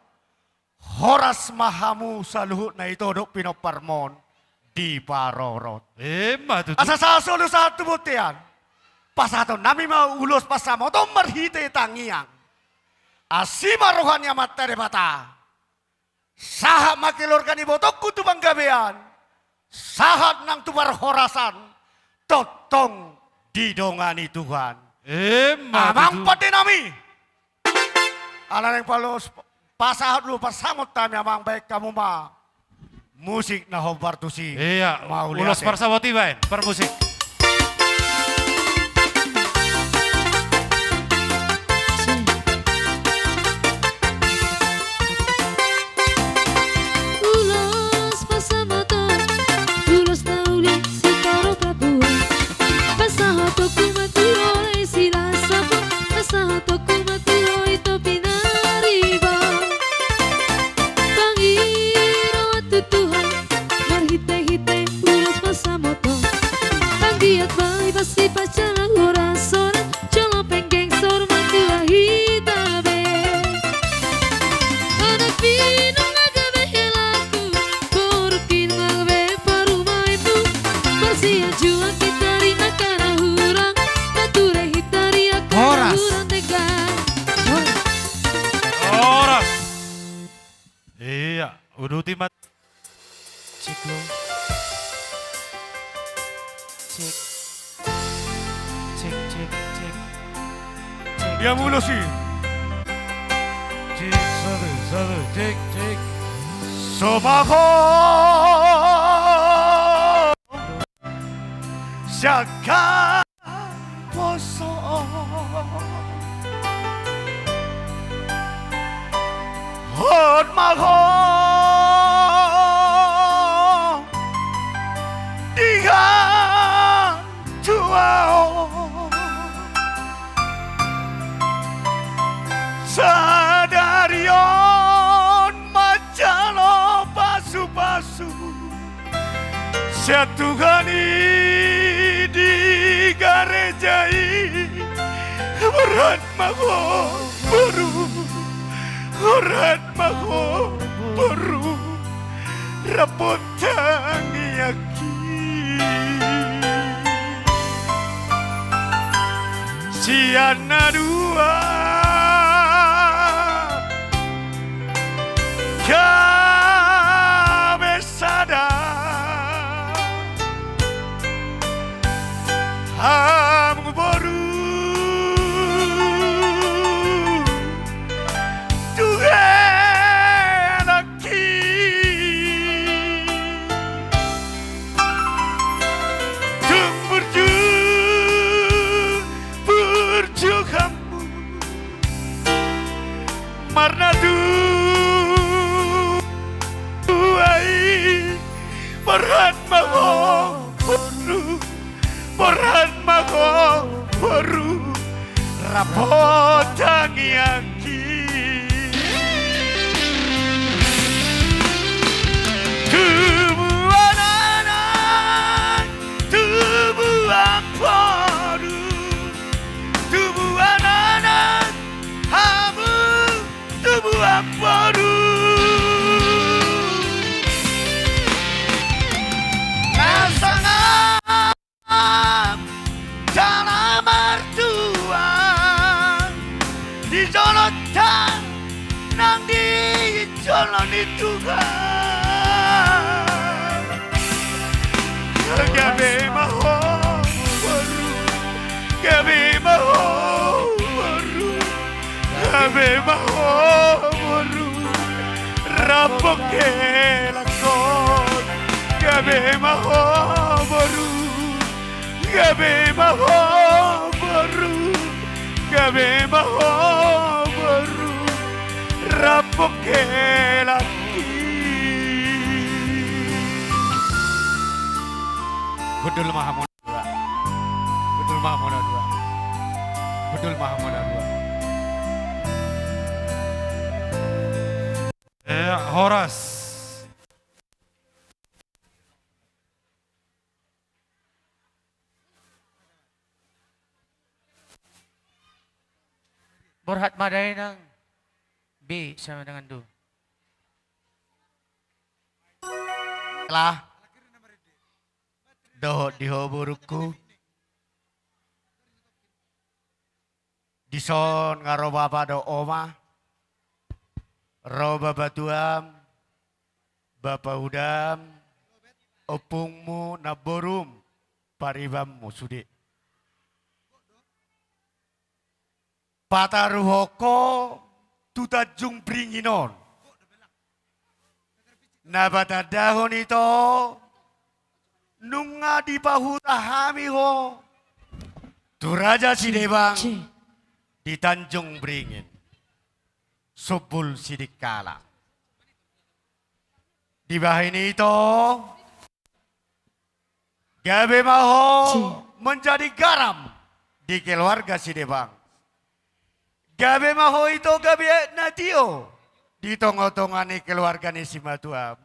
Speaker 13: Horas mahamu saluhut na ito dok pinoparmon di parorot.
Speaker 3: Emma tutu.
Speaker 13: Asa sasolo sa tubutian. Pasato nami maulos pasamo to marhite tangiang. Asima rohanya mata debata. Sahat makilor kani botok kutu banggabean. Sahat nang tubar horasan. Totong didongani Tuhan.
Speaker 3: Emma
Speaker 13: Amang
Speaker 3: tutu.
Speaker 13: pati nami. Alang yang palos. Pasahat lu pasamot tami amang baik kamu ma. Musik na hobartusi.
Speaker 3: Iya,
Speaker 13: Mau
Speaker 3: ulos
Speaker 13: lihat,
Speaker 3: parsawati bain, permusik.
Speaker 9: Ulos pasamoto, ulos tauli si toro papua. Pasahoto kumatuo sila sapo, pasahoto kumatuo ito pinariba. Pangiro at Tuhan, marhite-hite ulos pasamoto. Panggiat bay pasti pacalang orason, colo penggeng sor magkahita be. Anak pinong agabe helaku, porkin agabe parumaimu. Marsia jua kita rina kana hurang, nature hitari akana hurang tegang.
Speaker 3: Horas. Iya, uduti mat.
Speaker 2: Ciklo. Cek. Cek, cek, cek. Cek.
Speaker 1: dia mulu sih. Cik satu cik cik. Somaho Saka poso Hot maho Digan tuao Sadarion Majalo pasu-pasu Syatugani di garejai Berat mago baru Berat mago baru Rapot tangiaki Siana dua Cabezada Hamu baru Tuhan laki Tung berju kamu Marna Berat mago Berat mago baru Rapot tangiaki Tubuh anak Tubuh baru Tubuh anak Hamu Tubuh baru Dalam mertua Di jolotan Nang di jolon itu Gabe maho baru Gabe maho baru Gabe maho baru Rapoke lakon Gabe maho baru Gabe maho baru Gabe maho baru Rapoke laki Bedul Mahamona dua Bedul Mahamona dua Bedul Mahamona dua
Speaker 3: Horas.
Speaker 16: Borhat maday ng B sama dengan do.
Speaker 13: Telah doh dihoburuku dison ngaro bapa do oma ro bapa tuam bapa udam opungmu naborum paribammu sude pataruhoko tutajung pringinon nabata dahon ito nunga di pahutahami ho tu Raja Sidebang di Tanjung Beringin Subul Sidikala di bahini itu gabe maho menjadi garam di keluarga Sidebang gabe maho itu gabe natio di tongotongani keluarga ni Simatuam.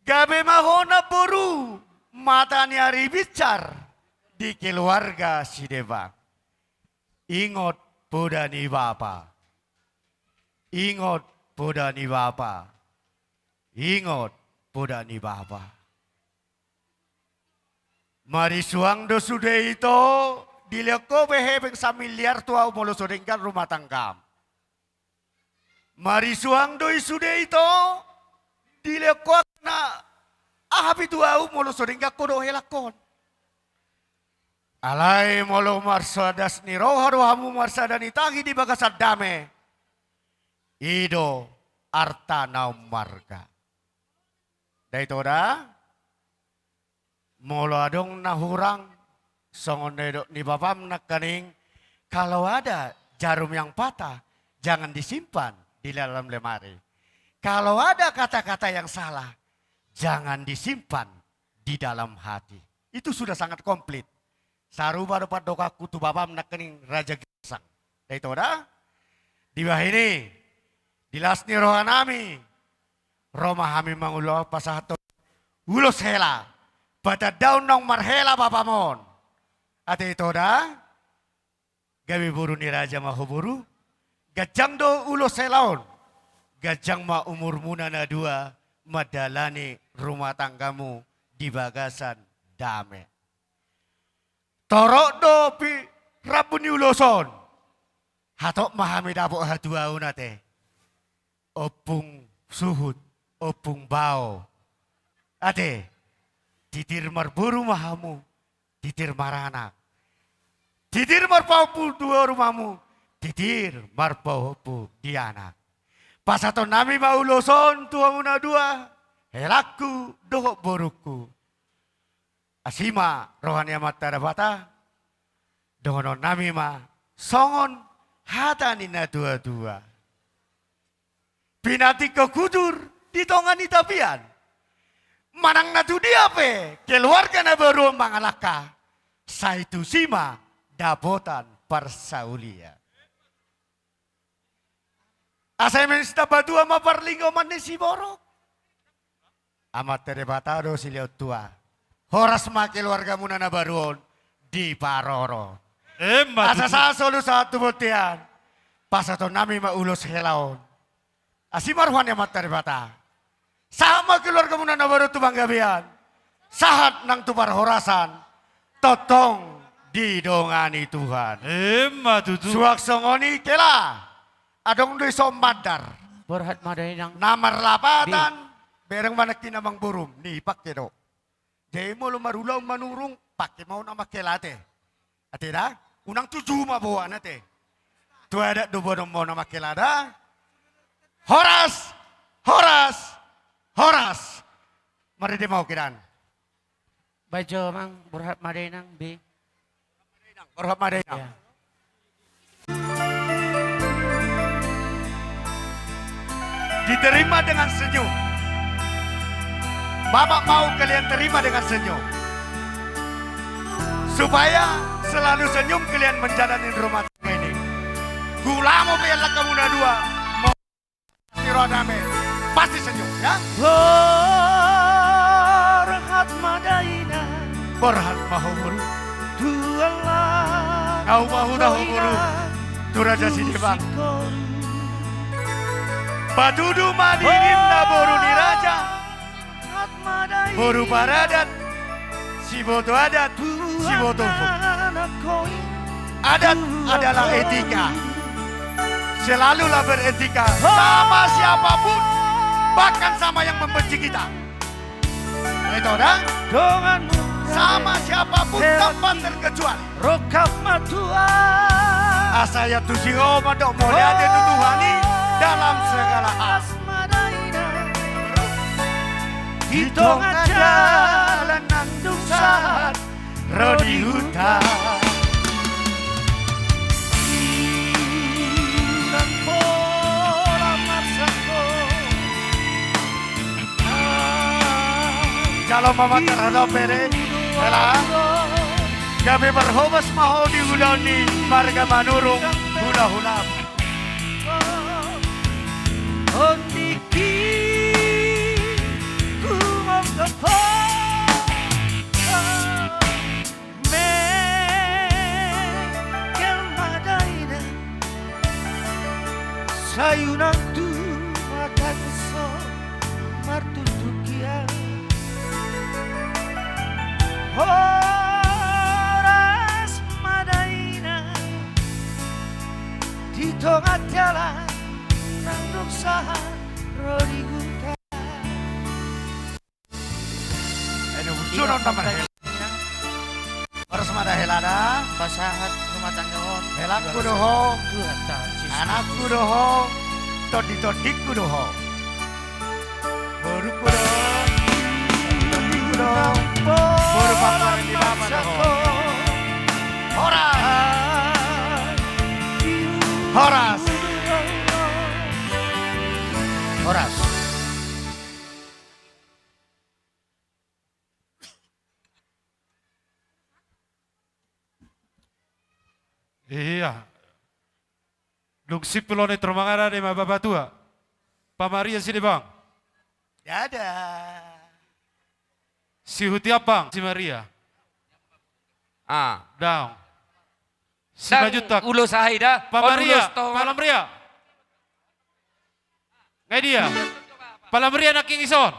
Speaker 13: Gabe mahona boru matanya ribicar di keluarga Sidebang. Ingot podani bapa. Ingot podani bapa. Ingot podani bapa. Mari suang do sude itu dileko behebeng samiliar tua molo sodengkan rumah tangga. Mari suang doi sude itu dileko na ahapi tua molo sodengkan kodo helakon. Alai molo marsadas ni roharo hamu marsadani tangi di bagasad dame. Ido artana marga. Daitora molo adong nahurang songon nedok ni bapam nakaning kalau ada jarum yang patah jangan disimpan di dalam lemari. Kalau ada kata-kata yang salah jangan disimpan di dalam hati. Itu sudah sangat komplit. Saruba dapat doka kutu bapam nakaning Raja Gesang. Daitora di bawah ini dilasni rohanami Roma hami mangulo pasahato ulos hela pada daun nong marhela bapamon. Ate itoda gabi buru ni raja mahuburu gajang do ulos helaon gajang ma umur muna na dua madalani rumah tanggamu di bagasan dame. Torok do pi rabuni uloson hatok mahami dapok hadua unate opung suhut opung bao ate titir marburu mahamu titir marana titir marpau dua rumahmu titir marpau diana pasato nami mauloson tuamuna dua helaku dohok boruku asima rohani amat tarabata dongono nami ma songon hatani na dua-dua pinati ke kudur di tongani tapian manang na tu dia pe keluarga na baru mangalaka saitu sima dabotan parsaulia asai mensta badua ma parlingo manisi borok amat terebata do siliau tua horas ma keluarga munana baruon di paroro asa solu satu botian pasato nami ma ulos helaon asimarwan yang matar bata sama keluarga munana baru tu banggabian sahat nang tu horasan totong didongani Tuhan suak songoni kela adong doi somadar
Speaker 16: Berhat madai nang
Speaker 13: namar lapatan bereng mana kinamang burum ni pakai do jadi mau marulau manurung pakai mau nama kelate ate dah unang tujuh ma bawa nate tu ada dua mau nama kelada Horas mari dia mau kiran
Speaker 16: Bajo mang berhat madai nang B.
Speaker 13: Berhat madai nang.
Speaker 16: Ya.
Speaker 13: Diterima dengan senyum. Bapak mau kalian terima dengan senyum. Supaya selalu senyum kalian menjalani rumah tangga ini. Gulamo peyala kamu na dua. Mau tirodame. Pasti senyum ya.
Speaker 2: Berhat madaina
Speaker 13: Berhat mahumuru.
Speaker 2: Tualah
Speaker 13: Kau mahu dahumuru. Tu Raja Sidibang. Patudu madirin na boru ni Raja. Boru paradat. Si boto adat. Si boto adat adalah etika. Selalulah beretika sama siapapun. Bahkan sama yang membenci kita. Itu dah. Sama siapapun tanpa terkecuali.
Speaker 2: Rokap matua
Speaker 13: Asaya tusingo madok mulai ada tutuhani dalam segala hal. Di tengah jalan nandung saat rodi hutan. Dan pola masaku. Kalau mama terhadap pere, kami berhobas maho di hulani marga manurung hula-hulam.
Speaker 2: Ondiki kumong kapo Mekel madaina sayunang tu matakuso martutukia Horas madaina di tengah jalan nandung saha rodi hutan.
Speaker 13: Sunon tamar helada. Horas mada helada.
Speaker 16: pasahat rumah tanggaon.
Speaker 13: Belakku dohong, anakku dohong, todikku dohong. Boruku dohong, todikku dohong, boru pakar di bapa dohong. Horas.
Speaker 3: Iya. Nung sipulon itu mangara di mababa tua. Pak Maria sini bang.
Speaker 13: Ya ada.
Speaker 3: Si Huti abang, si Maria. Daung. Si Majutak.
Speaker 6: Ulo sahida.
Speaker 3: Pak Maria, Pak Maria. Nggak dia. Pak Maria nak king ison.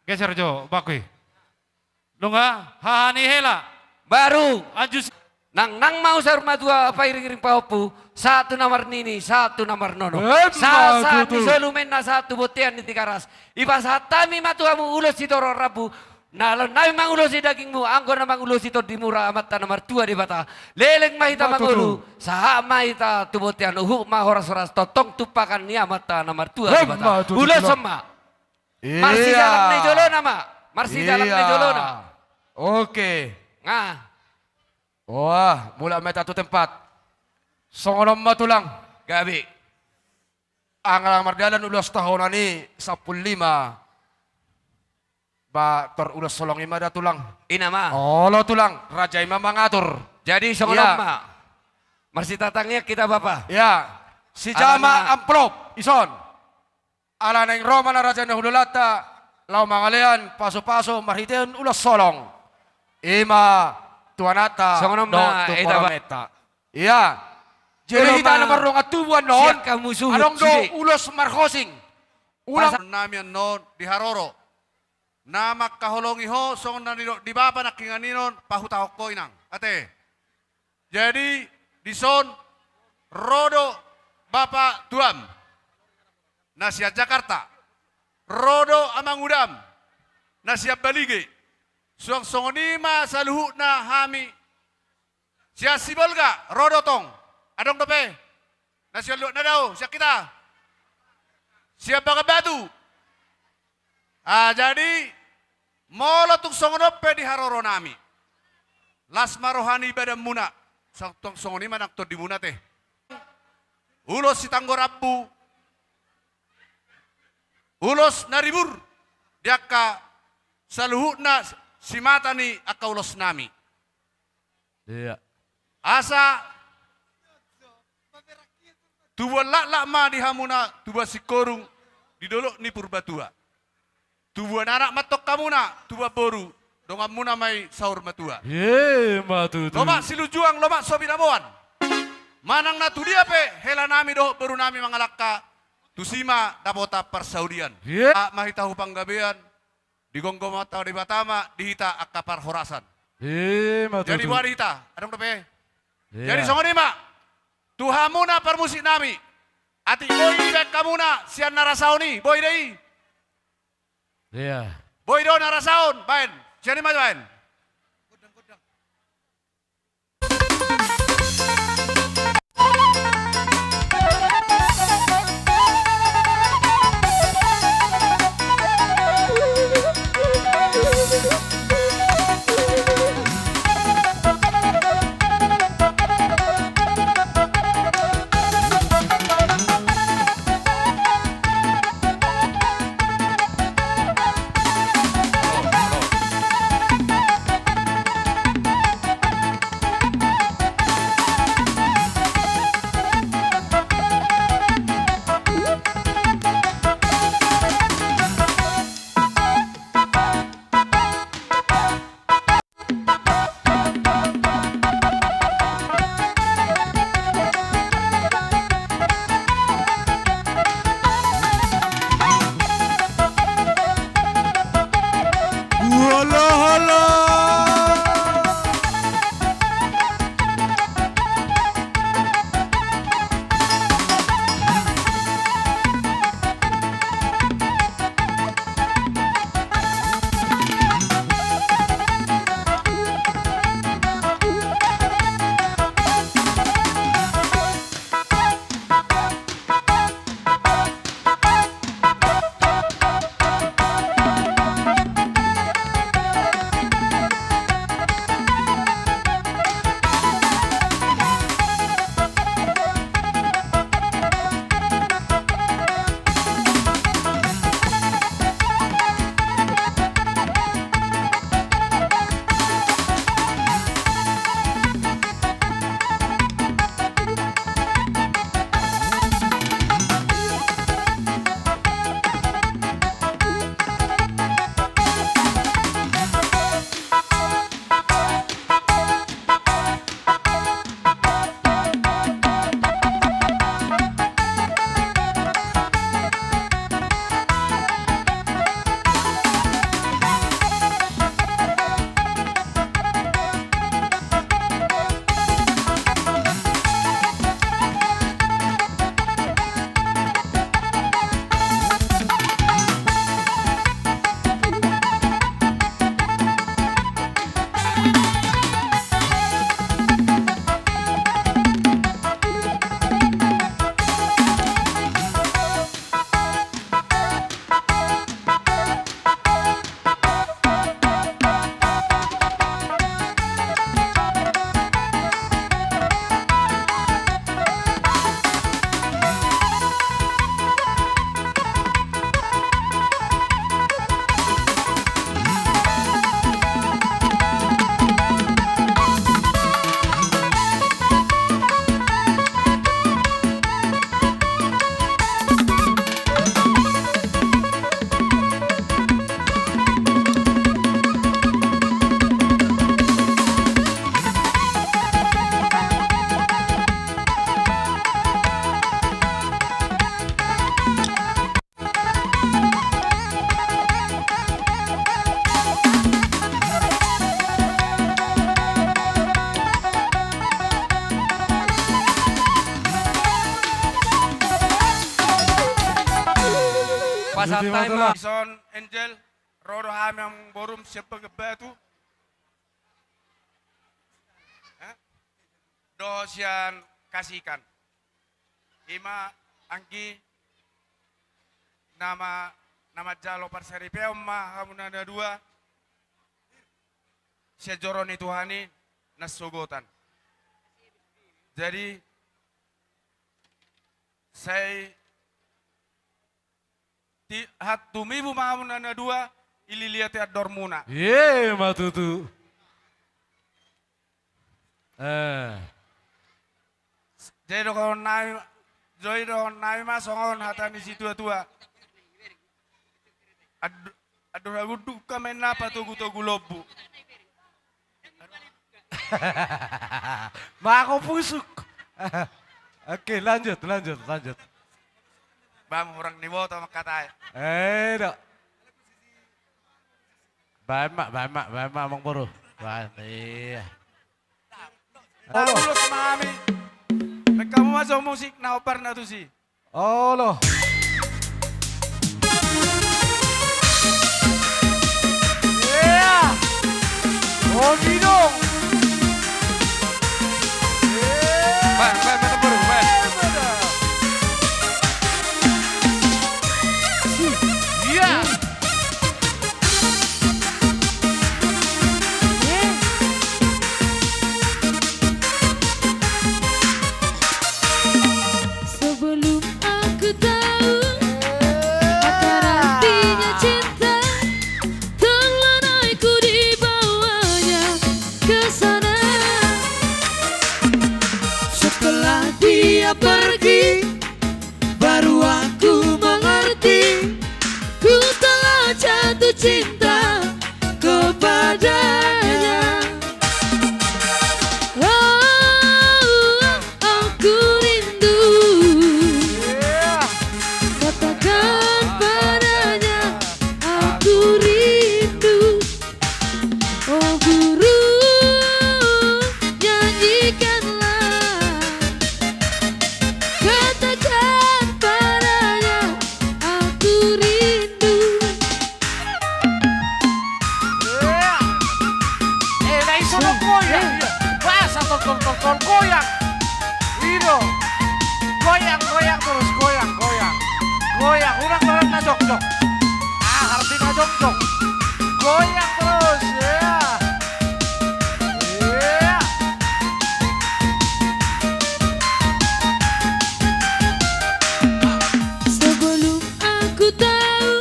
Speaker 3: Geser jo, bakui. Nunga, hahani hela.
Speaker 6: Baru.
Speaker 3: Anjus.
Speaker 6: Nang mau sa rumah tua apa iring-iring pahopu. Satu nomor nini, satu nomor nono. Sasa ni solumen na satu botian ni tikaras. Iba sa tami matuamu ulos si toro rabu. Nalon nami mangulos si dagingmu, angkor na mangulos ito di mura amat ta nomor 2 di bata. Leleng mahita mangulu, saha mahita tubotian uhuk mahoras-horas totong tupakan ni amat ta nomor 2 di bata. Ulos sama. Marsi dalam ni jolo nama. Marsi dalam ni jolo na.
Speaker 5: Oke.
Speaker 6: Nga.
Speaker 5: Wah, mula meta tu tempat. Songonom matulang.
Speaker 6: Gabi.
Speaker 5: Ang mardalan ulos tahun ani 15. Ba ulos solong ima da tulang.
Speaker 6: Inama.
Speaker 5: Olo tulang. Raja ima mangatur.
Speaker 6: Jadi songonom ma. Marsi tatangnya kita bapak.
Speaker 5: Ya. Si jama amplop. Ison. Ala neng Roma na raja na hululata. Lau mangalian. Paso-paso. Marhiteon ulos solong. Ima. Tuanata.
Speaker 6: Songonom na.
Speaker 5: Meta. Iya. Jadi kita na marunga tubuan noon.
Speaker 6: Siap kamu suhut.
Speaker 5: Anong do ulos marhosing.
Speaker 17: Ulang namin no di Haroro. Nama kaholongi ho song na di bapa na kinganinon pahutahok ko inang. Ate. Jadi di son rodo bapa tuam. Nasia Jakarta. Rodo amang udam. Nasia Balige. Suang songonima saluhu na hami. Sia sibolga rodo tong. Adong dope. Nasia lu na daw siya kita. Siya batu. Jadi molo tuk songonope di Haroro nami. Las marohani badam muna. Tung songoni manak to di muna teh. Ulos si tanggorabu. Ulos naribur. Diaka saluhutna si mata ni aka ulos nami.
Speaker 5: Iya.
Speaker 17: Asa tuwa lak ma di hamuna tuwa si korung di dolok ni purbatua. Tuwa nanak matok kamuna tuwa boru dongam muna mai saur matua.
Speaker 3: Ye matu.
Speaker 17: Loma silujuang loma sobi namuan. Manang na tudia pe hela nami doh baru nami mangalakka tusima dapota persaudian.
Speaker 3: Ye.
Speaker 17: Mahitahu panggabean di gonggo mata di batama dihita akapar horasan.
Speaker 3: Ye matu.
Speaker 17: Jadi buat dihita adong dope.
Speaker 3: Iya.
Speaker 17: Jadi songonima tuhamuna permusik nami. Ati boy bek kamuna sian narasauni boy dei.
Speaker 3: Iya.
Speaker 17: Boy do narasaun bain. Sian maju bain.
Speaker 6: santai mah.
Speaker 10: Ison Angel, rodo hami ang borum siapa gebatu. Dosian kasihkan. Ima angki nama jalo parsaripeo ma hamunana dua. Sejoroni Tuhani nasugotan. Jadi saya hat tumibu mahamunana dua ililiat ya dormuna.
Speaker 1: Ye matutu.
Speaker 10: Jadi kalau naik masongon hatani si tua-tua. Aduh aku duka main apa tuh gulobu.
Speaker 1: Ma aku pusuk. Oke, lanjut.
Speaker 10: Bang orang nih boto kata.
Speaker 1: Dok. Bamak mang boro. Iya.
Speaker 10: Halo mami. Kamu masuk musik na opar na tuh sih.
Speaker 1: Oh loh. Yeah. Oh dong.
Speaker 9: Sebelum aku tahu akan artinya cinta, telah aku dibawanya ke sana.
Speaker 2: Setelah dia pergi, baru aku mengerti,
Speaker 9: Ku telah jatuh cinta kepadanya. Aku rindu, katakan padanya, aku rindu. Oh guru, nyanyikanlah, katakan padanya, aku rindu.
Speaker 1: Nah iso dong goyang. Masa tol goyang. Ino. Goyang terus goyang. Goyang, ulang na jok. Arti na jok. Goyang terus, ya. Yeah.
Speaker 9: Sebelum aku tahu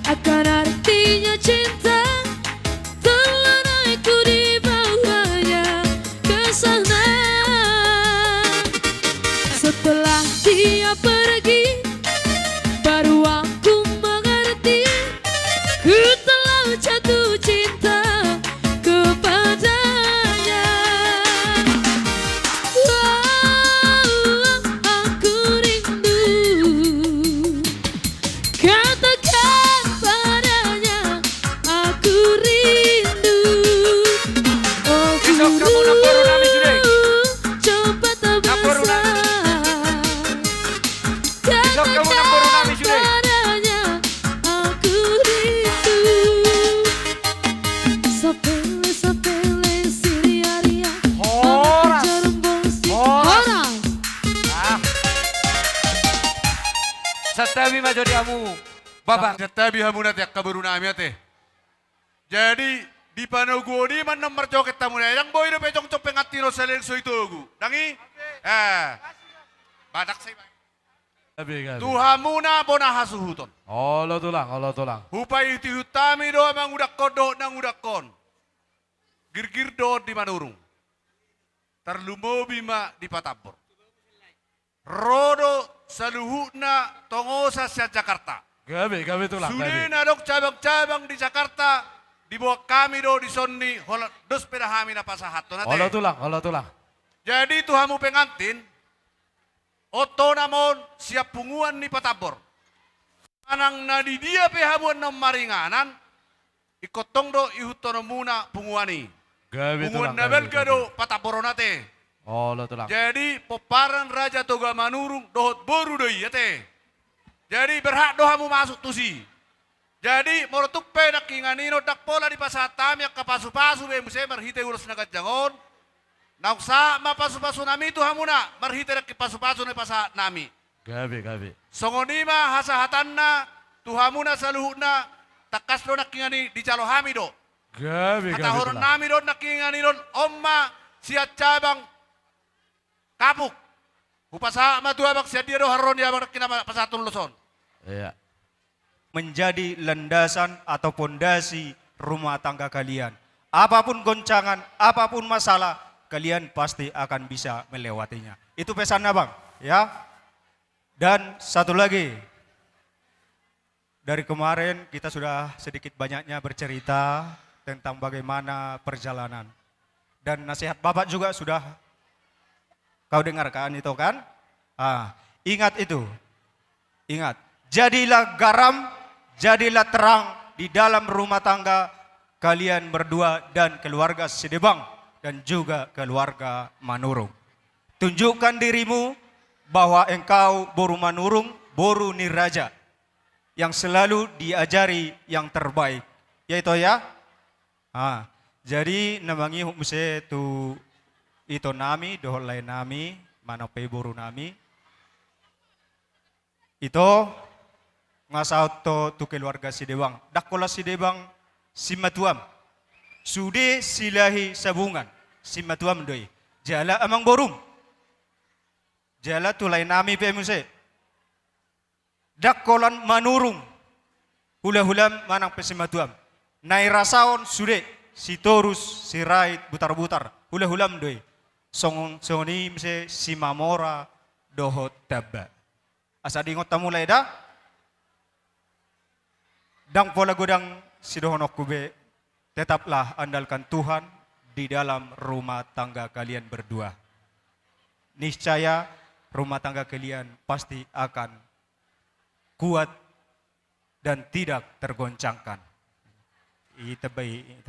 Speaker 9: akan artinya cinta, telah aku dibawanya ke sana. Setelah dia pergi, baru aku mengerti, ku telah jatuh cinta kepadanya. Aku rindu, katakan padanya, aku rindu. Oh guru, coba tabasa, katakan padanya, aku rindu. Sapele siriaria,
Speaker 1: Horas.
Speaker 9: jarum bongsi.
Speaker 1: Horas.
Speaker 6: Satabi majori amu. Bapak.
Speaker 17: Setabi hamunat yak kaburu nami ate. Jadi di panogoni man nomor joket tamu na yang boy do pecong copeng atiro selen so itu gu. Dangi? Badak say.
Speaker 1: Gabi.
Speaker 17: Tuhamuna bona hasuhuton.
Speaker 1: Olo tulang.
Speaker 17: Hupai iti hutami do amang udak kodo nang udak kon. Girgir do di manurung. Terlumo bima di Patapor. Rodo saluhuna tongosa sa Jakarta.
Speaker 1: Gabi tulang.
Speaker 17: Sudena dok cabang-cabang di Jakarta. Dibawa kami do di sonni hola dos pedahami na pasahato nate.
Speaker 1: Olo tulang.
Speaker 17: Jadi tuhamu pengantin. Oto namon siap punguan ni Patapor. Anang nadi dia pehabuan ng maringanan. Ikotong do ihutono muna punguani.
Speaker 1: Gabi
Speaker 17: Punguan
Speaker 1: tulang.
Speaker 17: na belga do Pataporo nate.
Speaker 1: Olo tulang.
Speaker 17: Jadi poparan Raja Toga Manurung dohot boru doi ate. Jadi berhak dohamu masuk tusi. Jadi morotupe nak kinganino dak pola di pasatami yang kapasu-pasu be muse marhite urus nagat jangon. Nauksa mapasu-pasu nami itu hamuna marhite nak pasu-pasu ne pasa nami.
Speaker 1: Gabi.
Speaker 17: Songonima hasahatanna tuhamuna saluhuna takas do nak kingani di calo hami do.
Speaker 1: Gabi.
Speaker 17: Kata horon nami do nak kingani do omma siat cabang kapuk. Upasa ma tuabak siat dia do haron dia bak kina pasatun loson.
Speaker 1: Iya.
Speaker 18: Menjadi landasan atau pondasi rumah tangga kalian. Apapun goncangan, apapun masalah, kalian pasti akan bisa melewatinya. Itu pesannya Bang, ya. Dan satu lagi, dari kemarin kita sudah sedikit banyaknya bercerita tentang bagaimana perjalanan. Dan nasihat Bapak juga sudah kau dengarkan itu kan? Ingat itu, ingat. Jadilah garam, jadilah terang di dalam rumah tangga kalian berdua dan keluarga Sidebang dan juga keluarga Manurung. Tunjukkan dirimu bahwa engkau boru Manurung, boru Niraja yang selalu diajari yang terbaik. Yaitu ya. Jadi namangi muse tu ito nami, doholay nami, manapay boru nami. Ito ngasaut to keluarga Sidebang. Dakola Sidebang simatuam. Sude silahi sabungan. Simatuam doi. Jala amang borum. Jala tulay nami pe muse. Dakolan Manurung. Hula-hulam manang pe simatuam. Nairasaon sude. Si Torus, si Rait, butar-butar. Hula-hulam doi. Songoni muse si Mamora dohot taba. Asa dingot tamulay da. Dang pola godang sidohonok kube, tetaplah andalkan Tuhan di dalam rumah tangga kalian berdua. Niscaya rumah tangga kalian pasti akan kuat dan tidak tergoncangkan. Itu baik.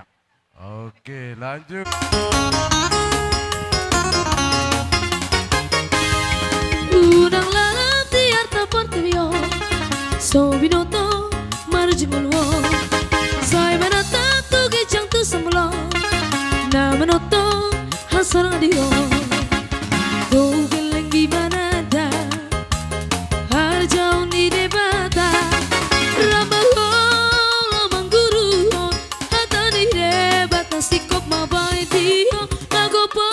Speaker 1: Oke, lanjut.
Speaker 9: Udang lalap tiar taportevio, so binoto marjimulwo. Sai manata tu gejang tu semlo, na manoto hasar dio. Tu geleng gimana dah, harjau ni debata. Rambaho lamang guru, hata ni debata sikop mabai dio. Nagopo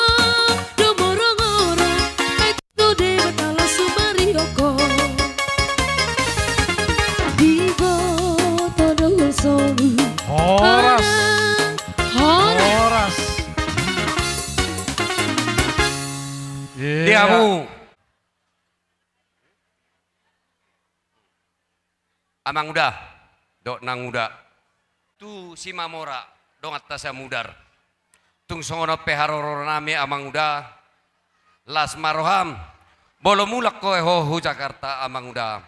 Speaker 9: do morong-morong, ay tu debata la sumarioko. Digo todo somu.
Speaker 1: Horas.
Speaker 9: Horas.
Speaker 6: Diamu. Amang udah, dok nang udah. Tu si Mamora, dong atas mudar. Tung songono peharoro nami amang udah. Las maroham, bolo mulak ko ho Jakarta amang udah.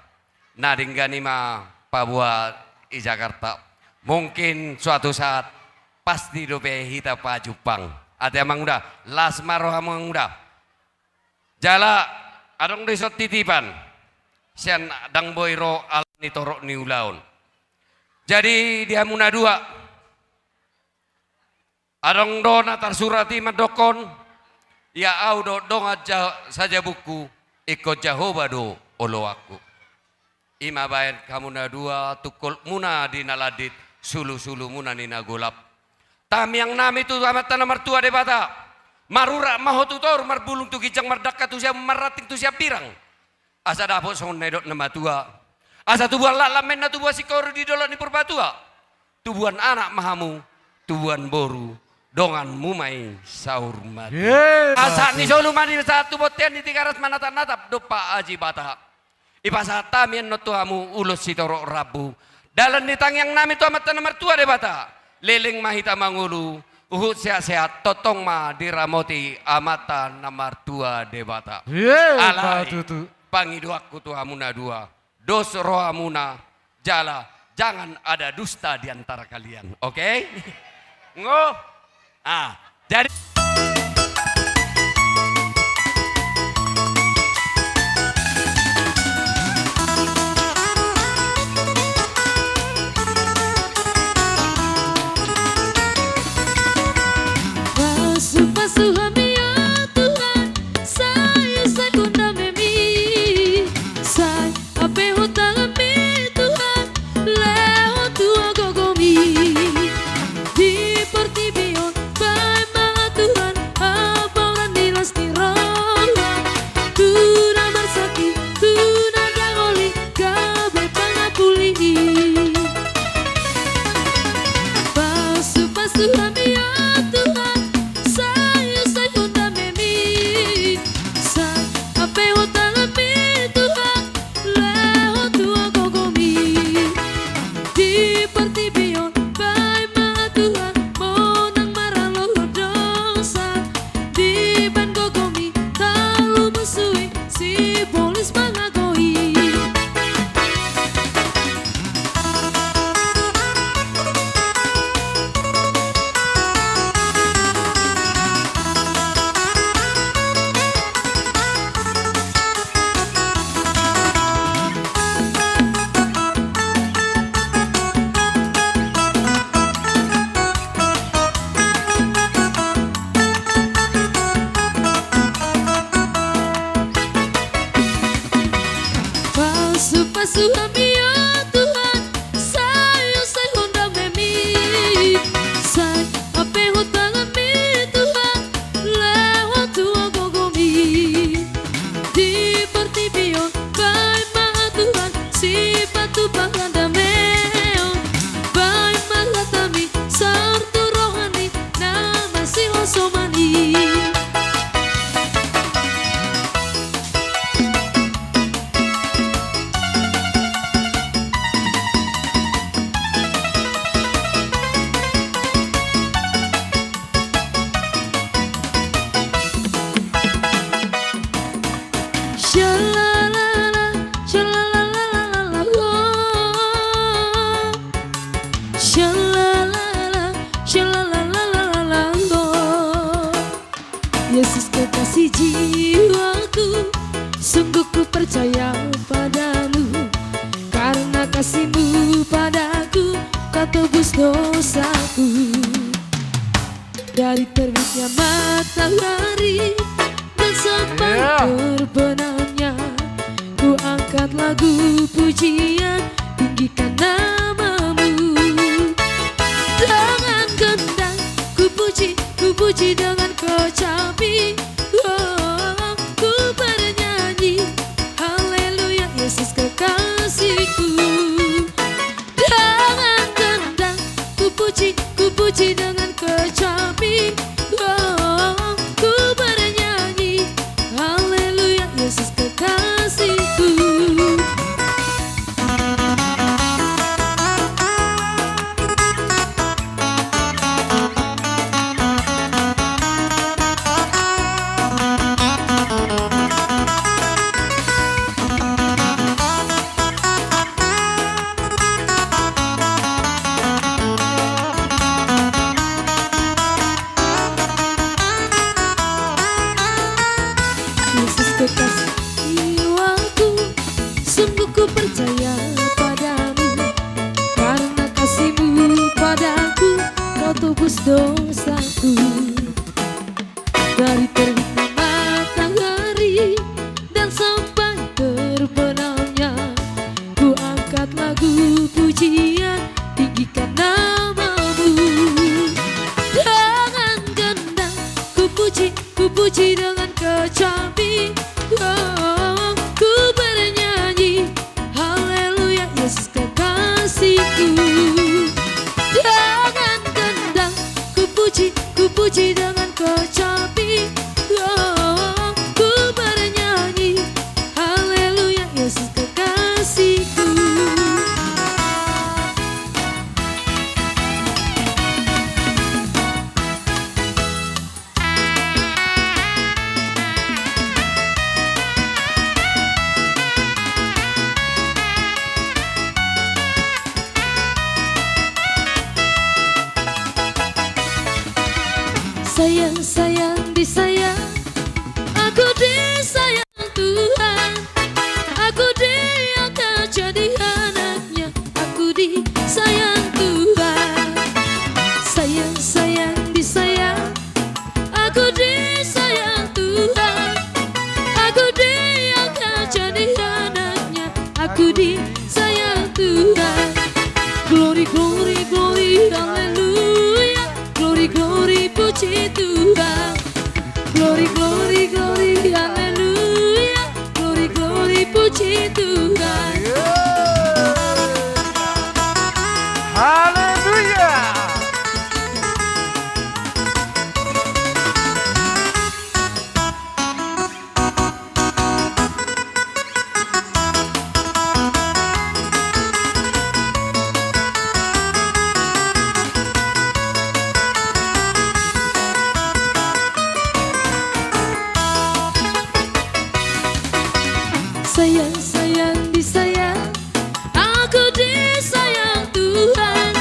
Speaker 6: Nadinggani ma pabuat i Jakarta. Mungkin suatu saat pasti dope hita pa Jepang. Ada amang udah, las maroham amang udah. Jala adong desot titipan. Sian dang boiro al ni torok ni ulaun. Jadi dia muna dua. Adong dona tersurati madokon. Ya au do dong aja saja buku ikut Jehovah do olo aku. Ima bayan kamu na dua tukul muna di naladit sulu-sulu muna ni nagulap. Tam yang nami tu amat tanah mertua debata. Marura maho tutor marbulung tu kijang mardaka tu siap marating tu siap pirang. Asa dapot songon nedok nama tua. Asa tubuhan lalamen na tubuhan sikor di dolok ni purbatua. Tubuhan anak mahamu, tubuhan boru, dongan mumai saur mati. Asa ni solu mani satu botian di tikaras manatap-natap dopa aji bata. Ipasa tamian no tuamu ulus sitorok rabu. Dalam ditang yang nami tu amat tanah mertua de bata. Leleng mahita mangulu. Uhut sehat-sehat, totong ma diramoti amatan nomor 2 debata. Alai, pangiduaku tu amuna dua. Dos roh amuna, jala, jangan ada dusta di antara kalian. Oke? Ngo? Jadi...
Speaker 9: suami ya Tuhan, saya undang memi, saya apa hutangan mi Tuhan, lewat tua gogomi, di pertibion baik maha Tuhan, si batu bahkan dameo, baik maha tami, sartu rohani, nama si hosomani. Shalalala, shalalalala, oh. Shalalala, shalalalala, oh. Yesus kekasih jiwaku, sungguh ku percaya padamu, karena kasih-Mu padaku, Kau tebus dosaku. Dari terbitnya matahari dan sampai terbenamnya, ku angkat lagu pujian, tinggikan nama-Mu. Dengan gendang ku puji dengan kecapi, oh, ku bernyanyi haleluya Yesus kekasihku. Dengan gendang ku puji dengan kecapi, oh, ku bernyanyi haleluya Yesus kekasihku. Yesus kekasih jiwaku, sungguh ku percaya padamu, karena kasih-Mu padaku, Kau tebus dosaku. Dari terbitnya matahari dan sampai terbenamnya, ku angkat lagu pujian, tinggikan nama-Mu. Dengan gendang ku puji dengan kecapi, oh, ku bernyanyi haleluya Yesus kekasihku. Dengan gendang ku puji dengan kecapi, oh, ku bernyanyi haleluya Yesus kekasihku. Sayang, sayang, disayang, aku disayang Tuhan, aku diangkat jadi anaknya, aku disayang Tuhan. Sayang, sayang, disayang, aku disayang Tuhan, aku diangkat jadi anaknya, aku disayang Tuhan. Glory, glory, glory, haleluya, glory, glory, puji Tuhan. Glory, glory, glory, haleluya, glory, glory, puji Tuhan.
Speaker 1: Haleluya.
Speaker 9: Sayang, sayang, disayang, aku disayang Tuhan,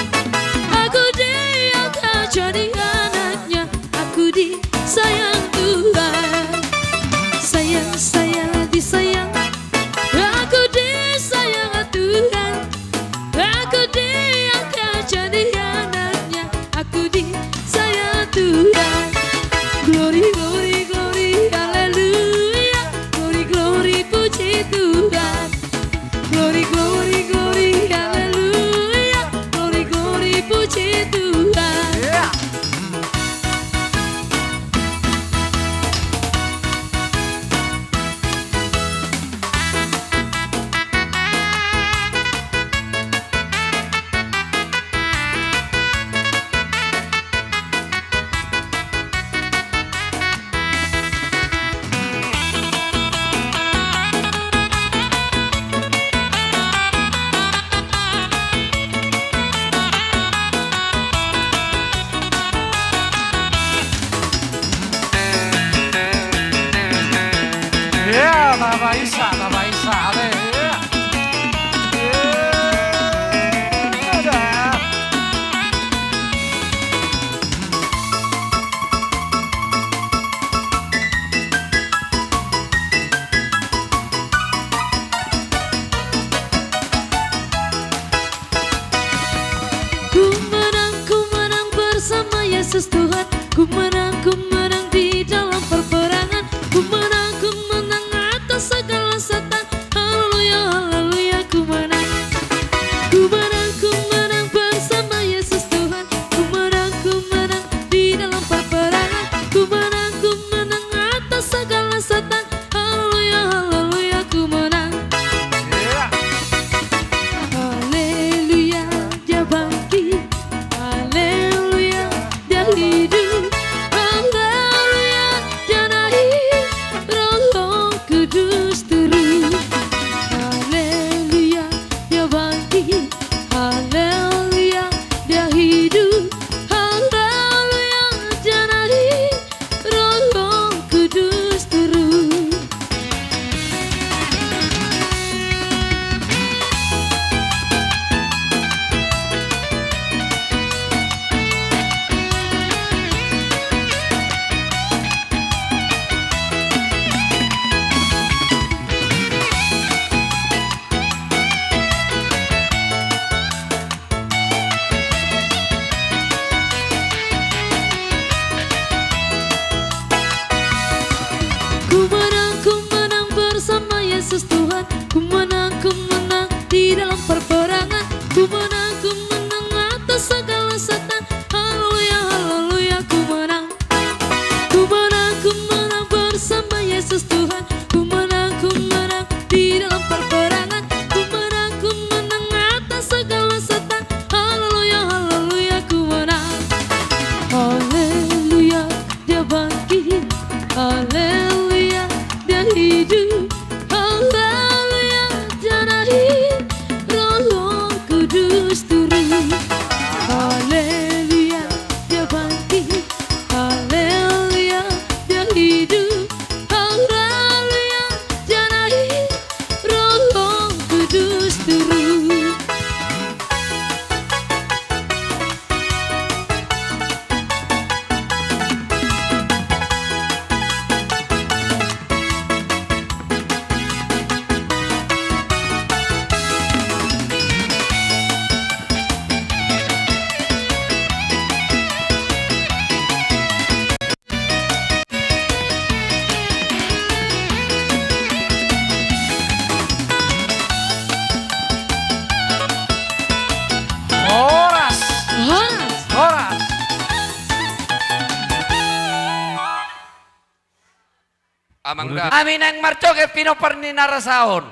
Speaker 9: aku diangkat jadi anaknya, aku disayang Tuhan. Sayang, sayang, disayang, aku disayang Tuhan, aku diangkat jadi anaknya, aku disayang Tuhan. Glory, glory, glory, haleluya, glory, glory, puji Tuhan. Yesus Tuhan. Ku menang di dalam peperangan. Ku menang atas segala setan. Haleluya, haleluya, ku menang. Ku menang bersama Yesus Tuhan. Ku menang di dalam peperangan. Ku menang atas segala setan. Haleluya, haleluya, ku menang. Haleluya, dia bangkit. Haleluya, dia hidup. Haleluya, dia naik. Roh Kudus turun. Haleluya, dia bangkit. Haleluya, dia hidup. Haleluya, dia naik. Roh Kudus turun.
Speaker 1: Horas. Horas.
Speaker 6: Amangda. Amin ang marcho ke pinoparni narasaon.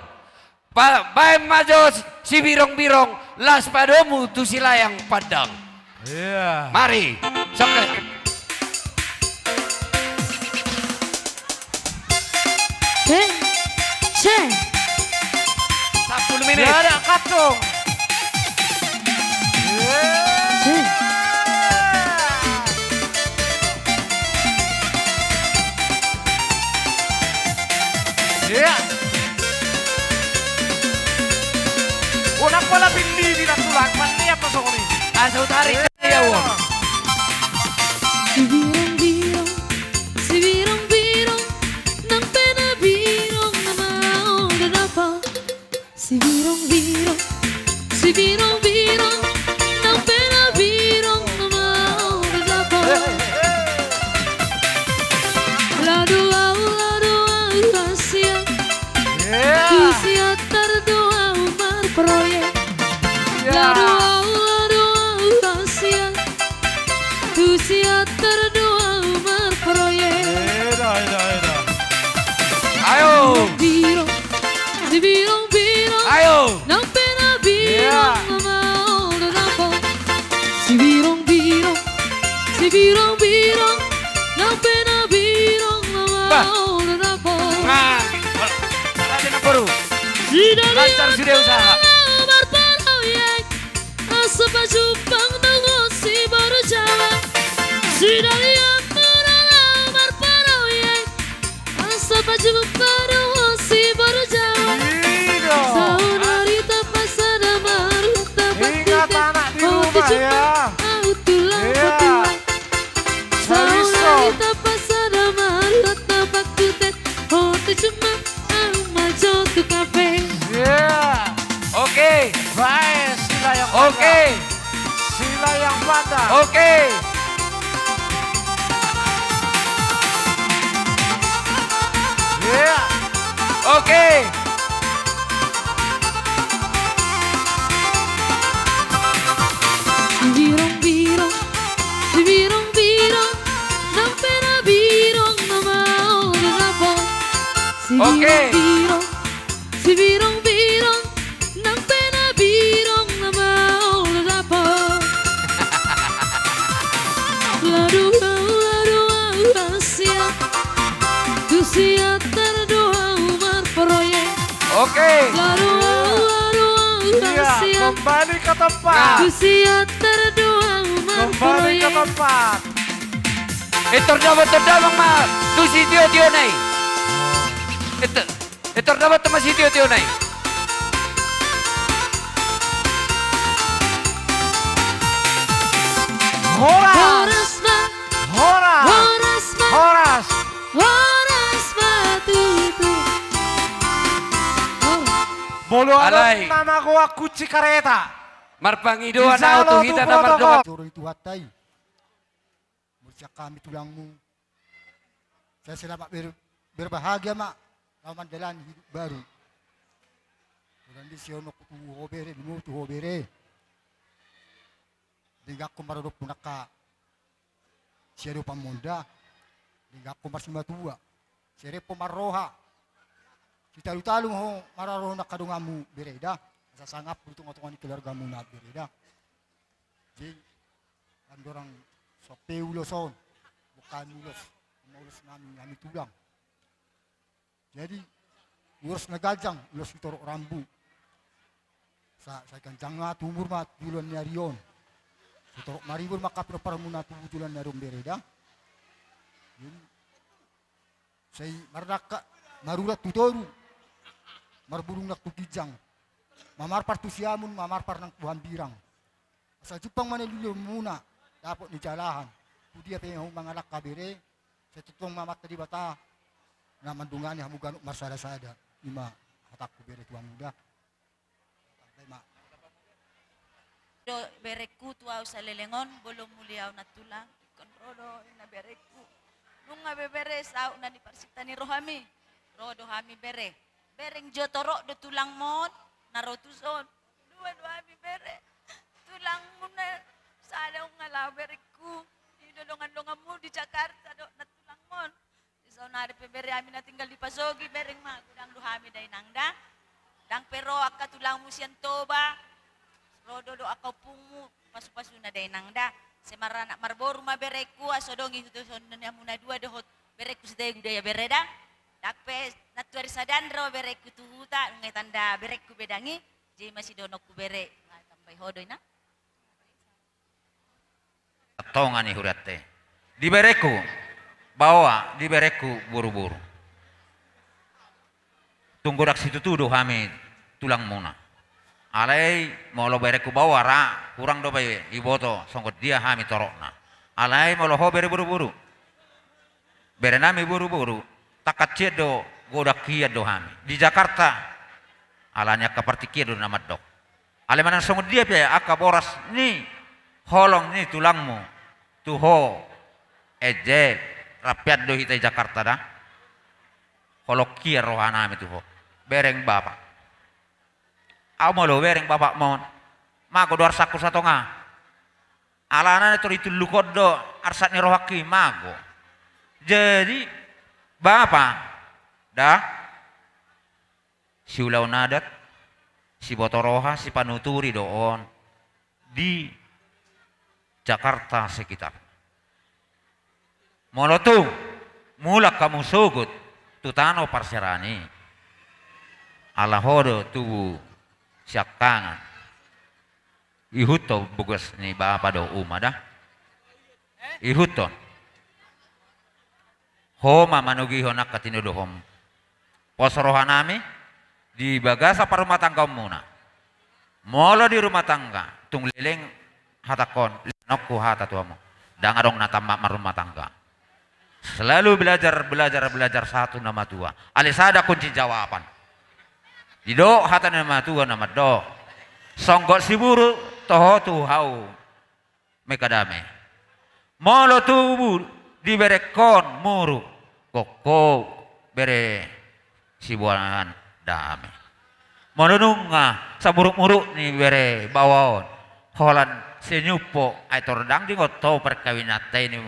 Speaker 6: Bae majo si birong-birong las padomu tu silayang padang.
Speaker 1: Iya.
Speaker 6: Mari. Sampai.
Speaker 9: Cek.
Speaker 6: 10 menit.
Speaker 1: Dia ada katung. Iya. Unak pala bindi di natulang mani apa sokoni.
Speaker 6: Asal tarik ya wong.
Speaker 9: Si birong-birong ng pinabirong na maunanapa. Si birong-birong ng pinabirong na maunanapa. Laduaw kasya, kusya tarduaw marproyek. Laduaw kasya, kusya tarduaw marproyek.
Speaker 6: Ayo.
Speaker 9: Si birong-birong
Speaker 6: Ayo.
Speaker 9: ng pinabirong na maunanapa. Si birong-birong ng pinabirong na maunanapa.
Speaker 6: Natin na puro. Lancar sudah usaha.
Speaker 9: Berproyek asa pajupang dengan si baru jalan. Sudah lihat orang berproyek asa pajupang dengan si baru jalan. Saudari tapasada maru tapat
Speaker 1: Ingat anak di rumah ya.
Speaker 9: tulang
Speaker 1: Iya.
Speaker 9: Saudari tapasada maru tapat kutet. Hote cuma majo tu kafe.
Speaker 1: Iya.
Speaker 6: Oke.
Speaker 1: Baik, sila yang pada.
Speaker 6: Oke.
Speaker 1: Sila yang pada.
Speaker 6: Oke.
Speaker 1: Iya.
Speaker 6: Oke.
Speaker 9: Si birong-birong ng pinabirong na maunanapa.
Speaker 6: Oke.
Speaker 9: Si birong-birong ng pinabirong na maunanapa. Laduaw kasya, kusya tarduaw marproyek.
Speaker 6: Oke.
Speaker 9: Laduaw
Speaker 1: Iya,
Speaker 9: kasya,
Speaker 1: kembali ke tempat.
Speaker 9: kusya tarduaw
Speaker 1: Kembali ke
Speaker 9: marproyek.
Speaker 1: tempat.
Speaker 6: Terdamang ma tu si Tio nai. Terdamang tu si Tio nai.
Speaker 1: Horas.
Speaker 9: Horas ma,
Speaker 1: Horas.
Speaker 9: horas ma,
Speaker 1: Horas.
Speaker 9: horas batu itu.
Speaker 1: Bolo
Speaker 6: Alay.
Speaker 1: ada nama gua kuci kareta.
Speaker 6: Marpangidoan
Speaker 1: Insya
Speaker 6: na
Speaker 1: Allah,
Speaker 6: utuhita
Speaker 1: tu
Speaker 6: na
Speaker 1: protokol.
Speaker 6: mardokat.
Speaker 13: Coro itu hatai. Mursia kami tulangmu. Saya selamat berbahagia mak. Lawan jalan hidup baru. Randi siono ku hobere limu tu hobere. Dinga ko marudok punaka. Siado pamonda. Dinga ko marsima tua. Sere pomaroha. Kita lutalung ho mararo nakadungamu bereda. Sasangap untuk ngotongan keluargamu na bereda. Jadi andorang sope uloson bukan ulos. Ulos nami tulang. Jadi urus nagajang ulos itorok rambu. Sa kencang tumur mat bulan nyarion. Itorok maribur maka perparmuna tubulan nyarum bereda. Jadi saya mardaka marurat tutoru. Marburung nak tukijang. Mamarpar tu siamun, mamarpar ng buhan birang. Sa Jepang mana dulu muna dapat ni jalahan. Dia pengen mangalak kabere. Sa tutong mamat tadi bata na mandungani hamugan marsada-sada. Ima hatak kubere tuang muda.
Speaker 19: Do bereku tuaw sa lelengon, bolong muliaw na tulang. Konrodo na bereku. Nung nga bebere sao na ni parsita ni Rohami. Rodo hami bere. Bereng jotoro do tulang mon. Narotuson. Dua hami bere. Tulang mo na sana ang ngalabereku. Idolongan-longan mo di Jakarta do na tulang mon. So na bebere amin na tinggal di Pasogi. Bereng magudang duhami day nangda. Dang pero akka tulang mo siyan toba. Rodo do akaw pungu pasu-pasu na day nangda. Semarana marboru mabereku asodongi itu sonnya muna dua dohot bereku sedaya gudaya bereda. Dakpe natuari sadandro bereku tuhuta ngai tanda bereku bedangi je masih donokku bere tampai hodoy na.
Speaker 7: Tongani hurate. Di bereku bawa di bereku buru-buru. Tunggu dak situ tuduh hami tulang muna. Alai molo bereku bawa ra kurang do bae iboto songgot dia hami torokna. Alai molo ho bere buru-buru. Bere nami buru-buru takat cedo godak kia do hami. Di Jakarta alanya kapartikia do nama dok. Ale manan songgot dia pe aka boras ni holong ni tulangmu. Tuho eje rapiat do hita Jakarta dah. Holok kia rohana mi tuho. Bereng bapak. Aku mau lo bereng bapak mon, mago do arsaku satonga. Alana itu lukod do arsat ni rohaki mago. Jadi bapak dah si ulau nadat, si botoroha, si panuturi doon di Jakarta sekitar. Molotung mulak kamu sugut tutano parserani. Alahodo tubuh siak tangan. Ihuto bugas ni bapa do umada. Ihuto. Homa manugi honak katino do hom. Posrohanami di bagasa pa rumah tangga muna. Molo di rumah tangga tung leleng hatakon linokku hata tuamu. Dangadong natama rumah tangga. Selalu belajar satu nama tua. Alisada kunci jawaban. Dido hata nama tua nama do. Songgok si buru toho tu hau mekadame. Molo tubu diberekon muru koko bere si buanan dame. Molo nunga saburuk-muruk ni bere bawon. Holan senyupo ay tordang di ngoto perkawinate ni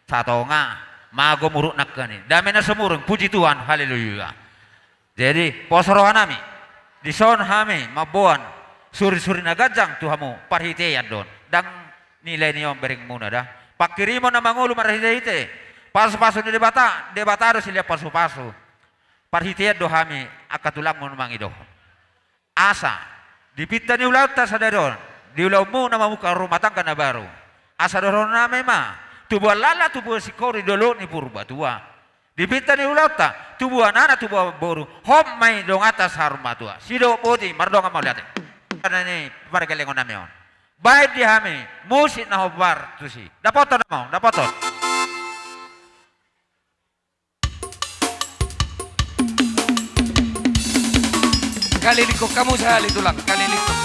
Speaker 7: satonga mago muruk nakani. Dame na semurung puji Tuhan haleluya. Jadi posrohan nami di son hami mabuan suri-suri nagajang tuhamu parhiteyan don dang nilai niyo bereng muna dah pakirimo na mangulu marhitete pasu-pasu ni debata harus lihat pasu-pasu parhiteyan do hami akatulang mo mangido asa dipita ni ulau ta sadadon di ulau mo na mamuka rumah tangga na baru asa doron na mema tubuh lala tubuh sikori dolo ni purba tua dipita ni ulauta tubuh anak tubuh boru hom mai dong atas harma tua sido poti mardonga mau lihat karena ini warga lengon namion baik di hami musik na hobar tu si dapoton mau dapoton
Speaker 5: Kali likok kamu sehali tulang kali likok.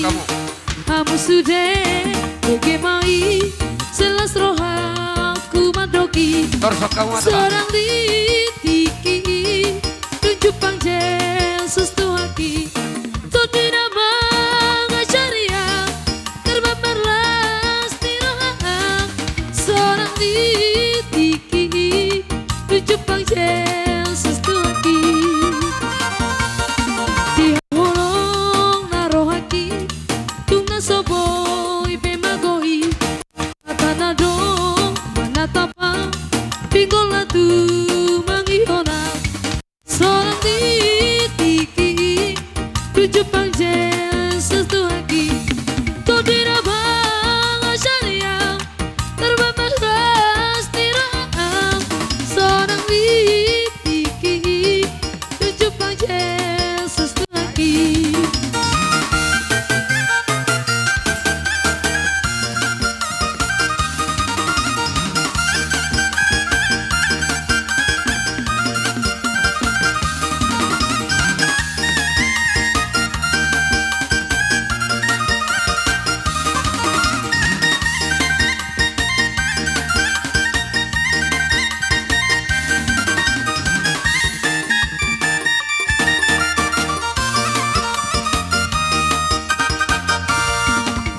Speaker 6: kamu.
Speaker 9: Kamu sudah bagaimana selas rohaku madoki
Speaker 6: Torsok kamu adalah
Speaker 9: seorang ditiki tunjuk panjang sustu haki Todi nama ngajaria Kerba merlas tirahang seorang ditiki tunjuk panjang sustu haki Diholong naroh haki tungna soboi pemagoi Atana dong mana tapa Pinggol tu mangihona Seorang ditiki tujuh pangjen sestu haki Todira bang asyariang Terbang ras tirang Seorang ditiki tujuh pangjen sestu haki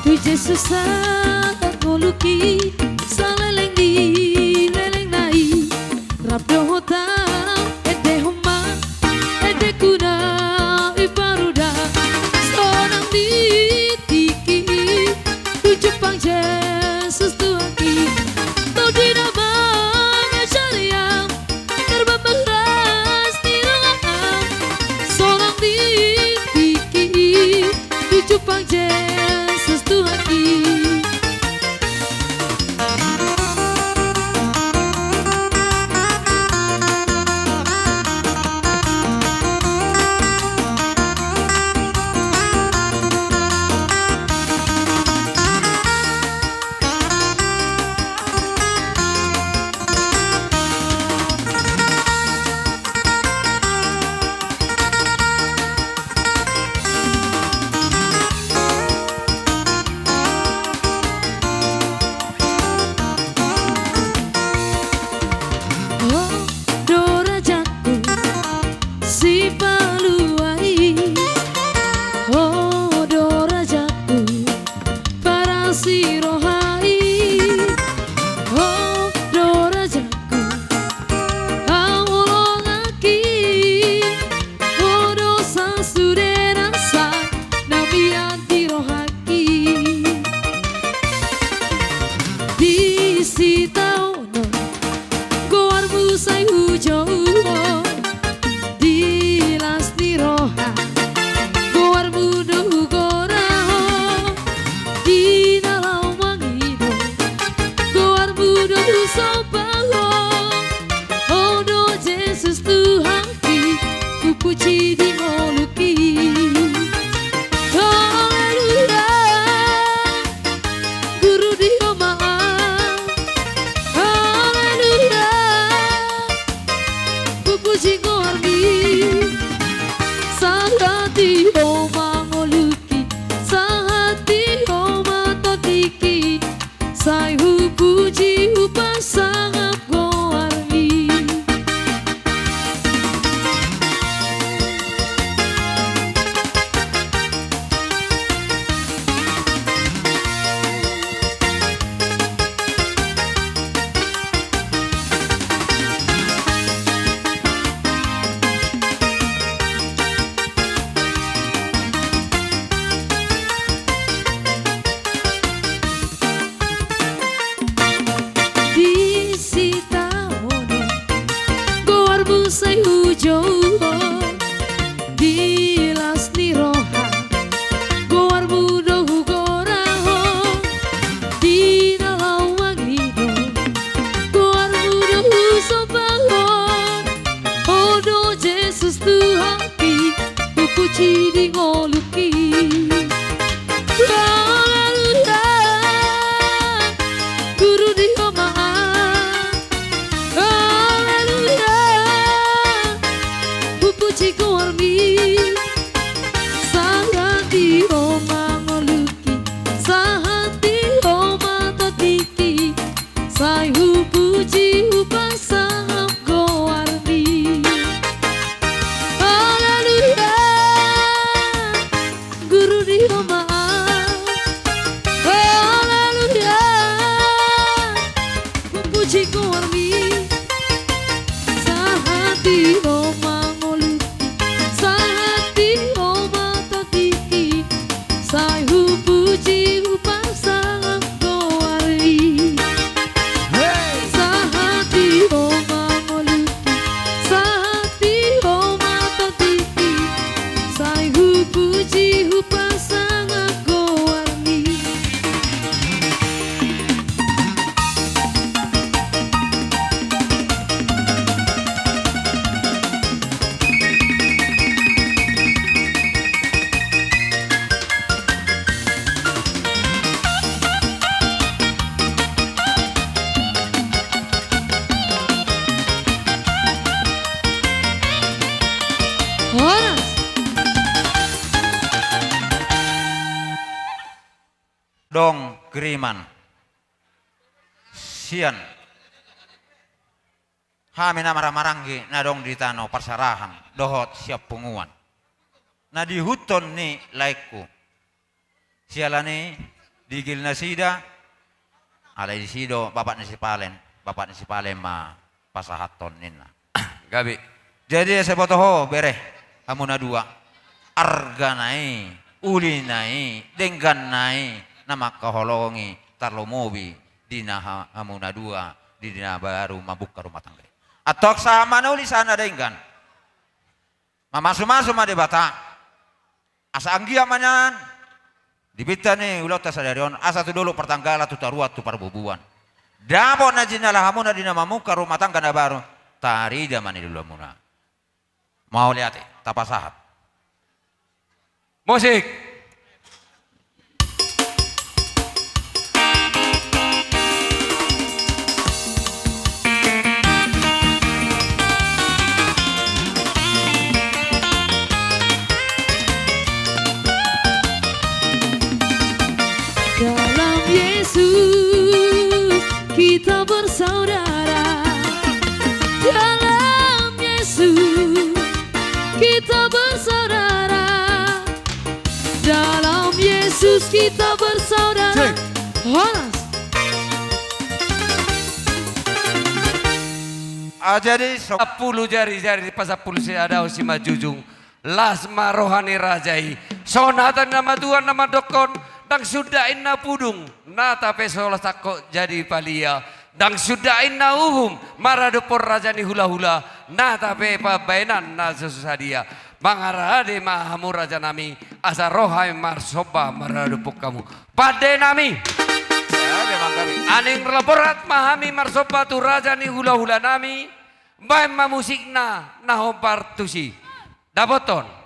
Speaker 9: Tuje susah ngoluki saleleng di leleng nai Rabdo hotam ede homa ede kuna iparuda Seorang ditiki tujuh pangjen sustu haki Tau di nama ngasyariang Kerba meras tirang Seorang ditiki tujuh pangjen sustu haki Oh, dorajaku si paluai Oh, dorajaku para si rohai Oh, dorajaku awolong aki Oh, dosa sudah rasa nabi anti rohaki Di sitau Goar busai hujo di las di roha Goar budu gora di dalam wangi
Speaker 7: dong kiriman. Sian. Kami na marang-maranggi na dong di tano persarahan dohot siap punguan. Na di huton ni laikku. Siala ni digil na sida. Alay di sido bapak ni si Palen ma pasahaton nina.
Speaker 6: Gabi.
Speaker 7: Jadi saya botoho bereh amuna dua. Arga nai, uli nai, denggan nai, nama kaholongi tarlomobi dina amuna dua di dina baru mabuk ke rumah tangga. Atau sama uli sana denggan. Mamasuk-masuk ma debata. Asa anggia manyan. Dibita nih ulau tasadarion asa tu dulu pertanggala tu taruat tu parbubuan. Dapot na jinalah hamuna dina mamuka rumah tangga na baru. Tari damani dulu amuna. Mau lihat tapasahat.
Speaker 6: Musik.
Speaker 9: Dalam Yesus kita bersaudara. Dalam Yesus kita bersaudara. Dalam Yesus kita bersaudara. Horas.
Speaker 7: Jadi
Speaker 6: 10 jari-jari pas 10 si ada si majujung. Lasma rohani rajai. Sonatan nama Tuhan nama dokon. Dang sudah inna pudung. Nata pesola takok jadi palia. Dang sudah inna uhum. Maradopor rajani hula-hula. Nata pe pabainan na sesusadia. Mangarade mahamu raja nami. Asa rohai marsoba maradopok kamu. Pade nami. Aning laporat mahami marsoba tu raja ni hula-hula nami. Bae mamusikna nahopar tusi. Dapoton.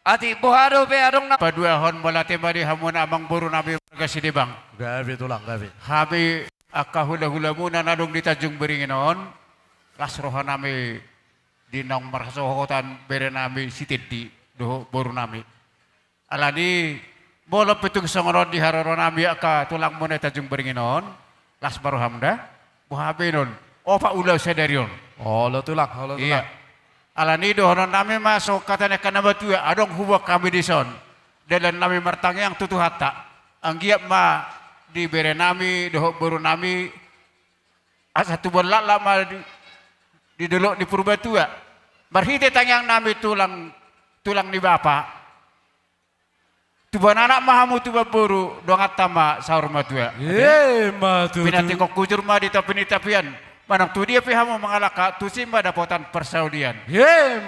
Speaker 6: Ati buhado pe adong na
Speaker 4: Paduahon molate mari hamun amang buru nabi marga sidibang.
Speaker 17: Gabi tulang gabi.
Speaker 4: Kami akahula-hula muna nadong di Tanjung Beringin Lasrohan nami di nang markasohotan bere nami sitidi doho buru nami. Alani bola pitung songoron di haroro nami aka tulang muna Tanjung Beringin las baru hamda buhabe non opa ulau sedarion.
Speaker 17: Oh lo tulang, lo tulang.
Speaker 4: Iya. Alani dohonon nami masuk katanya kana batua adong huwa kami dison. Dalam nami martang yang tutu hatta. Anggiap ma di bere nami doho buru nami satu bulan lama di delok di Purbatua. Marhite tangyang nami tulang ni bapa. Tuban anak mahamu tuba buru dongat tama saur matua.
Speaker 1: Matutu.
Speaker 4: Pinati kok kujur ma di tapi-tapian. Manang tu dia pihamu mengalaka tu simba dapotan persaudian.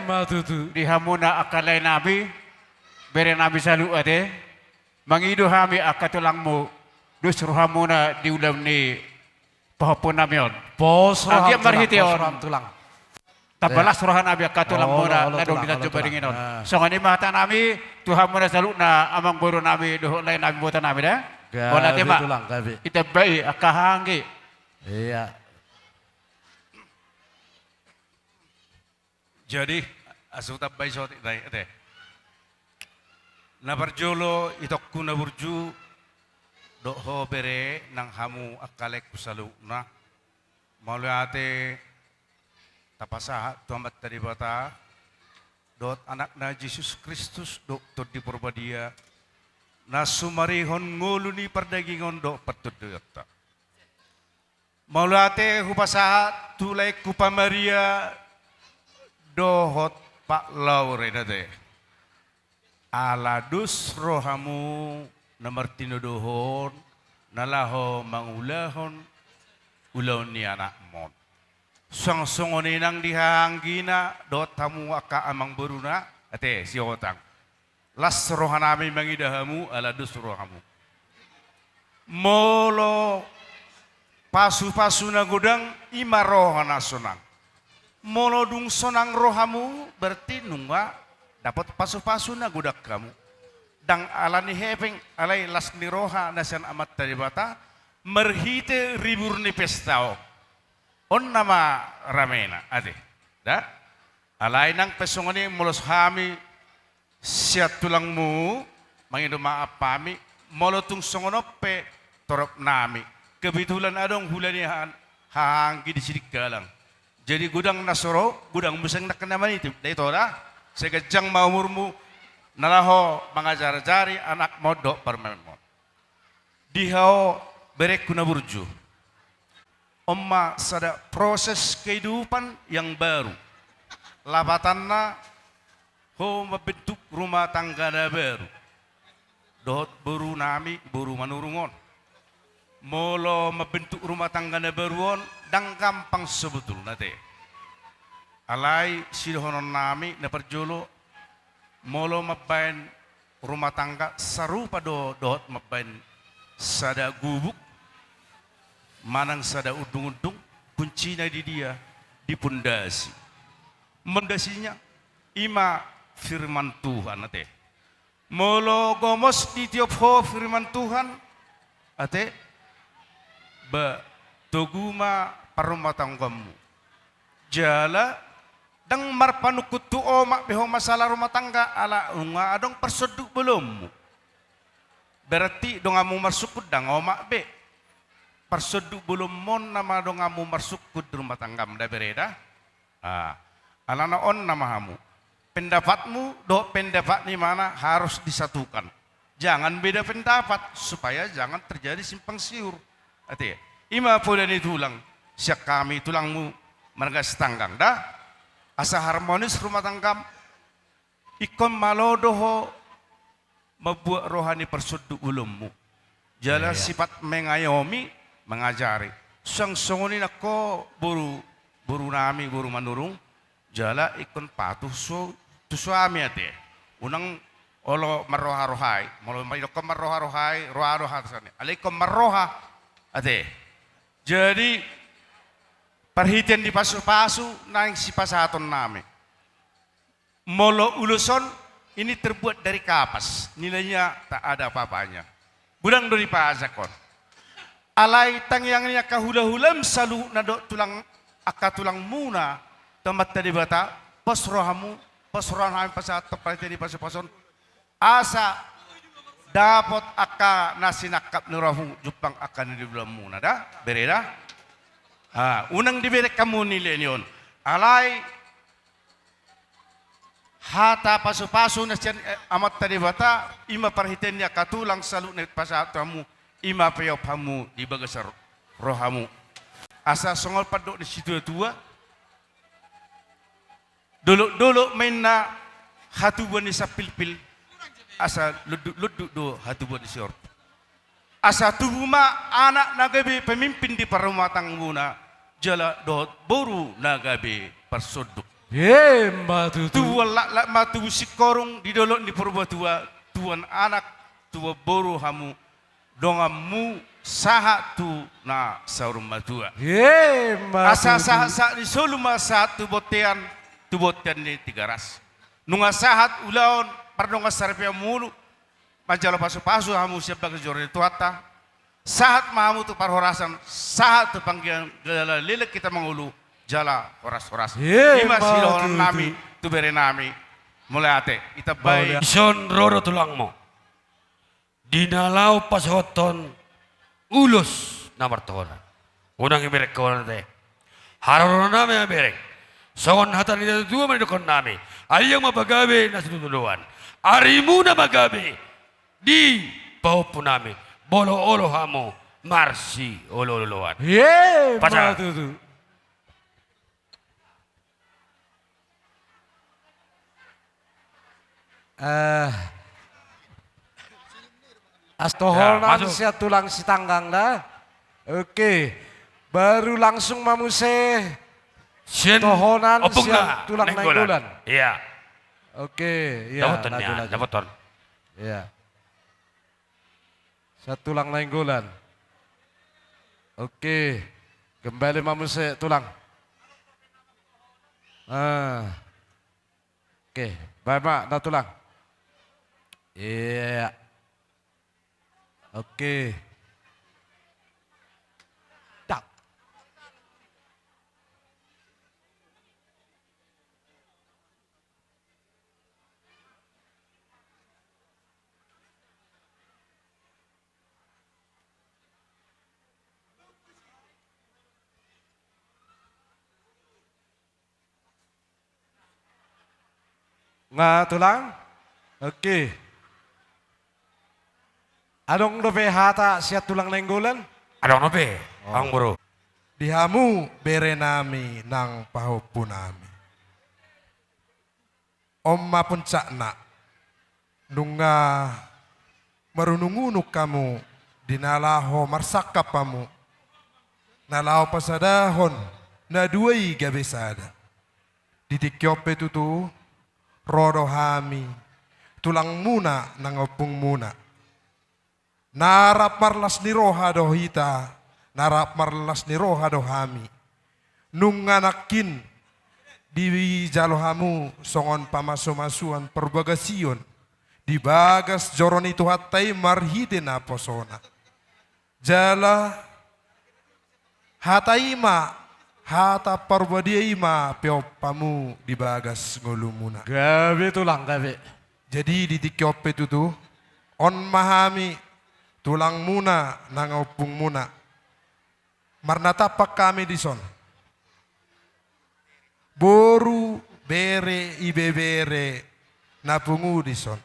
Speaker 1: Matutu.
Speaker 4: Di hamuna akalai nabi bere nabi salu ade mangido hami akatulangmu dus rohamuna di ulam ni pahapun namion.
Speaker 1: Pos roham
Speaker 4: Anggiap marhiti
Speaker 1: tulang. Tulang.
Speaker 4: Tabalas rohan nabi akatulang muna nadong kita coba dinginon. So ngani mata nami Tuhan muna salu na amang buru nami doh lain nabi buatan nami dah. Wala tema. Kita bayi akahanggi.
Speaker 17: Iya.
Speaker 10: Jadi asuta bay sot itay ate. Nabarjolo itok kuna burju doho bere nang hamu akalek kusalu na. Malu ate tapasa tuamat tadi bata dot anak na Yesus Kristus dot tod di Purbadia na sumarihon nguluni pardagingon do patuduyata. Malu ate hupasa tulay kupa Maria dohot Pak Laure nate. Aladus rohamu namartino dohon nalaho mangulahon ulaw ni anak mon. Song-songoni nang dihanggina dot tamu aka amang beruna ate si otang. Las rohanami mangidahamu aladus rohamu. Molo pasu-pasu na gudang ima rohana sonang. Molodung sonang rohamu berarti nungga dapat pasu-pasu na gudak kamu. Dang alani hepeng alai las ni roha nasan amat tadi bata merhite ribur ni pestao. On nama ramena ade. Da alai nang pesongoni molos hami siat tulangmu mangido maaf pami molotung songonope torop nami. Kebetulan adong hulani hanggi di sidik galang. Jadi gudang nasoro, gudang musang nak naman itu. Dahito dah, segejang maumurmu nalaho mangajar-jari anak modok permemon. Dihao berek kuna burju. Omma sada proses kehidupan yang baru. Labatanna ho membentuk rumah tangga baru. Dot buru nami, buru manurungon. Molo membentuk rumah tangga baruon dang gampang sebetul nate. Alai sidohonon nami na perjolo molo mabain rumah tangga sarupa dot mabain sada gubuk manang sada udung-udung kuncinya di dia di pondasi. Mendasinya ima firman Tuhan nate. Molo gomos di tiap ho firman Tuhan ate ba toguma parumah tanggamu jala dang marpanukut tu omak beho masalah rumah tangga ala unga adong persuduk belum berarti dong amu marsukut dang omak be persuduk belum mon nama dong amu marsukut rumah tangga mda bereda alana on nama hamu pendapatmu do pendapat ni mana harus disatukan jangan beda pendapat supaya jangan terjadi simpang siur. Ate, ima pula ni tulang, siak kami tulangmu marga setanggang dah, asa harmonis rumah tanggam, ikon malodoho, membuat rohani persuduk ulummu, jala sifat mengayomi, mengajari, sang songonin ako buru nami buru manurung, jala ikon patuh tu suami ate, unang olo maroha-rohai, molo ikon maroha-rohai, roha-roha sana, alaikum maroha. Ate, jadi perhatian di pasu-pasu naing si pasaton nami. Molo uluson ini terbuat dari kapas, nilainya tak ada apa-apanya. Budang dari Pak Zakon. Alai tang yang nya kahula-hulam salu nado tulang tulang muna tempat tadi bata posrohamu posrohan pasat tepat tadi pason asa dapat nasi nakap nurahu jupang akan di bulan muna dah bereda. Unang diberi kamu nilai nion. Alai hata pasu-pasu nasian amat tadi bata ima perhitiannya katulang salu net pasat kamu ima peyop hamu di bagasar rohamu asa songol padok di situ tua dulu main na hatubuan di sapil-pil asa luduk do hatubuan di sior asa tubuh ma anak nagabe pemimpin di parumah muna jala do boru nagabe persoduk
Speaker 1: matu
Speaker 10: tua lak matu sikorong di dolok di purba tua tuan anak tua boru hamu dongamu saha tu na saurum matua. Asa saha di soluma satu botean tu botean ni 300. Nunga sahat ulaon pardonga sarpia mulu majalo pasu-pasu hamu siap bagi jore tuata. Sahat mahamu tu parhorasan sahat tu panggilan gala lelek kita mengulu jala horas-horas. Lima silohon nami tu bere nami mulai ate kita baik.
Speaker 5: Ison roro tulangmo. Dinalau pas hoton ulus namar tohona. Unang iberek kawan teh. Haroro nami iberek. Songon hatan itu dua menidokon nami. Ayang mabagabe nasi tutuduan. Arimu na magabe di bau punami. Bolo olo hamu marsi olo oloan. Pacar.
Speaker 1: Astohonan sia tulang si tanggang dah. Oke. Baru langsung mamuse. Tohonan sia tulang nainggolan.
Speaker 5: Iya.
Speaker 1: Oke, iya.
Speaker 5: Dapaton.
Speaker 1: Iya. Sia tulang nainggolan. Oke. Kembali mamuse tulang. Oke, baik mak, dah tulang. Iya. Oke. Tak. Nggak tulang? Oke. Adong dope hata siat tulang nenggolan?
Speaker 5: Adong dope, ang bro.
Speaker 20: Dihamu bere nami nang pahopu nami. Omma pun cakna. Nunga marunungunuk kamu dinalaho marsakapamu. Nalaho pasadahon na duai gabesada. Ditikyope tutu rodo hami tulang muna nang opung muna. Narap marlas ni roha do hita, narap marlas ni roha do hami. Nung anakin di jalohamu songon pamaso-masuan perbagasiyon. Di bagas joron itu hatai marhite na posona. Jala hataima hata parbadiaima peopamu di bagas ngolumuna.
Speaker 1: Gabe tulang gabe.
Speaker 20: Jadi di tikyope tutu on mahami tulang muna nangopung muna. Marnatapak kami di son. Boru bere ibe bere napungu di son.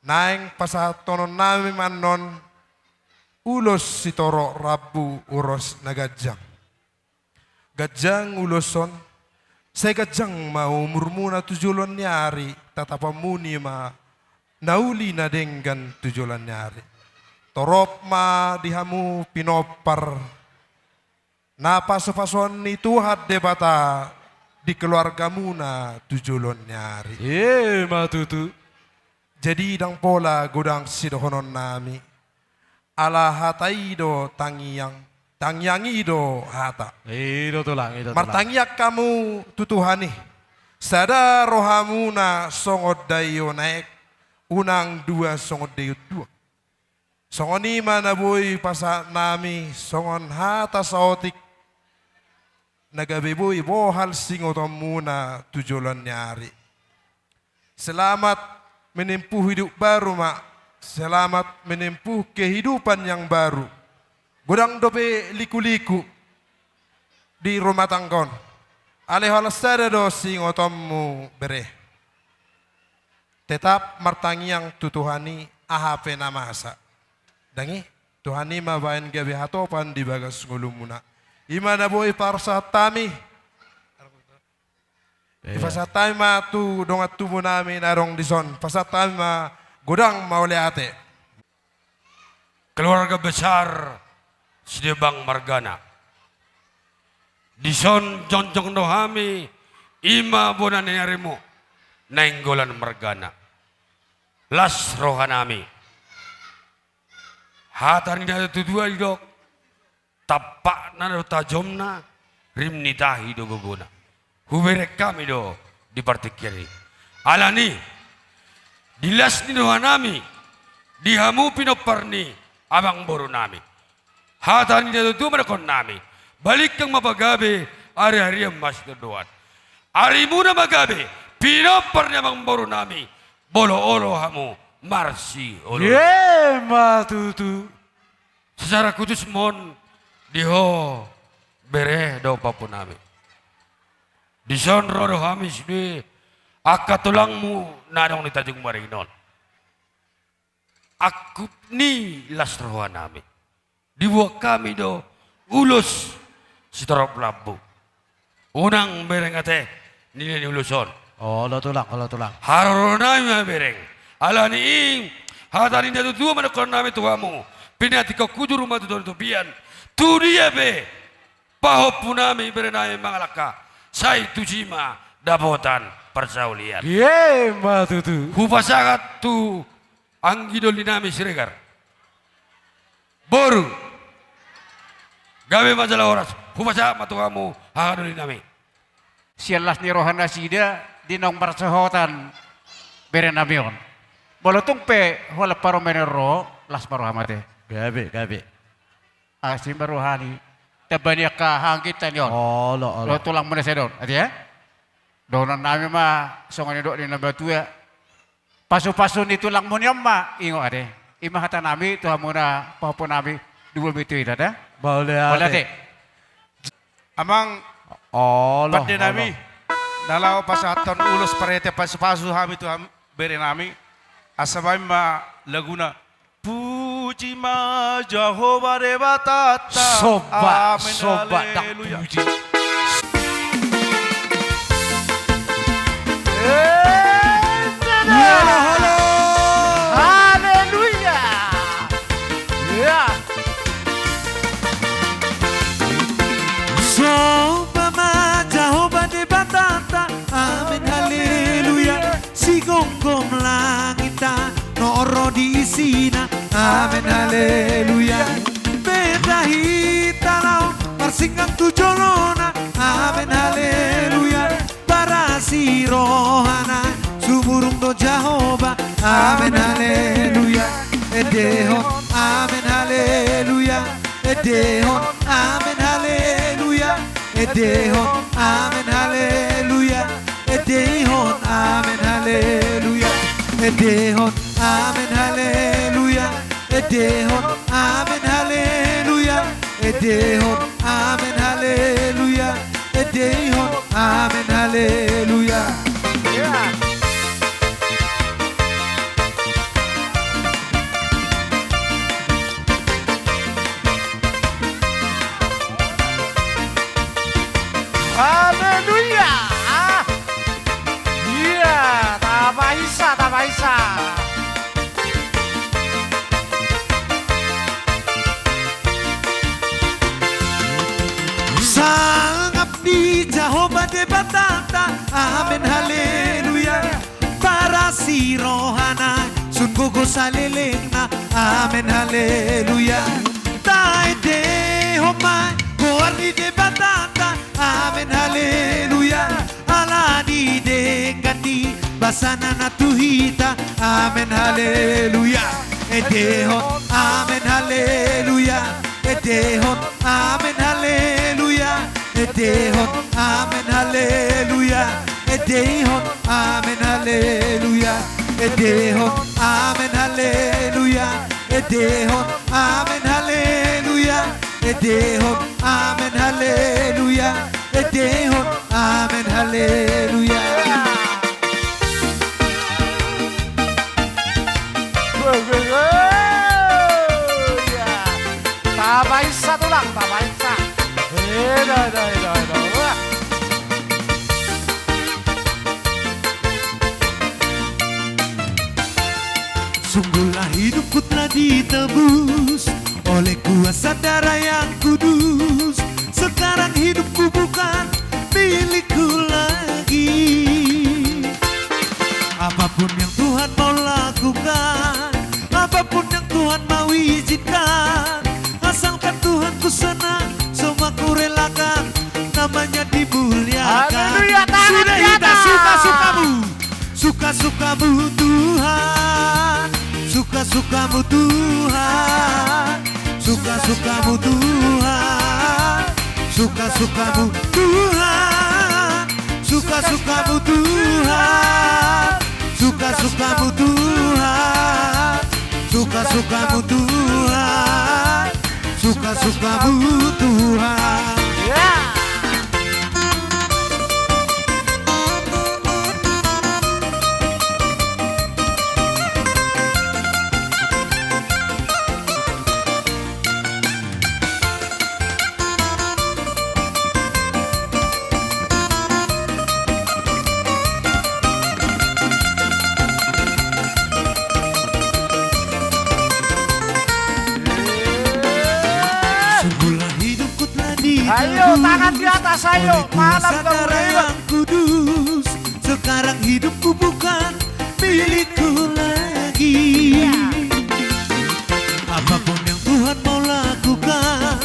Speaker 20: Naeng pasatonon nami manon ulos sitoro rabu uros nagajang. Gajang uloson. Saya gajang mau murmuna tujulon nyari tatapamuni ma nauli na denggan tujulan nyari. Torop ma dihamu pinopar. Napaso-pason itu hadde bata di keluargamu na tujulon nyari.
Speaker 1: Matutu.
Speaker 20: Jadi dang pola godang sidohonon nami. Ala hatai do tangyang. Tangyang ido hata.
Speaker 1: Ido tulang, ido tulang.
Speaker 20: Martangyak kamu tutuhani. Sada rohamuna songod dayo naik, unang dua songod dayo dua. Songon ima na boy pasa nami, songon hata saotik, nagabiboy bohal singotom muna tujulan nyari. Selamat menempuh hidup baru mak, selamat menempuh kehidupan yang baru. Godang dope liku-liku di rumah tangkon. Alehol sada do singotommu bere. Tetap martangiang tutuhani ahape namasa. Dangi tuhani mabain gabe hatopan di bagas ngulumuna. Imana boy parsatami. Pasatami ma tu dongat tubuh nami narong dison. Pasatami ma godang maule ate.
Speaker 5: Keluarga besar Sidebang Margana. Dison jonjong dohami ima bonan nyarimu nainggolan Margana. Las rohanami. Hatan ida tudua idok tapak na do tajomna rimni tahi do gogona. Huberek kami do di partik kiri. Alani dilas ni dohanami dihamu pinoparni abang boru nami. Hatan ida tudua menakon nami. Balik kang mapagabi, ari-ari ang mas dodoan. Ari muna magabi, pinopar niya mang boro nami, bolo-olo hamu, marsi olo.
Speaker 1: Matutu.
Speaker 5: Secara kudus mon, diho, bere daw papo nami. Dison rodo hamis di, akatulang mu nanong ni Tajung Marinon. Aku ni lasrohan nami. Dibuat kami do, ulus, si torop lampu. Unang bereng ate nilai uluson.
Speaker 4: Oh, lo tulang.
Speaker 5: Harunai ma bereng. Ala ni ing hatari na tutua manakon nami tuamu. Pinati ko kudu rumah tu pian. Tu dia be. Pahop punami berenai mangalaka. Sai tujima dapotan persaulian.
Speaker 1: Ye matutu.
Speaker 5: Hupasakat tu anggidol dinami siregar. Boru. Gawe majalah oras, humasa matuamu hakaduli nami.
Speaker 16: Sialas ni rohana sida dinong marsahotan beren namion. Bolotung pe hola paro menero las paro hamate.
Speaker 4: Gabe.
Speaker 16: Asim rohani tabani ka hangkitan yon.
Speaker 4: Oh,
Speaker 16: lo tulang mana sedon, ati ya? Donan nami mah songan dok di nabatu ya. Pasu-pasu ni tulang munyam mah ingo ade. Imah hata nami tu hamuna papo nami dua bitu ida. Boleh.
Speaker 17: Amang pati nami nalau pasaton ulus parete pasu-pasu hami tu bere nami asabay ma laguna puji ma Jehovah Devatata
Speaker 1: Sobat dak
Speaker 17: haleluya.
Speaker 1: puji.
Speaker 13: Halo. Haleluya. Ya.
Speaker 2: Jehovah Jehovah de batata, amin haleluya. Si gonggong langita, noro di sina, amin haleluya. Beda hitalau, persinggang tujolona, amin haleluya. Para si rohana, sumurung do Jehovah, amin haleluya. Edehon, amin haleluya. Edehon, amin haleluya. Edehon, amen haleluya. Edehon, amen haleluya. Edehon, amen haleluya. Edehon, amen haleluya. Edehon, amen haleluya. Edehon, amen haleluya.
Speaker 13: Haleluya. Iya, tabaisa.
Speaker 2: Sang abdi Jehovah de batata, amen haleluya. Para si rohana, sun gogo salelengna, amen haleluya. Tai de homai, kuarni de batata, amen haleluya. Alani dengani basanana tuhita. Amen haleluya. Edehon amen haleluya. Edehon amen haleluya. Edehon amen haleluya. Edehon amen haleluya. Edehon amen haleluya. Edehon amen haleluya. Edehon amen haleluya. Edehon amen haleluya.
Speaker 1: Tabaisa tulang, tabaisa.
Speaker 2: Sungguhlah hidupku telah ditebus oleh kuasa darah yang kudus. Sekarang hidupku bukan milikku lagi. Apapun yang Tuhan mau lakukan, apapun yang Tuhan mau izinkan, asalkan Tuhan ku senang, semua ku relakan, namanya dimuliakan.
Speaker 1: Haleluya, tangan
Speaker 2: Sudah
Speaker 1: di
Speaker 2: kita
Speaker 1: atas.
Speaker 2: suka-sukamu, suka-sukamu Tuhan, suka-sukamu Tuhan, suka-sukamu Tuhan, suka-sukamu Tuhan, suka-sukamu Tuhan, suka-sukamu Tuhan, suka-sukamu Tuhan, suka-sukamu Tuhan. Sungguhlah hidupku telah ditebus.
Speaker 1: Ayo, tangan di atas, ayo.
Speaker 2: Oleh
Speaker 1: Malam
Speaker 2: kuasa
Speaker 1: kamu
Speaker 2: darah
Speaker 1: rela.
Speaker 2: yang kudus. Sekarang hidupku bukan milikku lagi. Apapun yang Tuhan mau lakukan,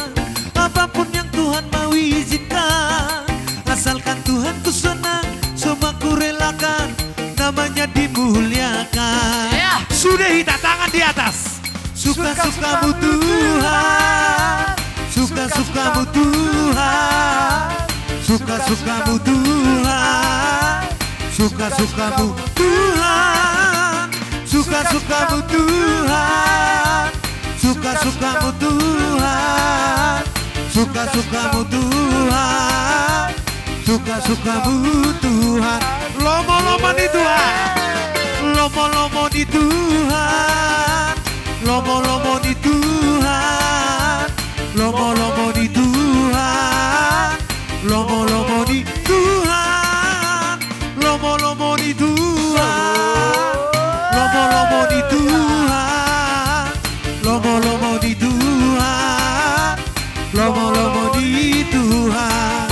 Speaker 2: apapun yang Tuhan mau izinkan, asalkan Tuhan ku senang, semua ku relakan, namanya dimuliakan. Sudah kita tangan di atas. Suka-sukamu Tuhan, suka-sukamu Tuhan, suka-sukamu Tuhan, suka-sukamu Tuhan, suka-sukamu Tuhan, suka-sukamu Tuhan, suka-sukamu Tuhan, suka-sukamu Tuhan. Lomo-lomo di Tuhan, lomo-lomo di Tuhan, lomo-lomo di Tuhan, lomo-lomo di Tuhan, lomo-lomo di Tuhan, lomo-lomo di Tuhan, lomo-lomo di Tuhan, lomo-lomo di Tuhan, lomo-lomo di Tuhan.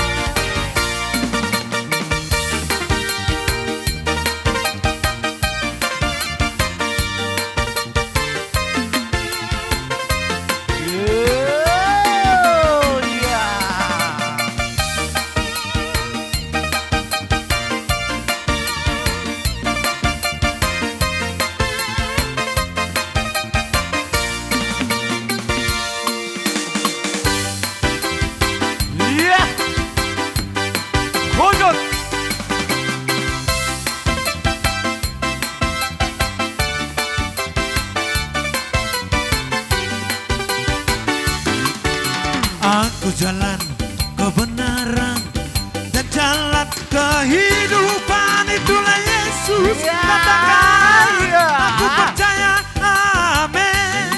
Speaker 2: Aku jalan kebenaran dan jalan kehidupan, itulah Yesus. Katakan, aku percaya, amin.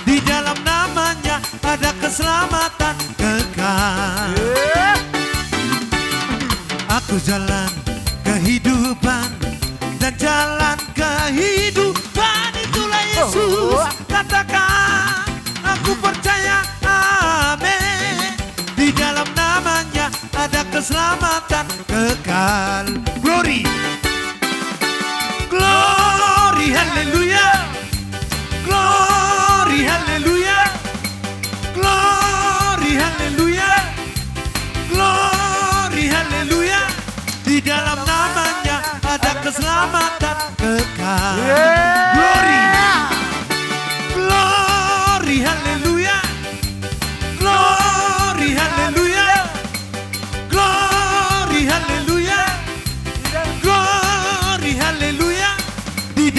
Speaker 2: Di dalam namanya ada keselamatan kekal. Aku jalan kehidupan dan jalan kehidupan, itulah Yesus. Katakan, aku percaya, amin. Di dalam namanya ada keselamatan kekal. Glory, glory, haleluya, glory, haleluya, glory, haleluya, glory, haleluya. Di dalam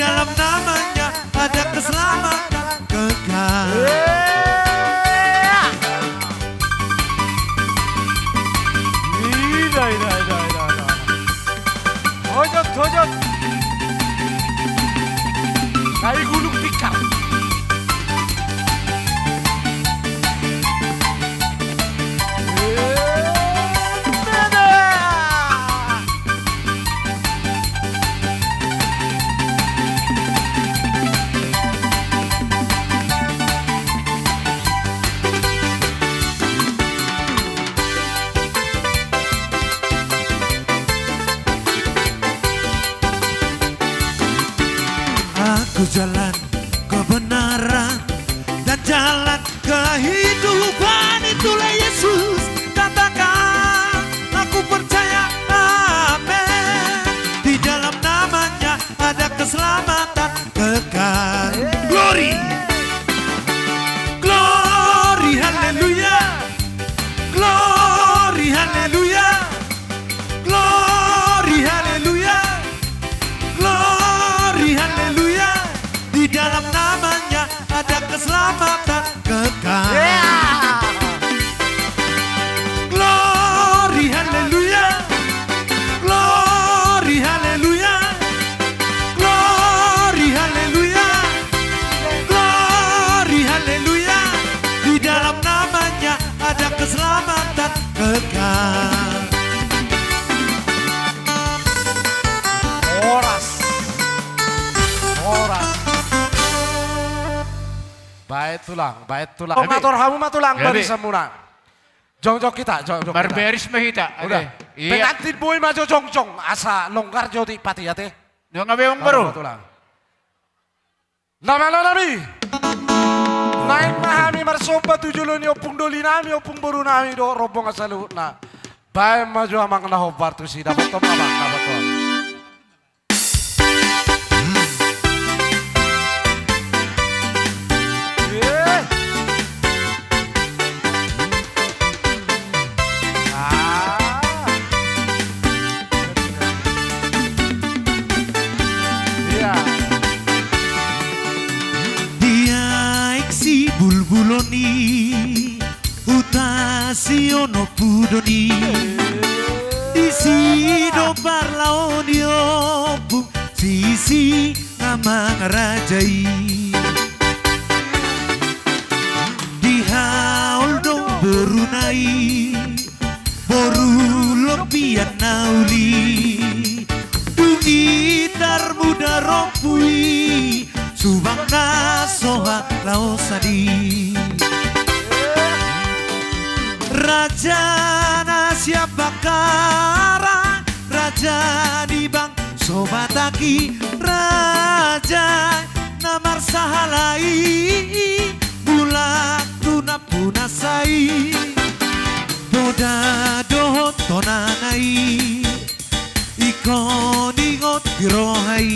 Speaker 2: dalam namanya ada keselamatan kekal.
Speaker 1: 도전. 나이 gunung tikar.
Speaker 2: Aku jalan kebenaran dan jalan kehidupan, itulah Yesus. Katakan aku percaya, amin. Di dalam namanya ada keselamatan kekal. Glory, glory, haleluya, glory, haleluya, glory, haleluya, glory, haleluya. Di dalam namanya ada keselamatan kekal. Glory, haleluya, glory, haleluya, glory, haleluya, glory, haleluya. Di dalam namanya ada keselamatan kekal.
Speaker 1: Oras. Baik tulang. Oh, matur hamu matulang bari semuna. Jongjong kita, jongjong.
Speaker 16: Barberis mahita.
Speaker 1: Udah.
Speaker 16: Iya.
Speaker 1: Pengantin boy maju jongjong asa longgar jodi pati ya teh.
Speaker 16: Yang ngabe baru.
Speaker 1: Nama nami. Naik mahami marsoba tujulun opung doli nami opung boru nami do robong asalu na. Baik maju amang na hobar tu si dapat tom amang dapat tom.
Speaker 2: Bulbuloni utasi ono pudoni isido parlaoni opung sisi amang rajai di haul dong berunai boru lopian nauli dungitar muda rompui subang nasoha laosadi Raja na siapa kara Raja di bang sobataki Raja na marsahalai Bulak tuna punasai Boda dohot tonanai Ikon ingot girohai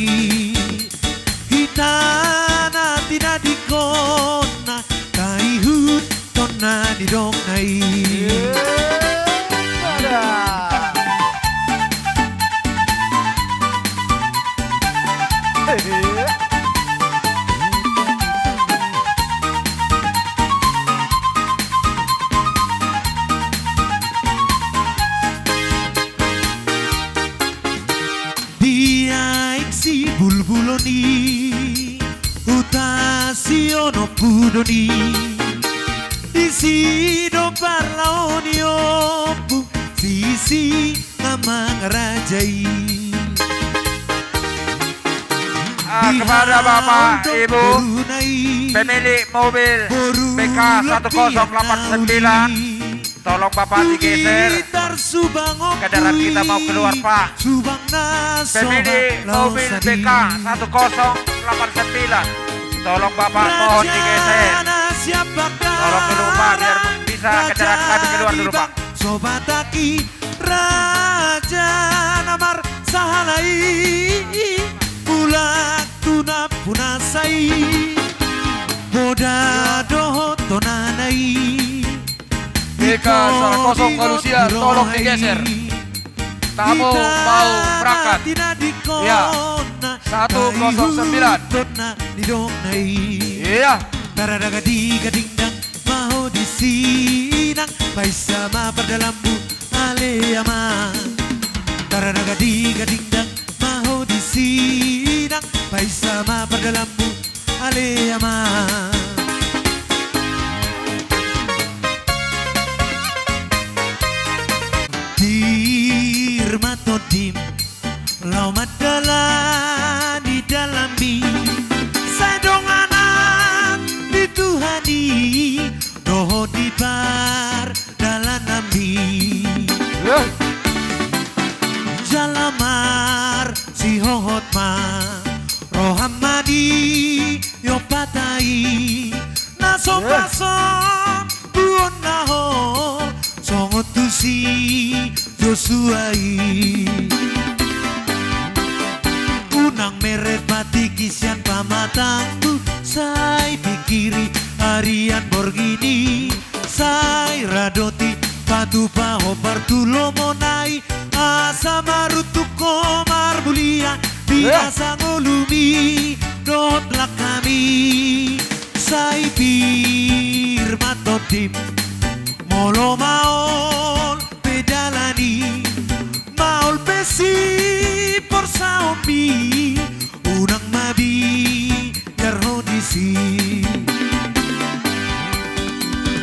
Speaker 2: Hitana tina dikona kaihut tona didongai Dia iksi bulbuloni utasi ono pudoni isi do parlaoni opu sisi amang rajai
Speaker 7: kepada Bapak Ibu pemilik mobil BK 1089 tolong Bapak digeser kendaraan kita mau keluar Pak pemilik mobil BK 1089 tolong Bapak mohon digeser tolong dulu Pak biar bisa kendaraan kami keluar dulu Pak
Speaker 2: sobataki raja namar sahalai bulak tuna punasai boda dohot tonanai
Speaker 5: BK 10 Manusia tolong digeser tamu mau berangkat ya Iya.
Speaker 2: Taradaga di gadingdang mau disinang pai sama perdalambu aleama. Taradaga di gadingdang mau disinang pai sama perdalambu aleama. Dirmatodim lau madala di dalam mi sedong anak dituhani doho di bar dalam nami jalamar si hohot ma rohamadi yo patai naso pason buon naho songot tusi Josuai unang meret pati kisian pamatangku sai pikiri Arian Borgini sai radoti patu paho partulo monai asa marutu komar bulia biasa ngolumi dot lakami sai pir matotim molo maol pedalani maol besi porsaomi unang mabi terhodisi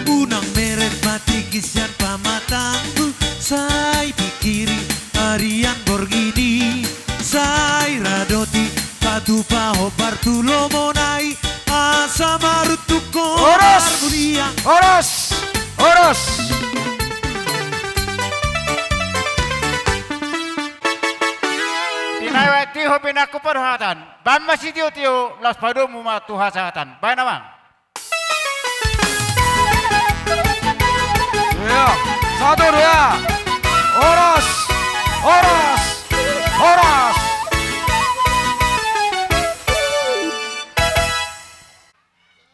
Speaker 2: unang meret mati kisian pamatangku sai pikiri Arian Borgini sai radoti patu paho partulo monai asa marutuko argulia
Speaker 5: Oros
Speaker 16: Tinawati ho pinaku perhatan. Ban masih tiu las padu muma tuha sahatan. Baik namang.
Speaker 5: Iya. 1, 2. Oros.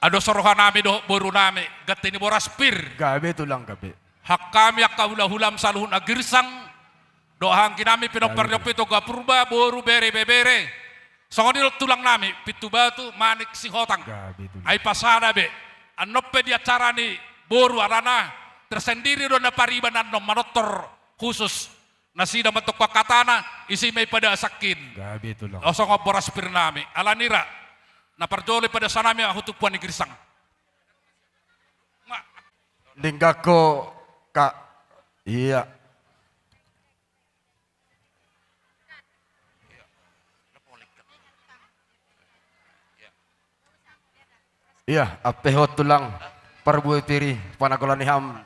Speaker 15: Ado sorohan nami do boru nami gatini boraspir.
Speaker 5: Gabe tulang gabe.
Speaker 15: Hak kami ak kaulah-hulam saluhun agirsang dohang kinami pinoparnyo pito gapurba boru bere. Songonil tulang nami pitu batu manik si hotang. Ay pasada be. Anope di acara ni boru arana tersendiri do na pariban anom manotor khusus nasida matok pakatana isi may pada sakin.
Speaker 5: Gabe tulang.
Speaker 15: Osong boraspir nami alanira. Naparjoli pada sanami ang hutupuan ni Girsang.
Speaker 5: Linggako kak. Iya. Iya, apehot tulang parbuai tiri panagolan ham.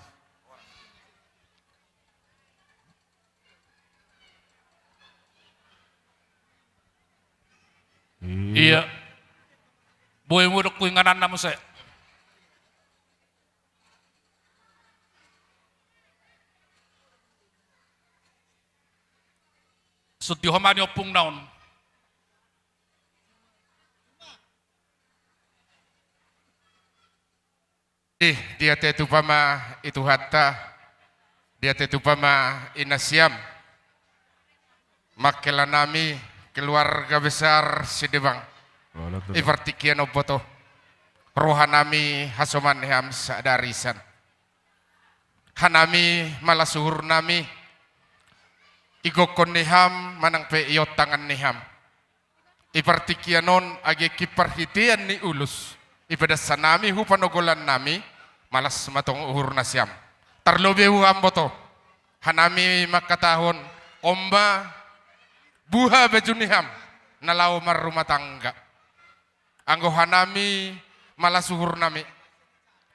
Speaker 15: Iya. Boy mo dok kuinganan na mo sa. Suti homani opung naon.
Speaker 10: Dia tetu pama itu hatta, dia tetu pama inasiam. Makela nami keluarga besar Sidebang. Ipartikian oboto. Rohanami hasoman ham sadarisan. Hanami malasuhur nami. Igokon niham manang pe iyot tangan niham. Ipartikianon agi kiparhitian ni ulus. Ipadasan nami hupanogolan nami malas matong uhur nasyam. Tarlobe huam boto. Hanami makatahon omba buha bejuniham nalaw marumah tangga. Anggo hanami malasuhur nami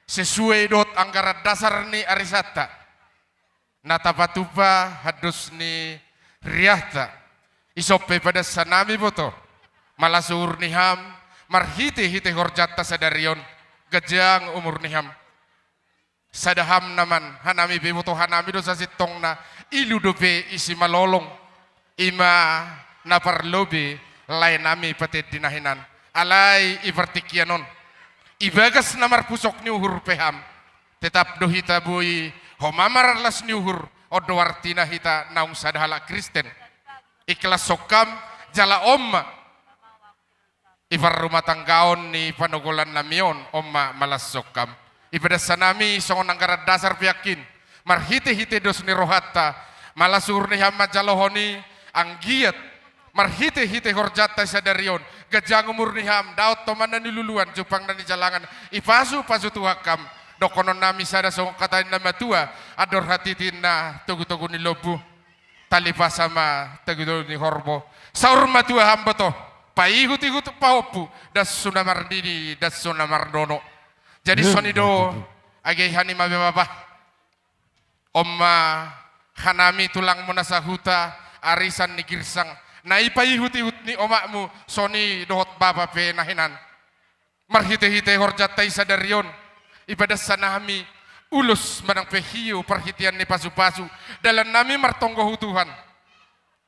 Speaker 10: sesuai dot anggaran dasar ni arisata natapatupa hadus ni riahta isope pada sanami boto malasuhur niham marhiti hiti horjata sadarion gajang umur niham sadaham naman hanami biboto hanami dosa sitong na iludope isi malolong ima naparlobe lain nami pati dinahinan alay ipartikyanon ibagas namar pusok ni uhur peham tetap dohita bui homamar las ni uhur odowartina hita naung sadahala Kristen ikhlas sokam jala omma
Speaker 21: Ifar rumah tanggaon ni panugulan namion omma malasokam. Ibadasa nami songon anggaran dasar piyakin. Marhite-hite dos ni rohatta. Malasur ni hamad jalohoni anggiat. Marhite-hite horjata sadarion. Gajang umur ni ham. Daot toman na niluluan. Jupang na ni jalangan. Ipasu pasu tuhakam. Dokonon nami sada songon katain nama tua. Ador hatitin na tugu-tugu ni lobu. Talipa sama tugu-tugu ni horbo. Saur matua ham beto. Paihut-ihut paupu das suna mardini das suna mardono. Jadi sonido age hani mabe baba. Omma hanami tulang munasahuta arisan ni girsang. Nai paihut-ihut ni omakmu soni dohot baba pe nahinan. Marhite-hite horjatai sadarion. Ibadah sanami ulus manang pehiu perhitian ni pasu-pasu. Dalam nami martonggo hutuhan.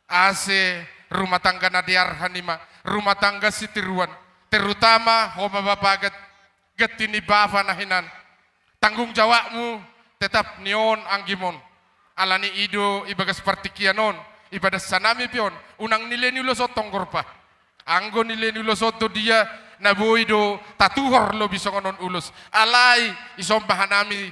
Speaker 21: Ase rumah tangga nadiar hanima. Rumah tangga sitiruan, terutama homa bapagat getini bava nahinan. Tanggung jawabmu tetap nion anggimon. Alani ido ibagas partikianon, ibadah sanami pion. Unang nile nulo sotong gorpa. Anggo nile nulo soto dia naboido tatuhor lo bisongonon ulus. Alai isomba hanami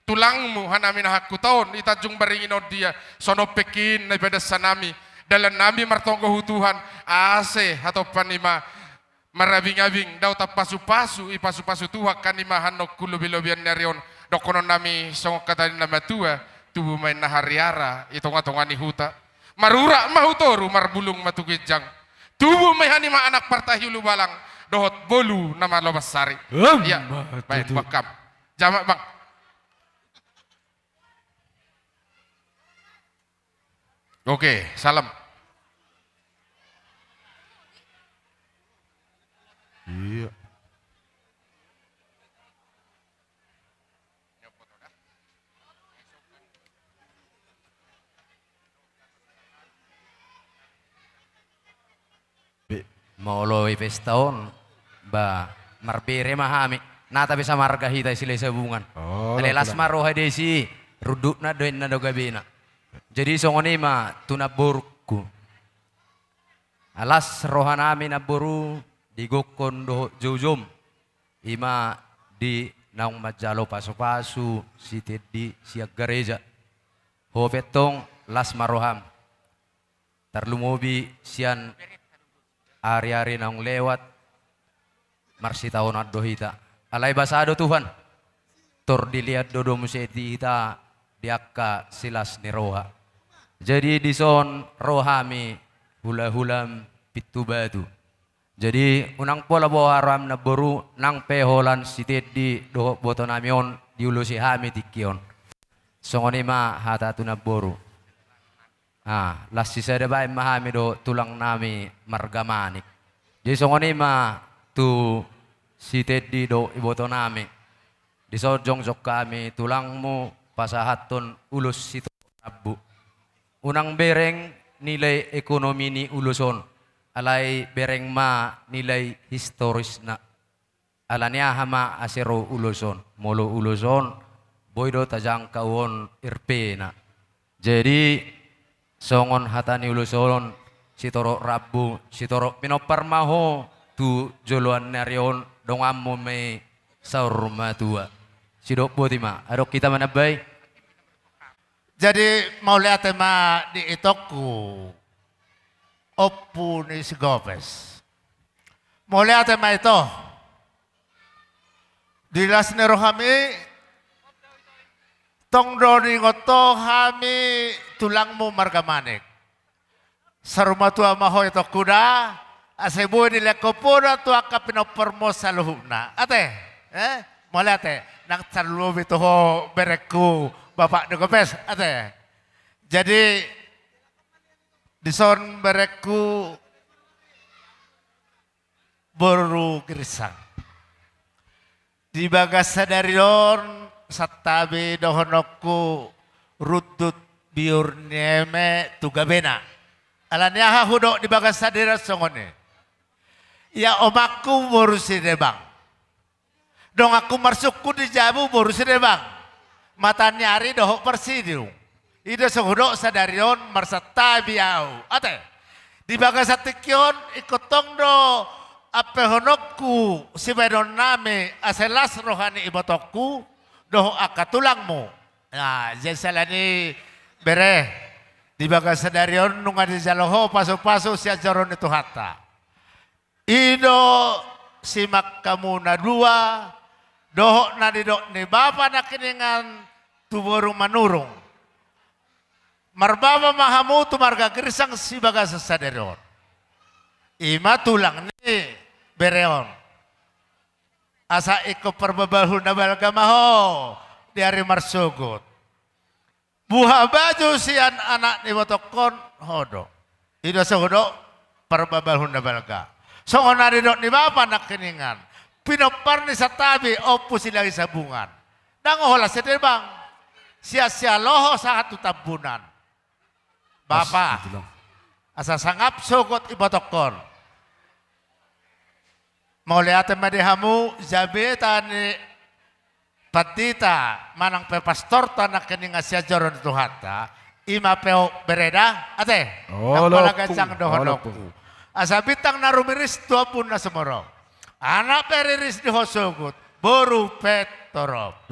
Speaker 21: tulangmu hanami nahakku taon itajung baringinod dia sono pekin na ibadah sanami. Dalam nami martonggo hutuhan ase atau panima marabing-abing daw ta pasu-pasu ipasu-pasu tuha kanima hanok kulubilobian narion dokonon nami songok katanin nama tua tubuh main nahariara itonga-tonga ni huta marura mahutoru marbulung matugijang tubuh may hanima anak partahulu balang dohot bolu nama lobasari iya baik bakam jamak bang. Oke, salam. Iya.
Speaker 6: Maulo pestaon ba marbere mahami nata bisa marga hita sila sabungan. Alelas maroha desi ruduk na doin na dogabina. Jadi songoni ma tunaburku. Alas rohanami naburu digokon do jujum. Ima di naung majalo pasu-pasu si tedi siag gereja. Hopetong las maroham. Tarlumobi sian ari-ari naung lewat. Marsi tahun adohita. Alay basado Tuhan. Tor dilihat dodo museti hita diakka silas ni roha. Jadi di son rohami hula-hulam pitu batu. Jadi unang pola haram na boru nang peholan sitet di doho boto namion diulusi hami tikion. Songoni ma hata tu na boru. Las sisa debay mahami do tulang nami margamanik. Jadi songoni ma tu sitet di do iboto nami. Di so jongjok kami tulangmu pasahaton ulus situ abu. Unang bereng nilai ekonomi ni uluson. Alay bereng ma nilai historis na. Alanya hama asero uluson. Molo uluson boydo tajang kawon irpe na. Jadi songon hatani uluson sitoro rabu sitoro pinoparmaho tu joluan narion dongamu me saur matua. Sidok botima adok kita manabay.
Speaker 13: Jadi mau lihat tema di itoku opu ni si Gopes. Mau lihat tema itu di las nero kami tong doni ngoto kami tulangmu margamanik. Saruma tua maho itu kuda asebu ni lekopura tua kapinopermo saluhuna. Ate, mau lihat nang terlalu itu ho bereku. Bapak de Gopes, ate. Jadi di son bereku boru girsang. Di bagas sadarion satabi dohonoku rutut biur neme tugabena. Alanya hahudo di bagas sadarion songone. Ya omaku boru sinebang. Dong aku marsukku di jabu boru sinebang. Mata nyari dohok persidiu. Ida sehudok sadarion marsata biau. Ate. Di bagas satikion ikutong do ape honokku si bedon nami aselas rohani ibotokku doh akatulangmu. Nah, jesalani bere di bagas sadarion nunga di jaloho paso-paso si ajaron itu hatta. Ido simak kamu na dua doh na didok ni bapa na kiningan tuborong manurong. Marbaba mahamu tu marga gersang si bagas sadarion. Ima tulang ni bereon. Asa iko perbabahu na balga maho di hari marsugut. Buha baju sian anak ni watokon hodo. Ida sehodo perbabahu na balga. Songon na didok ni bapa nak keningan. Pinopar ni sa tabi opo sila isabungan. Nangohola sa bang. Sia-sia loho sa hatu tabunan. Bapa. Asa sangap sugot ibotokon. Mauliatan madihamu jabetan patita manang pe pastor tanak keninga sia joron tuhata ima peo bereda ate napala gancang dohonoku asa bitang narumiris tua pun na semoro anak periris dihosugut boru petorop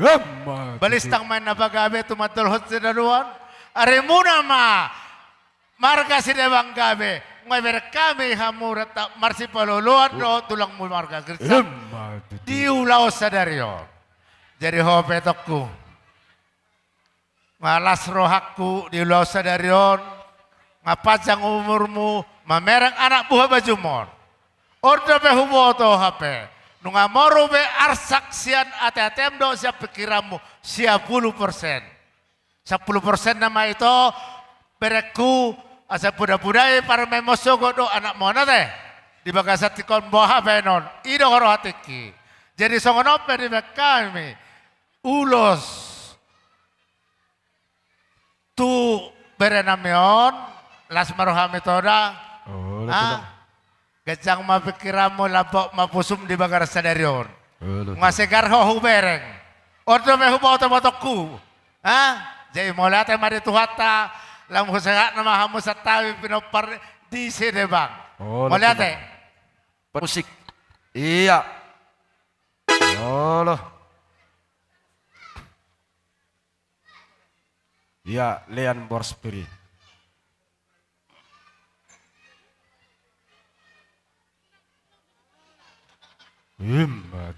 Speaker 13: balistang main na bagabe tumatul hot sedaduan arimuna ma marga sidewang gabe ngoy berkami hamurat marsi paluluan do tulang mu marga gersang diulau sadario jadi hope tokku malas rohakku diulau sadarion ngapajang umurmu mamerang anak buah bajumon ordo be huboto hape nunga moru be arsak sian ate-atem do siap pikiranmu siap 10% 10% nama itu bereku asa budak-budai para memosogo do anak mona teh di bagasat tikon boha benon ido horo hatiki jadi songonope di kami ulos tu berenamion las marohami toda gecang ma pikiramu labok mapusum di bagar sadarion ngasegar ho bereng ordo me hubo otokku jadi molate mari tuhata lam husahat nama hamu satawi pinopar di sini bang. Melihat
Speaker 5: musik. Iya. Allah. Iya, Leon Borspiri.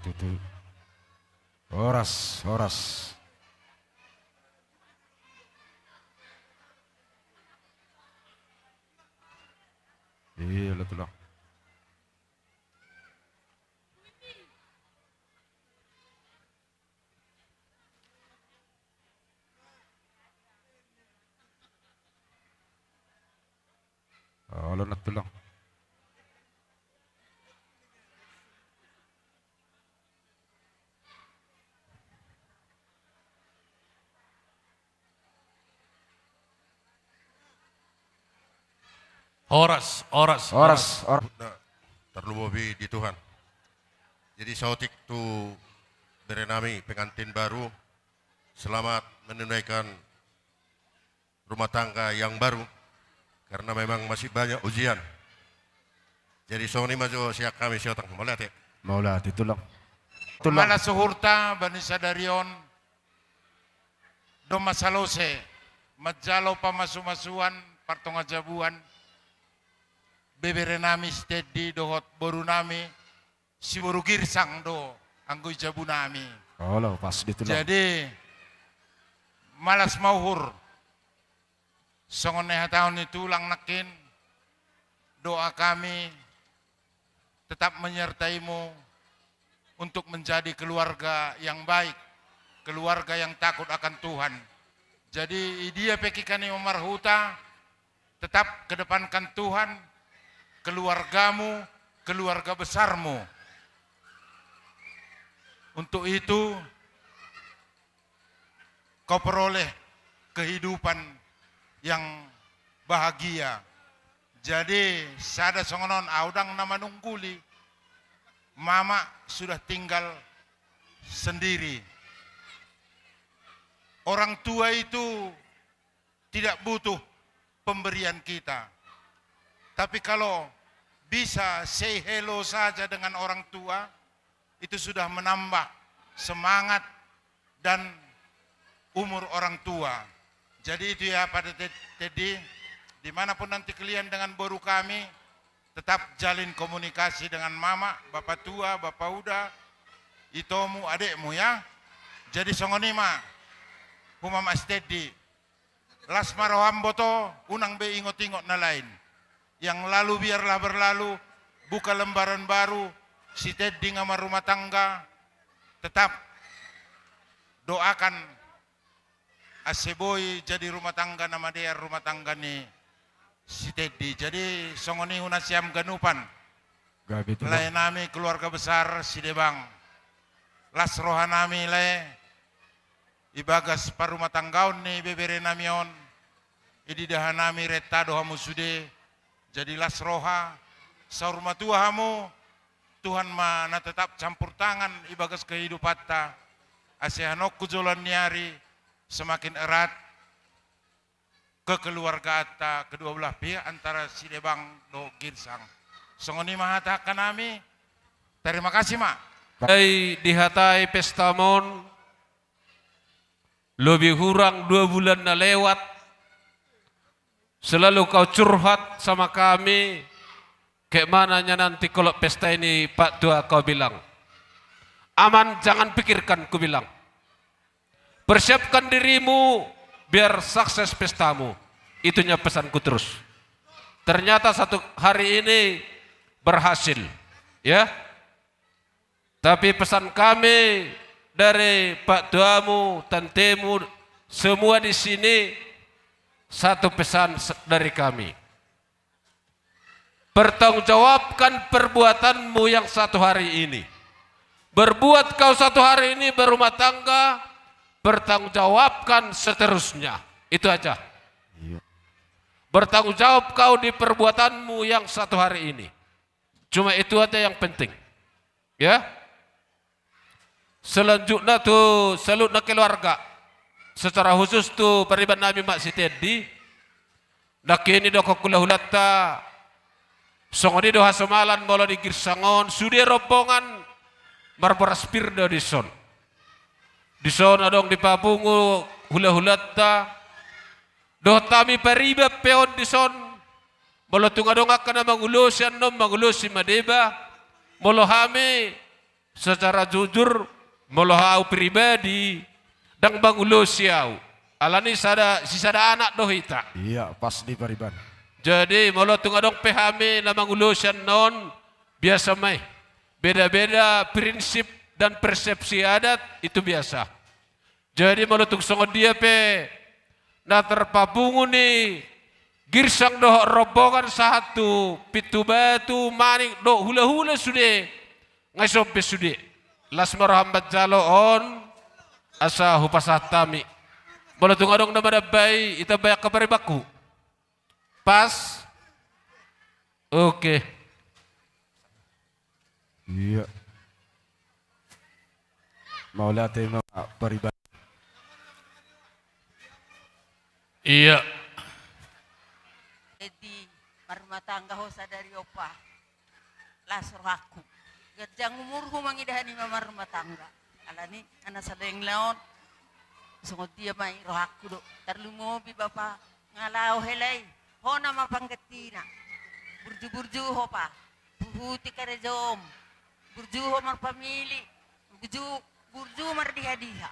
Speaker 5: Tutu. Oras. Iya, betul. Oh, lo natulong.
Speaker 21: Oras. Terlubobi di Tuhan. Jadi sautik tu berenami pengantin baru. Selamat menunaikan rumah tangga yang baru. Karena memang masih banyak ujian. Jadi soni maju siap kami siotang melihat ya.
Speaker 5: Maulah ditulong.
Speaker 21: Mana suhurta bani sadarion do masalose majalo pamasu-masuan partonga jabuan bebere nami stedi dohot boru nami si boru girsang do anggo jabu nami.
Speaker 5: Oh lo pas ditulong.
Speaker 21: Jadi malas mauhur songon tahun itu ulang nakin doa kami tetap menyertaimu untuk menjadi keluarga yang baik, keluarga yang takut akan Tuhan. Jadi dia pekikani Marhuta tetap kedepankan Tuhan, keluargamu, keluarga besarmu. Untuk itu kau peroleh kehidupan yang bahagia. Jadi sada songonon audang nama nungguli, mama sudah tinggal sendiri. Orang tua itu tidak butuh pemberian kita. Tapi kalau
Speaker 10: bisa say hello saja dengan orang tua, itu sudah menambah semangat dan umur orang tua. Jadi itu ya pada Teddy, dimanapun nanti kalian dengan boru kami, tetap jalin komunikasi dengan mama, bapak tua, bapak uda, itomu, adekmu ya. Jadi songonima, humam Teddy, las maroham boto, unang be ingot-ingot na lain. Yang lalu biarlah berlalu, buka lembaran baru, si Teddy ngamar rumah tangga, tetap doakan Aseboy jadi rumah tangga nama dia rumah tangga ni si Teddy. Jadi songoni huna siam ganupan. Lai nami keluarga besar si Debang. Las rohanami lai ibagas parumah tanggaon ni bebere namion. Idi dahanami retado hamu sude. Jadi las roha saurma tua hamu Tuhan mana tetap campur tangan ibagas kehidupan ta. Asehanok kujolan niari semakin erat kekeluargaan kedua belah pihak antara si Debang do Girsang. Songoni mahata kanami. Terima kasih mak.
Speaker 6: Dihatai pestamon lebih kurang 2 bulan na lewat. Selalu kau curhat sama kami. Kayak mananya nanti kalau pesta ini Pak Tua kau bilang. Aman jangan pikirkan ku bilang. Persiapkan dirimu biar sukses pestamu. Itunya pesanku terus. Ternyata satu hari ini berhasil. Ya. Tapi pesan kami dari Pak Tuamu, tantemu, semua di sini satu pesan dari kami. Pertanggungjawabkan perbuatanmu yang satu hari ini. Berbuat kau satu hari ini berumah tangga, bertanggungjawabkan seterusnya. Itu aja. Bertanggung jawab kau di perbuatanmu yang satu hari ini. Cuma itu aja yang penting. Ya. Selanjutnya tuh salutna keluarga. Secara khusus tuh pariban Nabi Mak si Teddy. Dakini do kokulahulata. Songoni do hasamalan bola di Girsangon. Sudi rombongan marboraspir do di son. Di son adong di Papungu hula-hulata. Doh tami pariba peon di son. Molo tunga dong akan mangulosi anom mangulosi madeba. Molo hame secara jujur molo hau pribadi dang mangulosi au. Alani sisada anak doh ita.
Speaker 1: Iya pas di pariban.
Speaker 6: Jadi molo tunga dong pehame na mangulosi anon biasa mai. Beda-beda prinsip dan persepsi adat itu biasa. Jadi molo tung songo dia pe na terpapungu ni Girsang doh rombongan satu pitu batu maning doh hula-hula sude ngasope sude las marhambat jalo on asa hupasatami bola tunga dong nama dabai ita bayak kabari baku pas oke.
Speaker 1: Iya. Mau lihat tema pariban.
Speaker 6: Iya.
Speaker 19: Jadi marumah tangga ho sadari opa lasro aku gerjang umurku mangidahani mama rumah tangga alani anak sadeng laon songot dia mai roh aku do tarlumobi bapa ngalau helai ho nama panggetina burju-burju ho pa puhuti karejom burju ho mar pamili burju mar diha-diha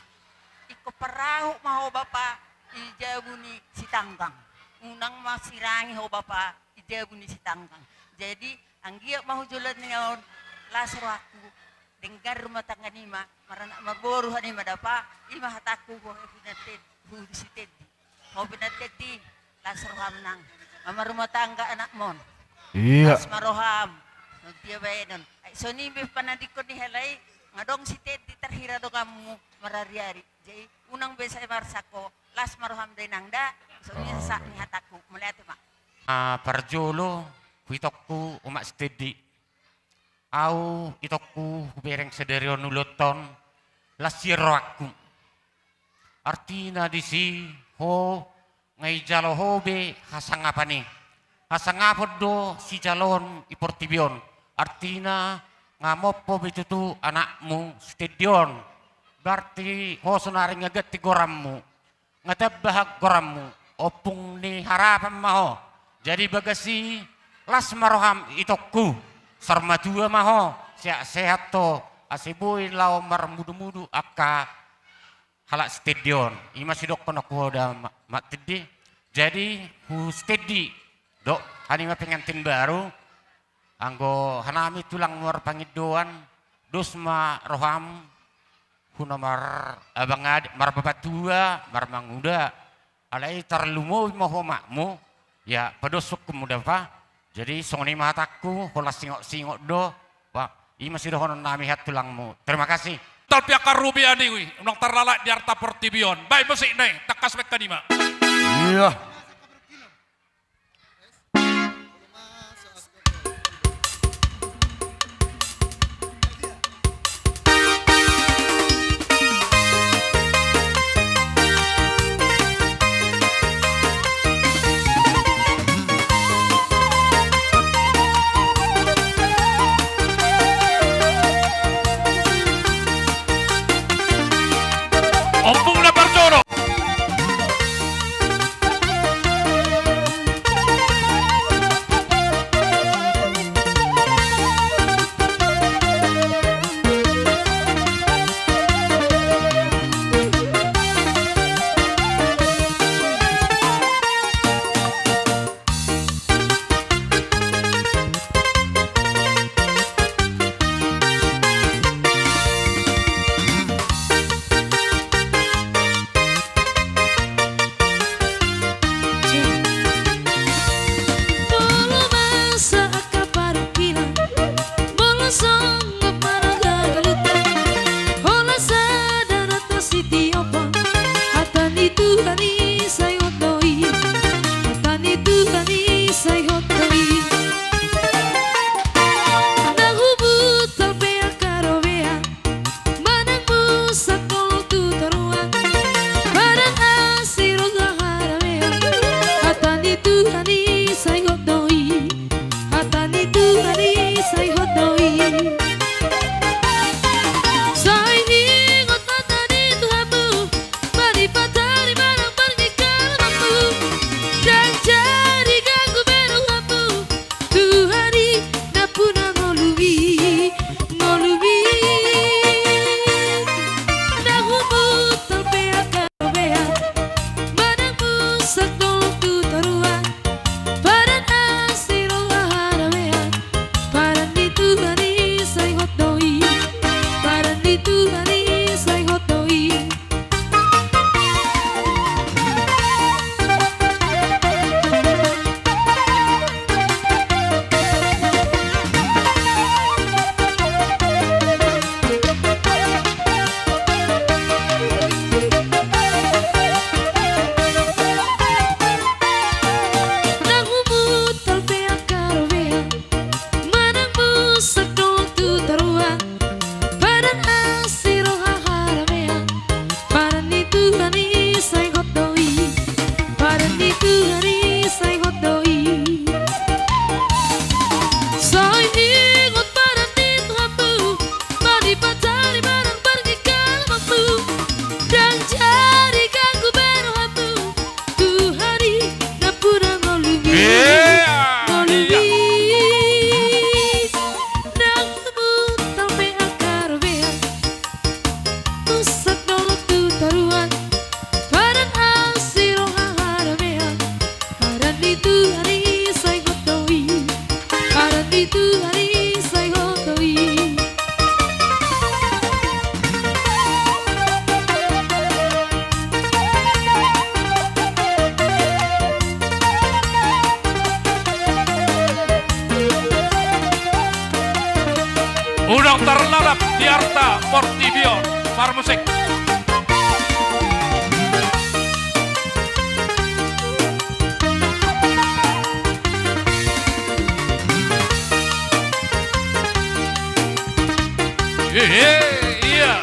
Speaker 19: iko perahu maho bapa ijabuni si tanggang unang masirangi ho bapa ijabuni si tanggang. Jadi anggia mahu julan ngaon lasro aku dengar rumah tangga nima marana maboru hanima dapa ima hataku ho pinated hu si Teddy. Ho pinated lasro hamnang. Mama rumah tangga anak mon.
Speaker 1: Iya.
Speaker 19: Las maroham. Dia bayanon. Ay so ni be panadiko ni helai ngadong si Teddy terhira do kamu marariari. Jadi unang besa marsako las maroham denangda soalnya sa ni hataku melihat mak.
Speaker 7: Parjolo kuitokku umak Teddy. Au itokku bereng sederio nuloton lasiro aku. Artina di si ho ngai jalo hobe hasang apa nih?
Speaker 4: hasangapod do si calon iportibion. Artina ngamopo bitutu anakmu stadion. Berarti hosonaring ngagat ti gorammu. Ngatabahag gorammu. Opung ni harapan maho. Jadi bagasi las maroham itokku. Sarmadua maho. Sehat to. Asibuin lau mar mudu-mudu akka halak stadion. Ima sidok kono kuhoda mak tedi. Jadi hu stedi dok hani ma pengantin baru. Anggo hanami tulang muar pangidoan. Dosma roham hu nomor abang ad mar babatua mar manguda. Alai tarlumo moho makmu. Ya padosuk kemuda pa. Jadi songoni mataku hola singok-singok do. Wah. Ima sudah honon nami hat tulangmu. Terima kasih.
Speaker 15: Talpia karubi aniwi, unang tarlalak di arta portibion. Baik musik nih, takas mek kanima.
Speaker 5: Iya.
Speaker 15: Ompung na Barjono. Udang terlalap di arta Portibion. Par musik. Iya.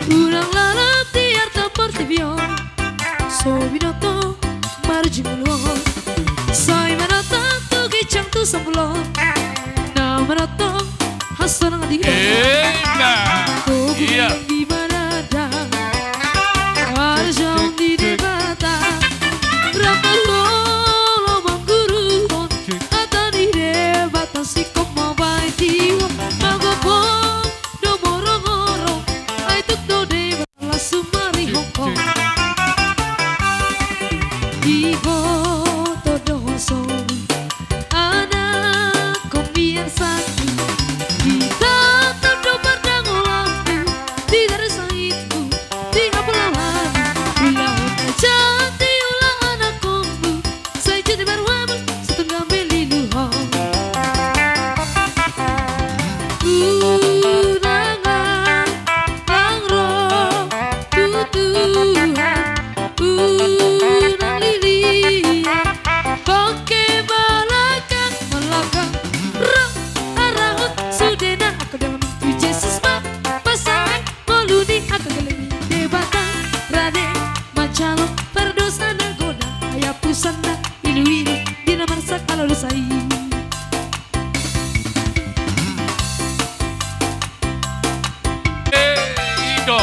Speaker 9: Ulang lalap tiar tapar tibion So binoto marjingulo Sai manatang tu gicang tu sambulon Na manatang hasan ang adiro
Speaker 15: Iya.
Speaker 9: Di mana ada Arjang di debata Berapa lo mangguru Ata di debata sikop mabai tiwa Magopong do morong-morong Ay tuk do debata sumari Hongkong Ibo todo hosong Anak kombian sakit Kita tando pardang ulamku Di darasa itu Di kapulawan Ulang aja Di ulang anak kombu Saya jadi berwamu Setengah meliluhong Unangan Angro Tutuhan Unang lilian Pakai balakang Melakang Rang Arahut Sudena Aku dengan tu Yesus ma Pasangan Moluni Aku gelemi Debatang Rade Macalo Perdosa Nagoda Ayah pusana Ilu-ilu Dina marsa Kalau lusai
Speaker 15: Ido.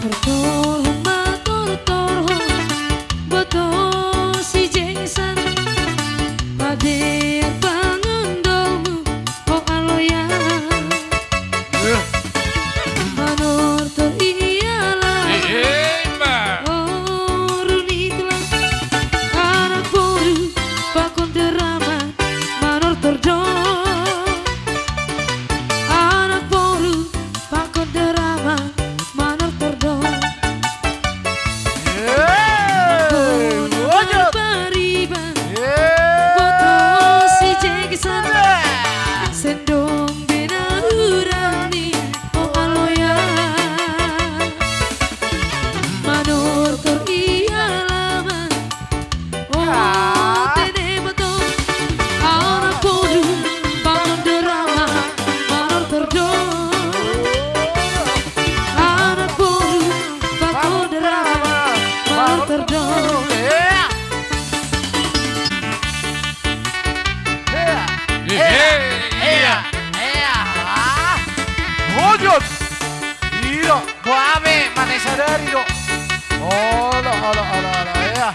Speaker 9: Tortorhon ma tortorhon Boto si jengsan Padean pangundolmu Oh aloya Manor to iyalah Oh runitulah Anak boru Pakon derama Manor tordong Anak boru Pakon derama Manor tordong Manor pariban Boto si jegisan Sendong benahurani Oh aloya Manor terialaman Oh tene beto Anak bodu Bangun derama Manor terdong Anak bodu Bangun derama Manor terdong
Speaker 15: Iya.
Speaker 13: Wujud. Iyo, buame mana sadari do. Olo ya.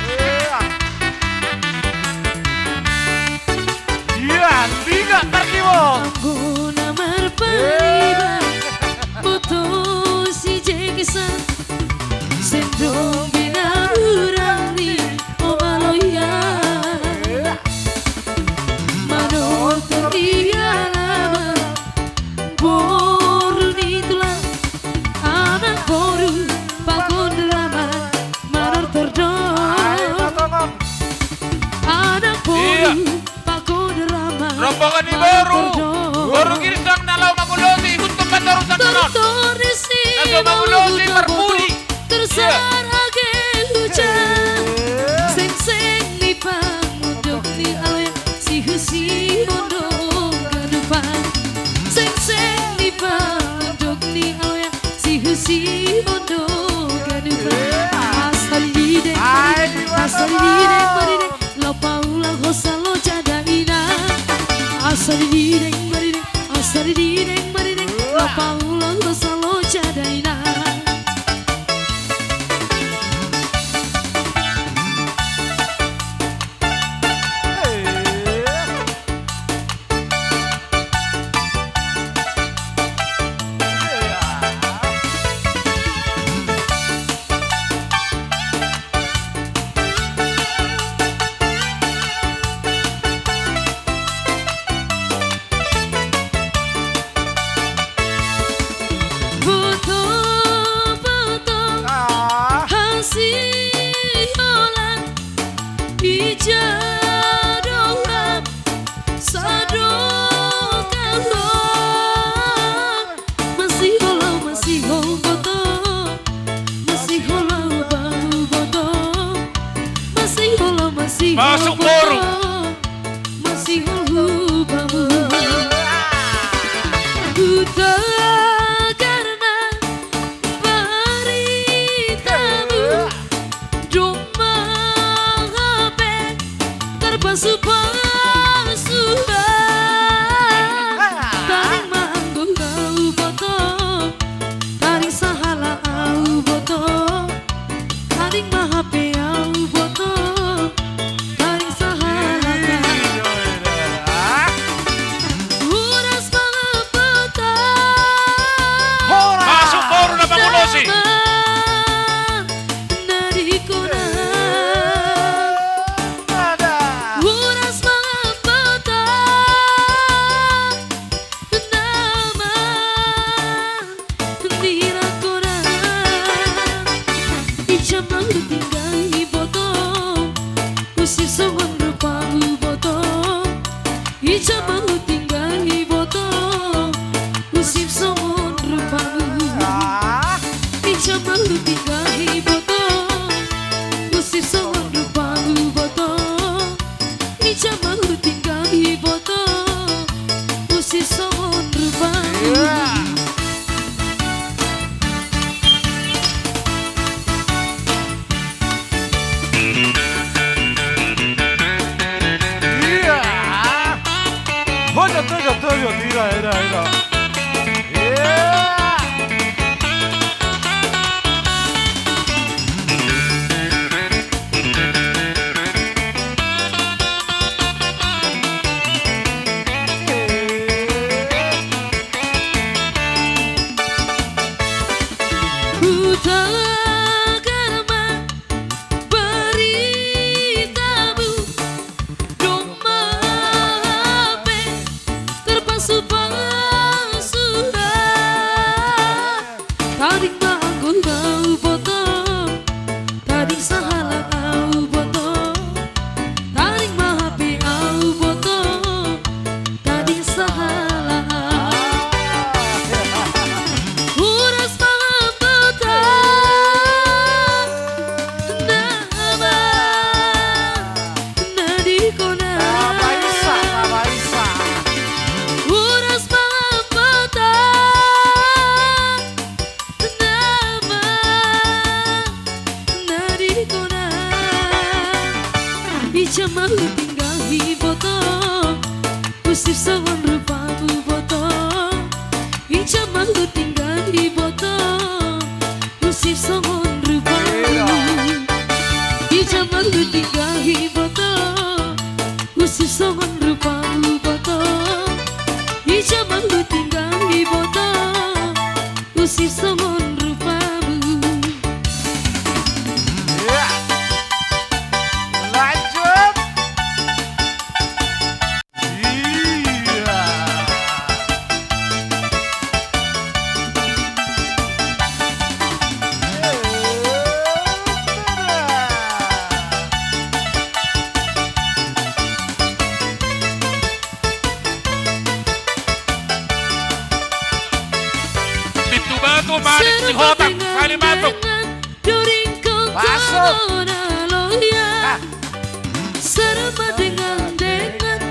Speaker 13: Iya. Iya, liga terkiwon.
Speaker 9: Guna merpariban Boto si jegisan Sendong binahurani Oh aloya Manor terialaman Boru itulah Anak boru Pakon drama Manor terdong Anak boru Pakon drama
Speaker 6: Rombongan di baru. Baru girsang nalau magulosi. Untuk patarusan nanon. Naso magulosi marmuli.
Speaker 9: Tersar agel hujan Seng-seng ni pangudok ni aloy Si husi ondong ke depan Seng-seng ni pangudok ni aloy Si husi ondong ke depan Asal lideng marideng Lopa ulang hosa lo jadaina Asal lideng marideng Lopa ulang hosa lo jadaina Butuh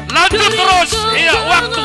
Speaker 15: Lanjut terus, iya waktu.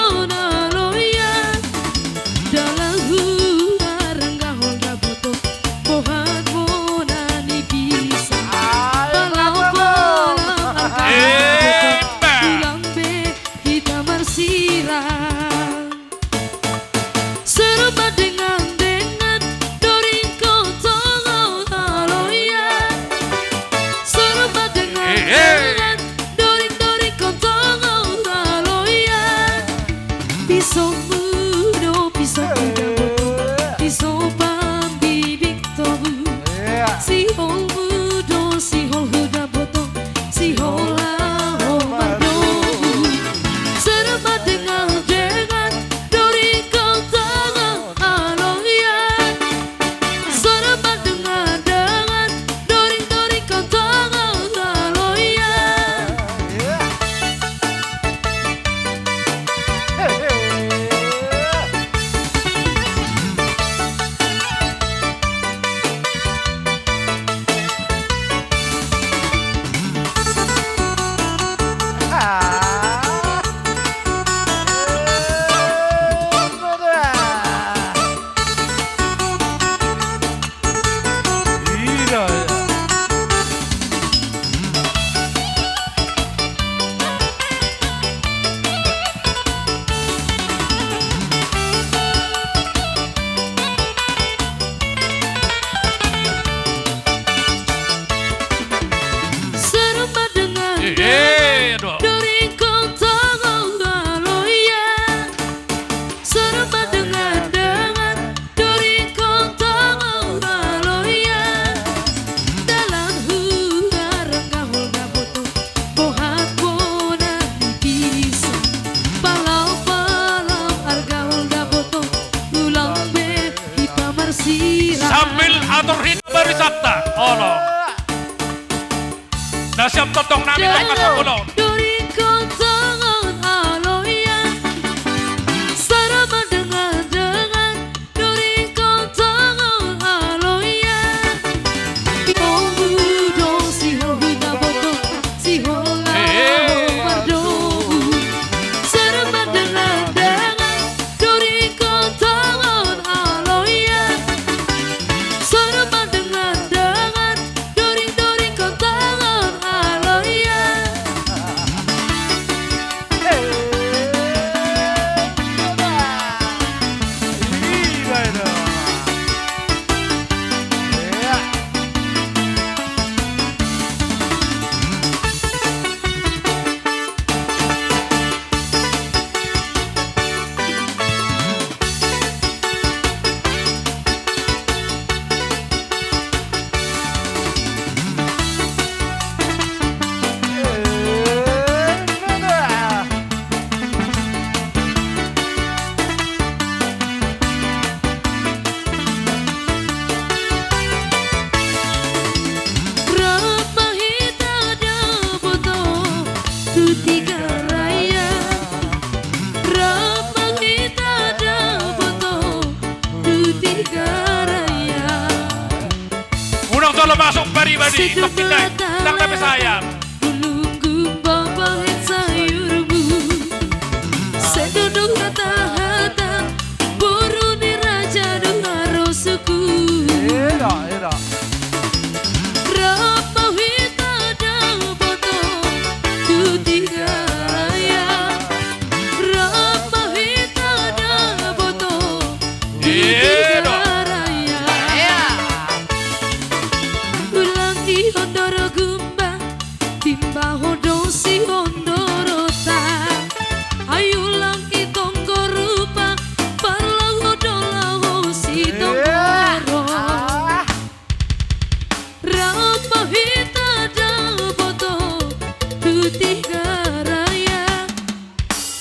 Speaker 15: Sambil atur hidup berisata. Ono. Nasiam totong nami tongkat sepuluh.
Speaker 9: Serba dengan duri kota
Speaker 15: pribadi, tok tinday, nang nabi sayang.
Speaker 9: Ulungku babahin sayurmu seduduk hata-hata buruni raja dengar suku Rapa hita dan foto tu tiga raya Rapa hita dan foto tu tiga raya Ulang di hondoro gumba timba hodong si hondorota ayo lang kitong korupa parlang hodolah si tongkoro rapa hita dan foto tu tiga raya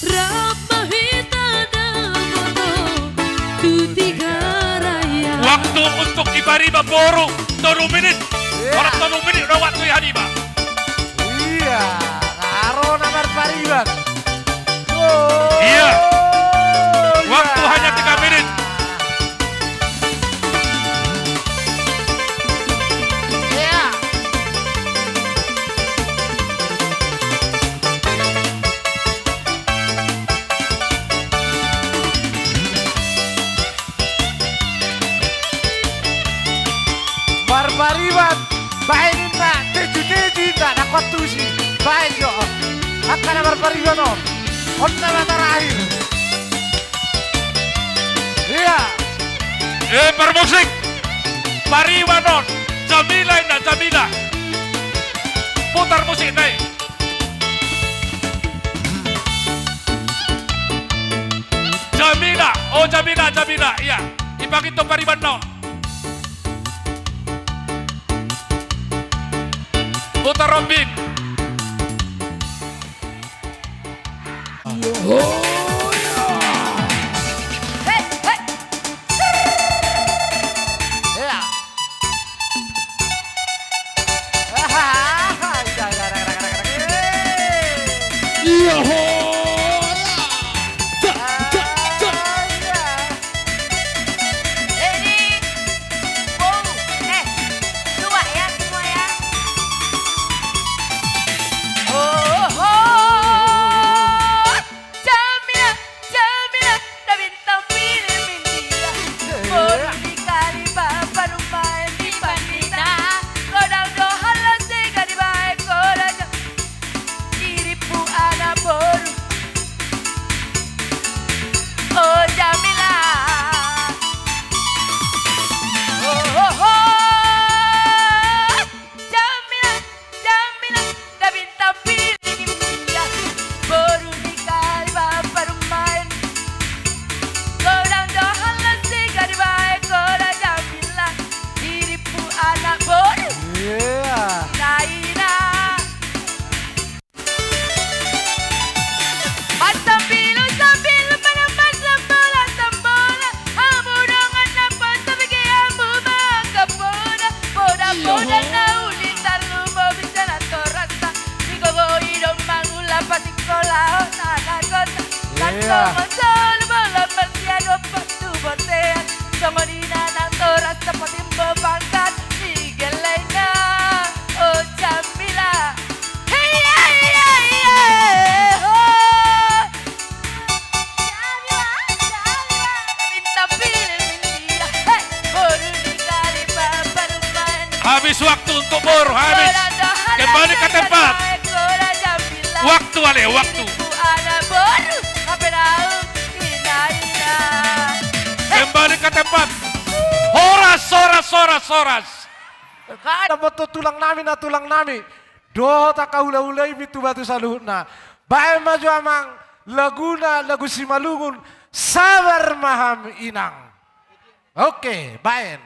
Speaker 9: rapa hita dan foto tu tiga raya
Speaker 15: Waktu untuk ibariba boro, 3 menit. Orang 3 menit udah waktu ya Haniba.
Speaker 1: Iya, karo nomor pariban.
Speaker 15: Iya. Waktu hanya 3 menit.
Speaker 1: Iya. Barbariban, bainin na, teju na, nakwatusi, bain yo, akan na barbariban on na terakhir. Iya.
Speaker 15: Bermusik. Pariwanon, Jamila na Jamila. Putar musik naik. Jamila, oh Jamila, iya. Ipakito Pariwanon. Putar Robin. Habis waktu untuk bor, habis. Kembali ke tempat. Waktu Ale, waktu. Kembali ke tempat. Soras.
Speaker 1: Kada moto tulang nami. Doh tak kaula-ulai bitu batu saluhna. Bae maju amang lagu Simalungun sabar maham inang. Oke, baen.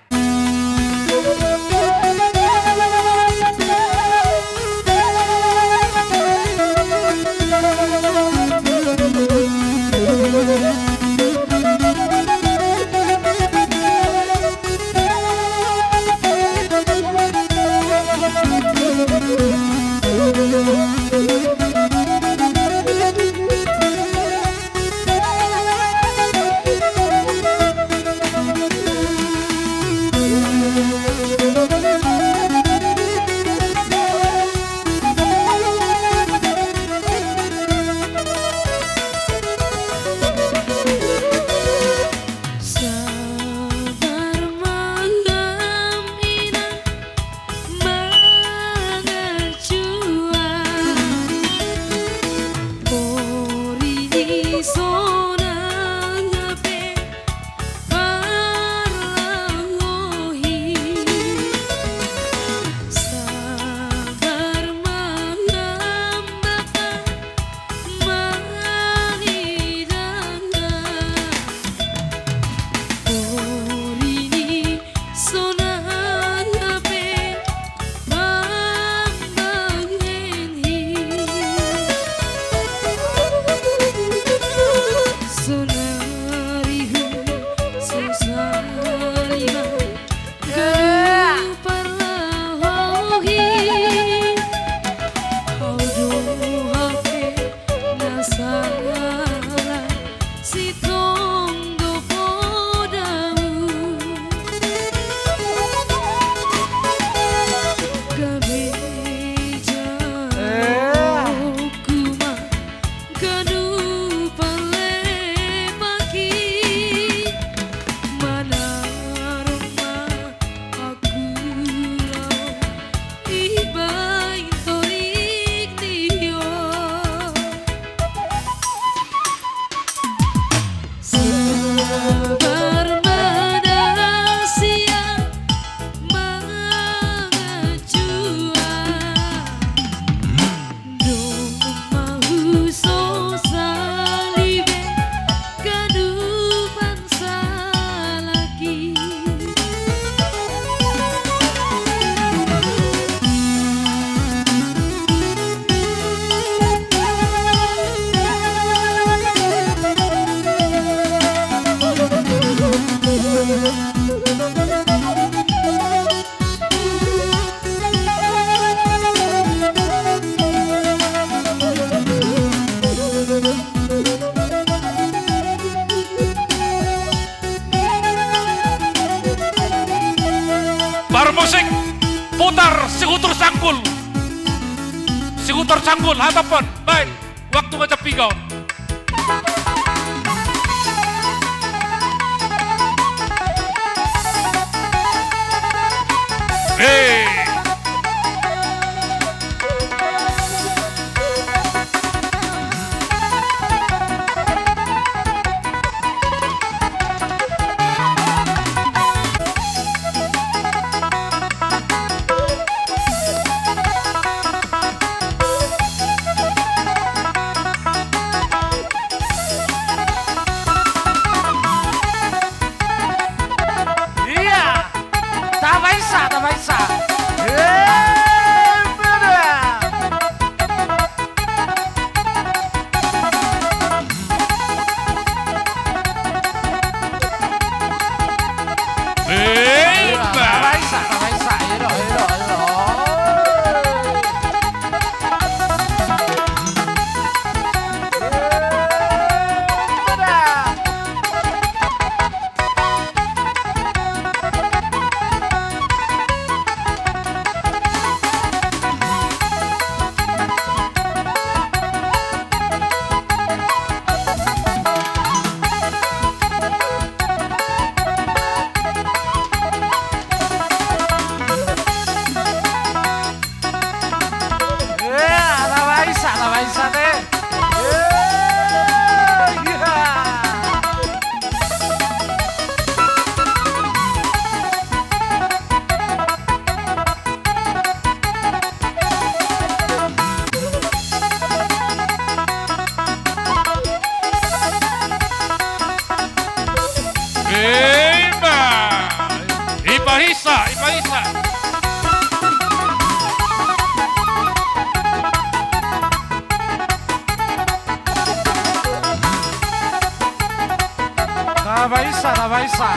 Speaker 15: Sigutur sanggul. Sigutur sanggul, hatapan. Baik, waktu ngajak pigau. Ipahisa.
Speaker 1: Tabaisa.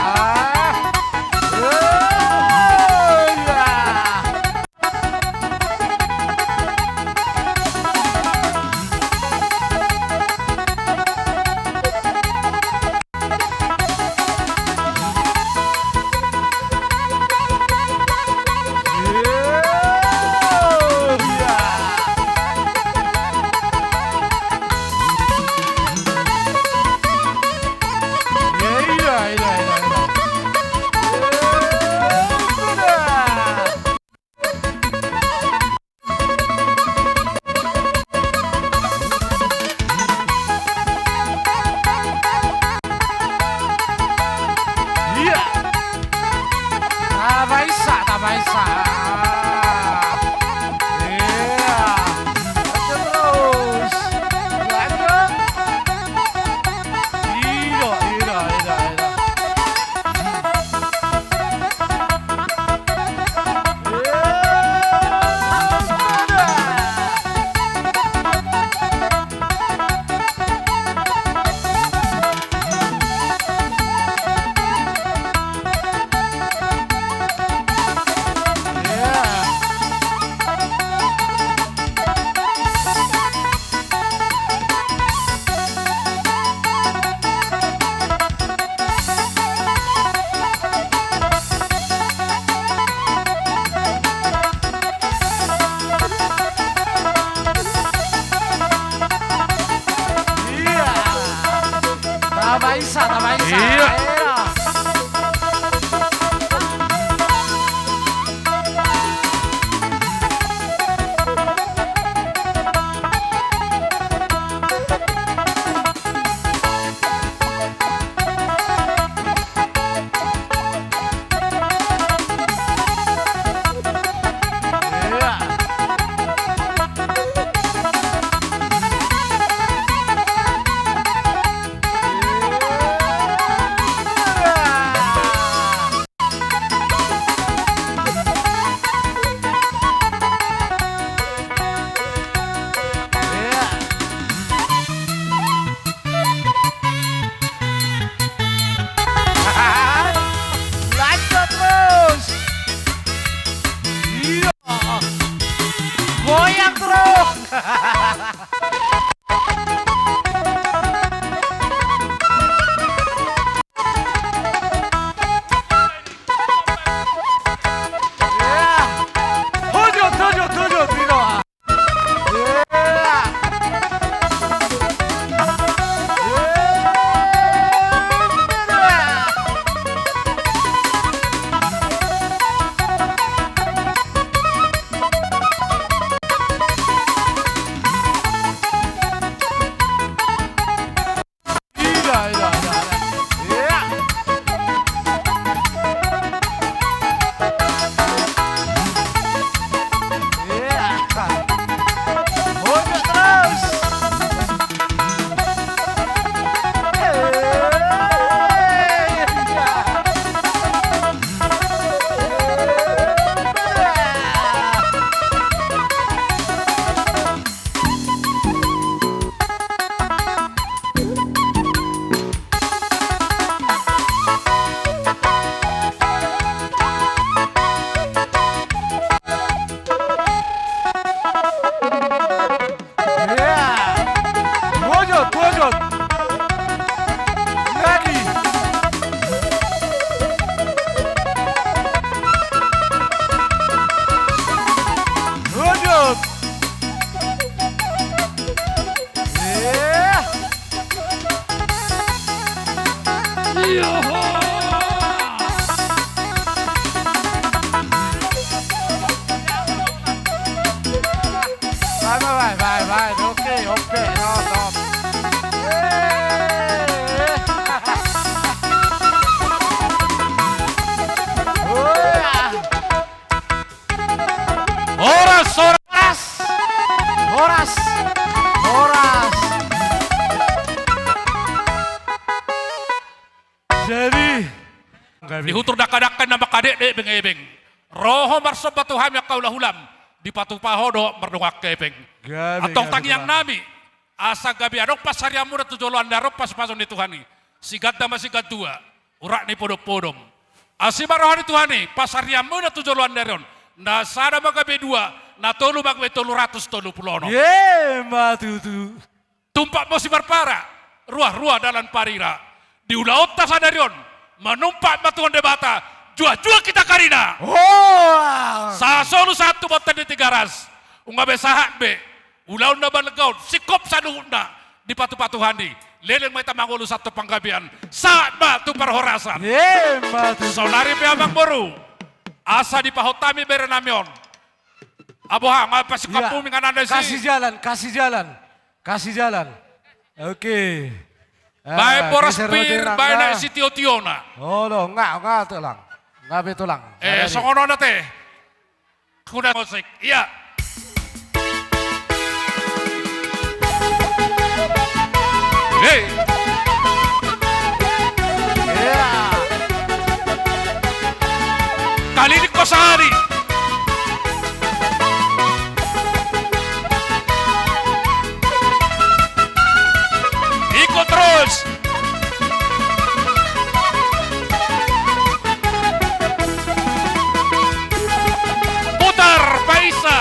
Speaker 1: Vai, ok, no.
Speaker 15: Horas.
Speaker 1: Jadi,
Speaker 15: dihutur dakadakan nama kadek dek bengebeng. Roho marsoba Tuhan yang kau lahulam. Di patu pahodo merdungak kebeng. Atong tangiang nami. Asa gabi adok pasar yang muda tujoluan darok pas pason di Tuhani. Sigat dama sigat dua. Urak ni podok-podom. Asi barohani Tuhani. Pasar yang muda tujoluan daron. Nasada magabe dua. Na tolu magabe 330.
Speaker 1: Ye, matutu.
Speaker 15: Tumpak mo si Barpara. Ruah-ruah dalam parira. Di ulaot ta sadarion. Menumpak matuan debata. Jua-jua kita karina. Sa solu satu botan di 300. Ungabe sahat be. Ulaun na balagaw. Sikop sa nuhunda. Di patu-patuhani. Leleng may tamangulu satu panggabian. Saat ba tu parhorasan.
Speaker 1: Ye, matutu.
Speaker 15: Saunari pe abang boru. Asa di pahotami berenamion. Aboha, ngapa si kapumi nga nanday si.
Speaker 1: Kasih jalan. Oke.
Speaker 15: Baik boras pir, baik na si Tio-Tiona.
Speaker 1: Oh, lo, enggak tulang. Enggak betulang.
Speaker 15: Songono na te. Kuda musik. Iya. Hey. Kali ini ko sehari. Ikut terus. Putar, Paisa.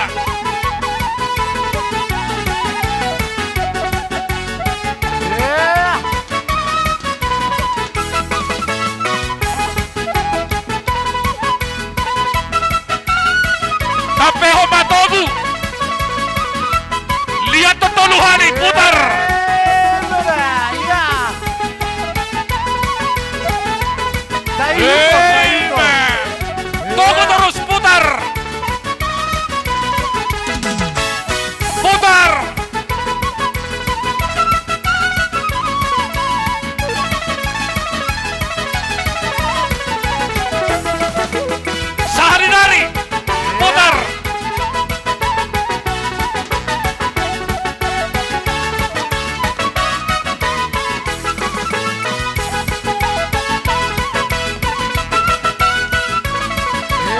Speaker 15: Kapeho Matogu. Lihat Totoluhani, putar. Tunggu terus, putar. Putar. Sehari-hari. Putar.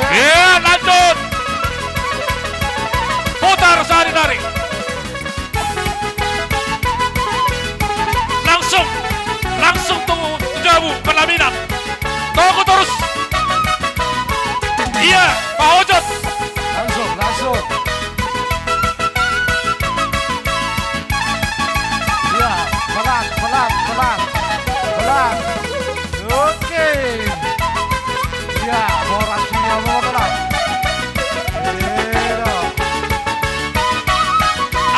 Speaker 15: Ya, lanjut. Putar sehari-hari. Langsung tunggu jamu pelaminan. Tunggu terus. Iya, Pak Ojot.
Speaker 1: Langsung. Iya, pelan. Oke. Iya, boras punya mau pelan.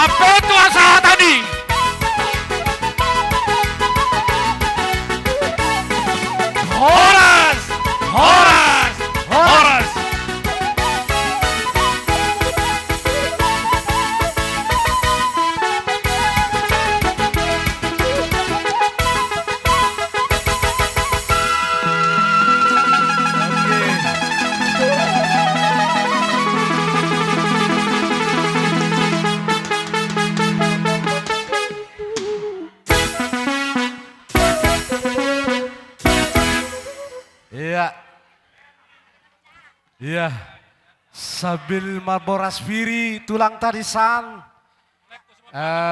Speaker 15: Apa itu asa tadi? Horas.
Speaker 1: Iya. Sambil maboras firi tulang tarisan.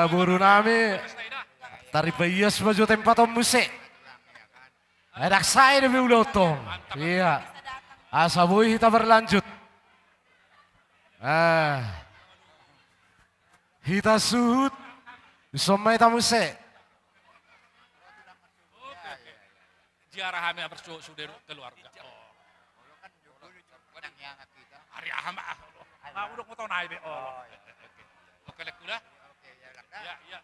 Speaker 1: Buru nami tari payas baju tempat musik. Enak saya demi ulotong. Iya. Asabui kita berlanjut. Kita suhut. Somai tamusik.
Speaker 15: Ziarah kami bersudir keluarga. Hari aham udah mau tahu naik be. Oke lek udah. Ya.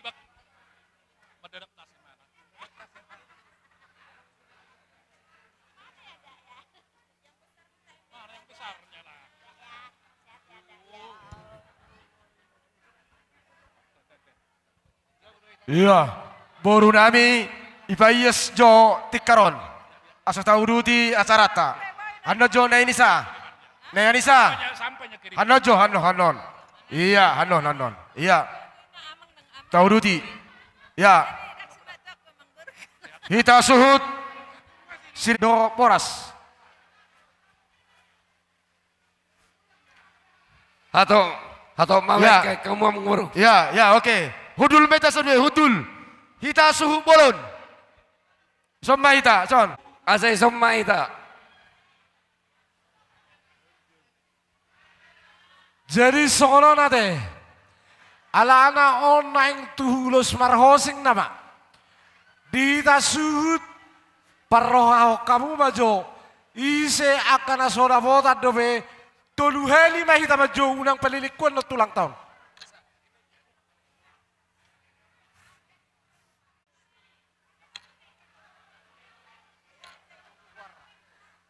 Speaker 15: Ibak. Mendadak
Speaker 5: Iya, boru nami ipayes jo tikaron. Asa tahu duti acarata. Hano jo na inisa. Na inisa. Hano jo hanon. Iya, hanon. Iya. Tahu duti. Ya. Hita suhut. Sido poras.
Speaker 6: Hato mawet
Speaker 5: Ya.
Speaker 6: kay kamu menguru.
Speaker 5: Ya, oke. Hudul meta sedwe, hudul. Hita suhu bolon. Somma hita, son.
Speaker 6: Asay somma ita.
Speaker 1: Jadi sono nate. Ala ana onang tuhulus marhosing nama. Di tasud parroha kamu majo. Ise akan asora bota dobe. Toluheli mahita majo unang palilikuan na tulang taon.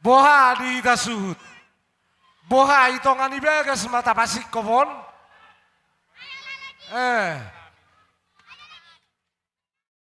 Speaker 1: Boha di tasud. Boha itong anibegas mata pasik ko bon.